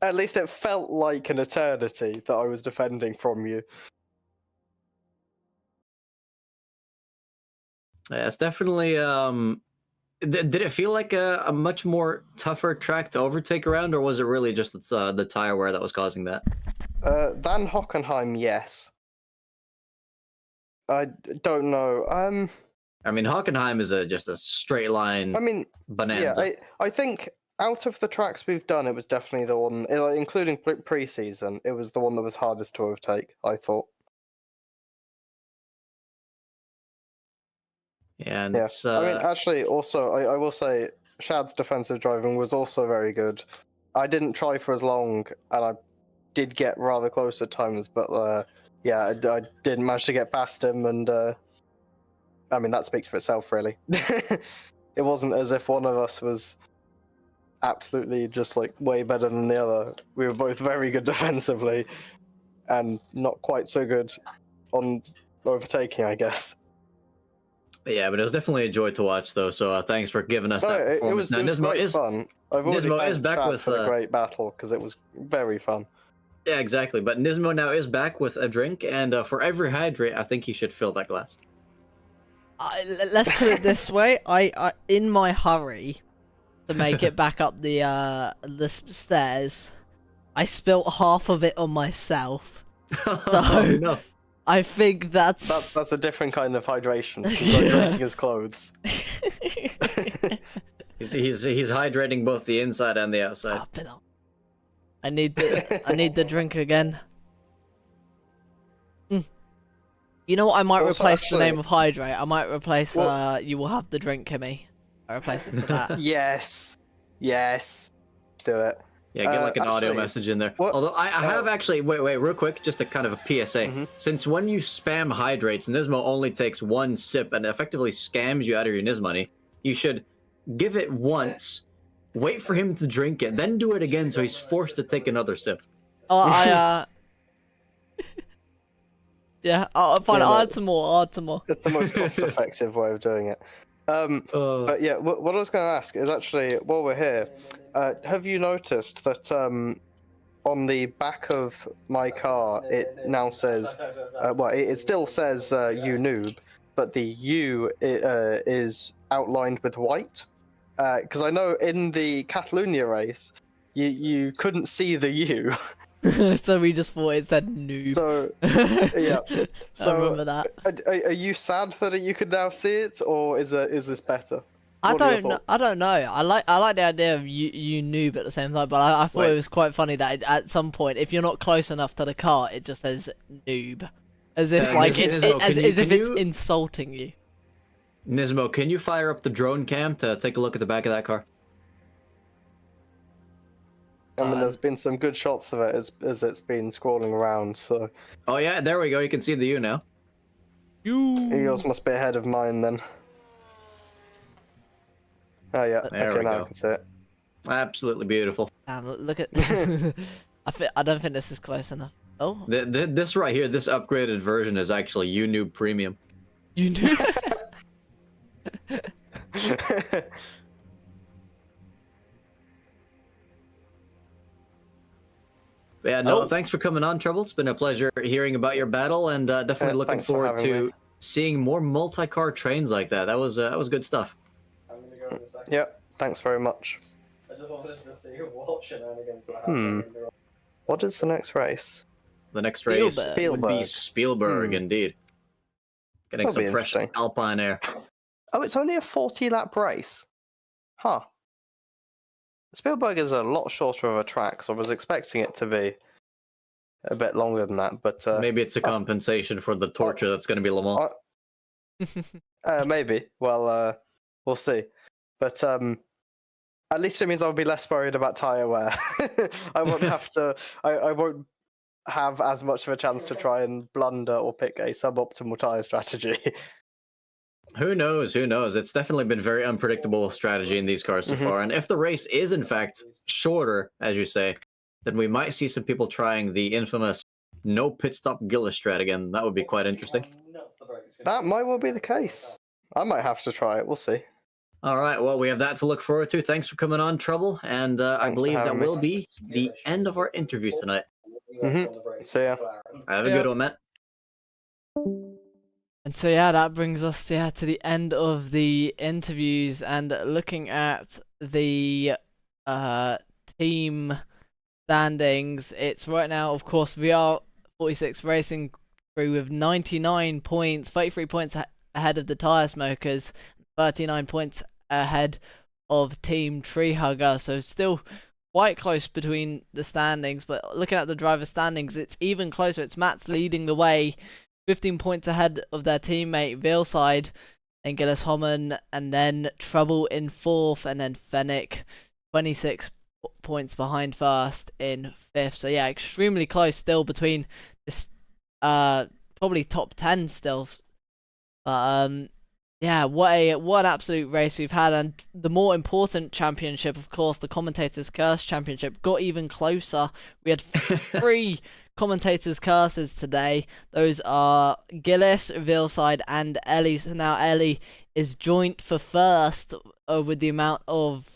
Speaker 6: At least it felt like an eternity that I was defending from you.
Speaker 2: Yeah, it's definitely. Did it feel like a much more tougher track to overtake around, or was it really just the tire wear that was causing that?
Speaker 6: Than Hockenheim, yes. I don't know.
Speaker 2: I mean, Hockenheim is just a straight line.
Speaker 6: I mean,
Speaker 2: bonanza.
Speaker 6: yeah, I think out of the tracks we've done, it was definitely the one, including pre-season, it was the one that was hardest to overtake, I thought.
Speaker 2: Yeah, and
Speaker 6: Yeah.
Speaker 2: it's,
Speaker 6: I mean, actually, also, I will say, Shad's defensive driving was also very good. I didn't try for as long, and I did get rather close at times, but yeah, I didn't manage to get past him, and I mean, that speaks for itself, really. It wasn't as if one of us was absolutely just like way better than the other. We were both very good defensively, and not quite so good on overtaking, I guess.
Speaker 2: yeah, but it was definitely a joy to watch, though. So thanks for giving us that
Speaker 6: It
Speaker 2: performance.
Speaker 6: was great fun. I've already
Speaker 2: Nismo is
Speaker 6: thanked
Speaker 2: back
Speaker 6: Shad
Speaker 2: with
Speaker 6: for the great battle, because it was very fun.
Speaker 2: Yeah, exactly. But Nismo now is back with a drink, and for every hydrate, I think he should fill that glass.
Speaker 1: Let's put it this way: I in my hurry to make it back up the stairs, I spilt half of it on myself.
Speaker 2: Oh, no.
Speaker 1: I think that's
Speaker 6: a different kind of hydration. He's hydrating his clothes.
Speaker 2: He's hydrating both the inside and the outside.
Speaker 1: I need the drink again. You know what? I might
Speaker 6: Also,
Speaker 1: replace
Speaker 6: actually-
Speaker 1: the name of hydrate. I might replace you will have the drink, Kimmy. I replace it for that.
Speaker 6: Yes, do it.
Speaker 2: Yeah, get like an audio
Speaker 6: actually,
Speaker 2: message in there.
Speaker 6: what-
Speaker 2: Although I have actually, wait, real quick, just a kind of a PSA. Since when you spam hydrates, Nismo only takes one sip and effectively scams you out of your Niz money, you should give it once, wait for him to drink it, then do it again so he's forced to take another sip.
Speaker 1: Oh, yeah, fine,
Speaker 6: Yeah,
Speaker 1: I'll
Speaker 6: no.
Speaker 1: add some more,
Speaker 6: It's the most cost-effective way of doing it. But yeah, what I was going to ask is actually, while we're here, have you noticed that on the back of my car, it now says, well, it still says "you noob," but the "U" is outlined with white? Because I know in the Catalunya race, you couldn't see the "U."
Speaker 1: So we just thought it said noob.
Speaker 6: So yeah,
Speaker 1: I remember that.
Speaker 6: Are you sad that you can now see it, or is this better?
Speaker 1: I
Speaker 6: What are your
Speaker 1: don't know.
Speaker 6: thoughts?
Speaker 1: I don't know. I like the idea of you noob at the same time, but I thought
Speaker 2: Wait.
Speaker 1: it was quite funny that at some point, if you're not close enough to the car, it just says noob. As if
Speaker 2: like, Nismo,
Speaker 1: as if
Speaker 2: can
Speaker 1: it's
Speaker 2: you-
Speaker 1: insulting you.
Speaker 2: Nismo, can you fire up the drone cam to take a look at the back of that car?
Speaker 6: I mean, there's been some good shots of it as it's been scrolling around, so
Speaker 2: Oh yeah, there we go. You can see the U now.
Speaker 6: yours must be ahead of mine then. Oh yeah,
Speaker 2: There
Speaker 6: okay,
Speaker 2: we
Speaker 6: now
Speaker 2: go.
Speaker 6: I can see it.
Speaker 2: Absolutely beautiful.
Speaker 1: Damn, look at. I don't think this is close enough. Oh,
Speaker 2: This right here, this upgraded version is actually UNoob Premium.
Speaker 1: you knew.
Speaker 2: Yeah, no,
Speaker 1: Oh.
Speaker 2: thanks for coming on, Trouble. It's been a pleasure hearing about your battle, and definitely looking
Speaker 6: thanks for
Speaker 2: forward
Speaker 6: having
Speaker 2: to
Speaker 6: me.
Speaker 2: seeing more multi-car trains like that. That was good stuff.
Speaker 6: Yep, thanks very much. I just wanted to see what shenanigans were happening. What is the next race?
Speaker 2: The next race
Speaker 1: Spielberg.
Speaker 2: would be Spielberg,
Speaker 6: Hmm.
Speaker 2: indeed. Getting
Speaker 6: That'll be
Speaker 2: some fresh
Speaker 6: interesting.
Speaker 2: Alpine air.
Speaker 6: Oh, it's only a 40-lap race. Huh. Spielberg is a lot shorter of a track, so I was expecting it to be a bit longer than that, but
Speaker 2: Maybe it's a compensation for the torture that's going to be Le Mans.
Speaker 6: maybe. Well, we'll see. But at least it means I'll be less worried about tyre wear. I won't have to. I won't have as much of a chance to try and blunder or pick a suboptimal tyre strategy.
Speaker 2: Who knows? Who knows? It's definitely been very unpredictable strategy in these cars so far. And if the race is in fact shorter, as you say, then we might see some people trying the infamous no pit stop Gillis strat again. That would be quite interesting.
Speaker 6: That might well be the case. I might have to try it. We'll see.
Speaker 2: All right, well, we have that to look forward to. Thanks for coming on, Trouble. And I
Speaker 6: Thanks for
Speaker 2: believe that
Speaker 6: having me.
Speaker 2: will be the end of our interviews tonight.
Speaker 6: See ya.
Speaker 2: Have a good one, Matt.
Speaker 1: And so yeah, that brings us to the end of the interviews, and looking at the team standings. It's right now, of course, VR46 racing through with 99 points, 33 points ahead of the Tire Smokers, 39 points ahead of Team Tree Hugger. So still quite close between the standings, but looking at the driver standings, it's even closer. It's Matt's leading the way, 15 points ahead of their teammate Veilside, and Gillis Homan, and then Trouble in fourth, and then Fennec 26 points behind first in fifth. So yeah, extremely close still between this probably top 10 still. But yeah, what an absolute race we've had, and the more important championship, of course, the Commentator's Curse Championship, got even closer. We had 3 Commentator's Curses today. Those are Gillis, Veilside, and Ellie. So now Ellie is joint for first with the amount of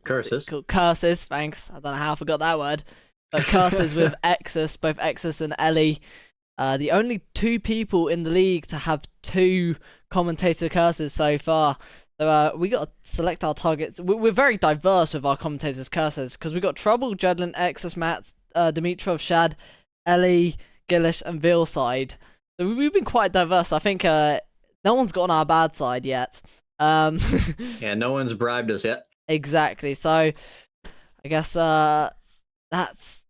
Speaker 2: Curses.
Speaker 1: Curses, thanks. I don't know how I forgot that word. But curses with Exus, both Exus and Ellie. The only 2 people in the league to have 2 commentator curses so far. So we got to select our targets. We're very diverse with our commentators' curses, because we got Trouble, Jedlin, Exus, Matt, Dimitrov, Shad, Ellie, Gillish, and Veilside. So we've been quite diverse. I think no one's got on our bad side yet.
Speaker 2: Yeah, no one's bribed us yet.
Speaker 1: Exactly. So I guess that's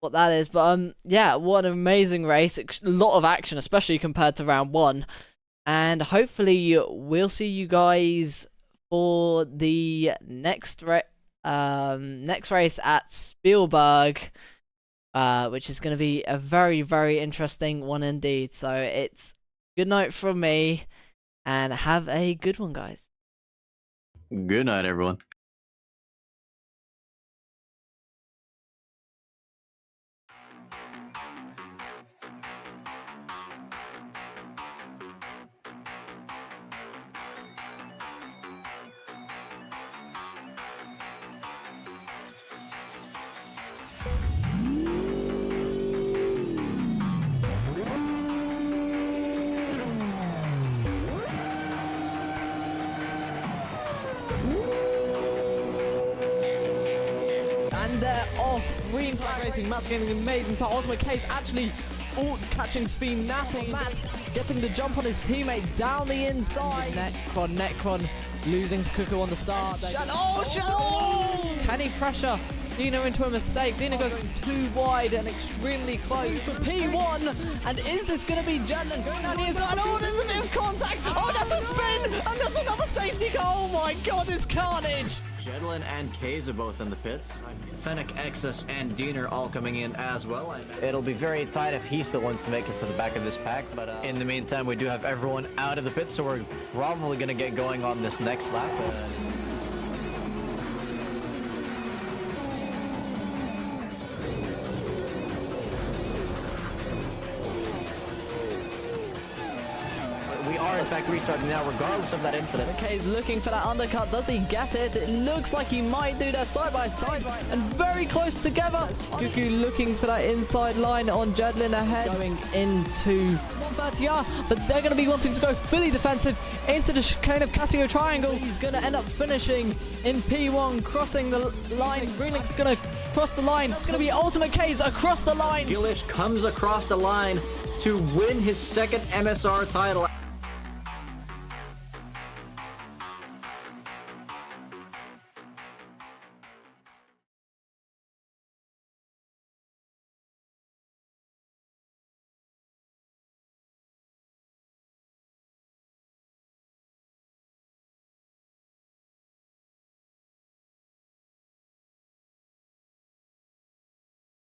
Speaker 1: what that is. But yeah, what an amazing race. A lot of action, especially compared to round 1. And hopefully we'll see you guys for the next race at Spielberg, which is going to be a very, very interesting one indeed. So it's good night from me, and have a good one, guys.
Speaker 2: Good night, everyone.
Speaker 1: And they're off. Green flag racing. Matt's getting an amazing start. Ultimate Case actually all catching speed, napping. Matt getting the jump on his teammate down the inside. Necron losing to Cuckoo on the start. Oh, can he pressure Dino into a mistake. Dino goes too wide and extremely close for P1. And is this going to be Jadlin going down the inside? Oh, there's a bit of contact. Oh, that's a spin. And there's another safety car. Oh my god, this carnage.
Speaker 2: Jedlin and Kaze are both in the pits. Fennec, Exus, and Dean are all coming in as well. It'll be very tight if he still wants to make it to the back of this pack, but in the meantime, we do have everyone out of the pit, so we're probably going to get going on this next lap. We are, in fact, restarting now, regardless of that incident.
Speaker 1: Okay, he's looking for that undercut. Does he get it? It looks like he might do that side by side and very close together. Cuckoo looking for that inside line on Jadlin ahead. Going into 130R, but they're going to be wanting to go fully defensive into the chicane of Casio Triangle. He's going to end up finishing in P1, crossing the line. Greenlink's going to cross the line. It's going to be Ultimate K's across the line.
Speaker 2: Gillish comes across the line to win his second MSR title.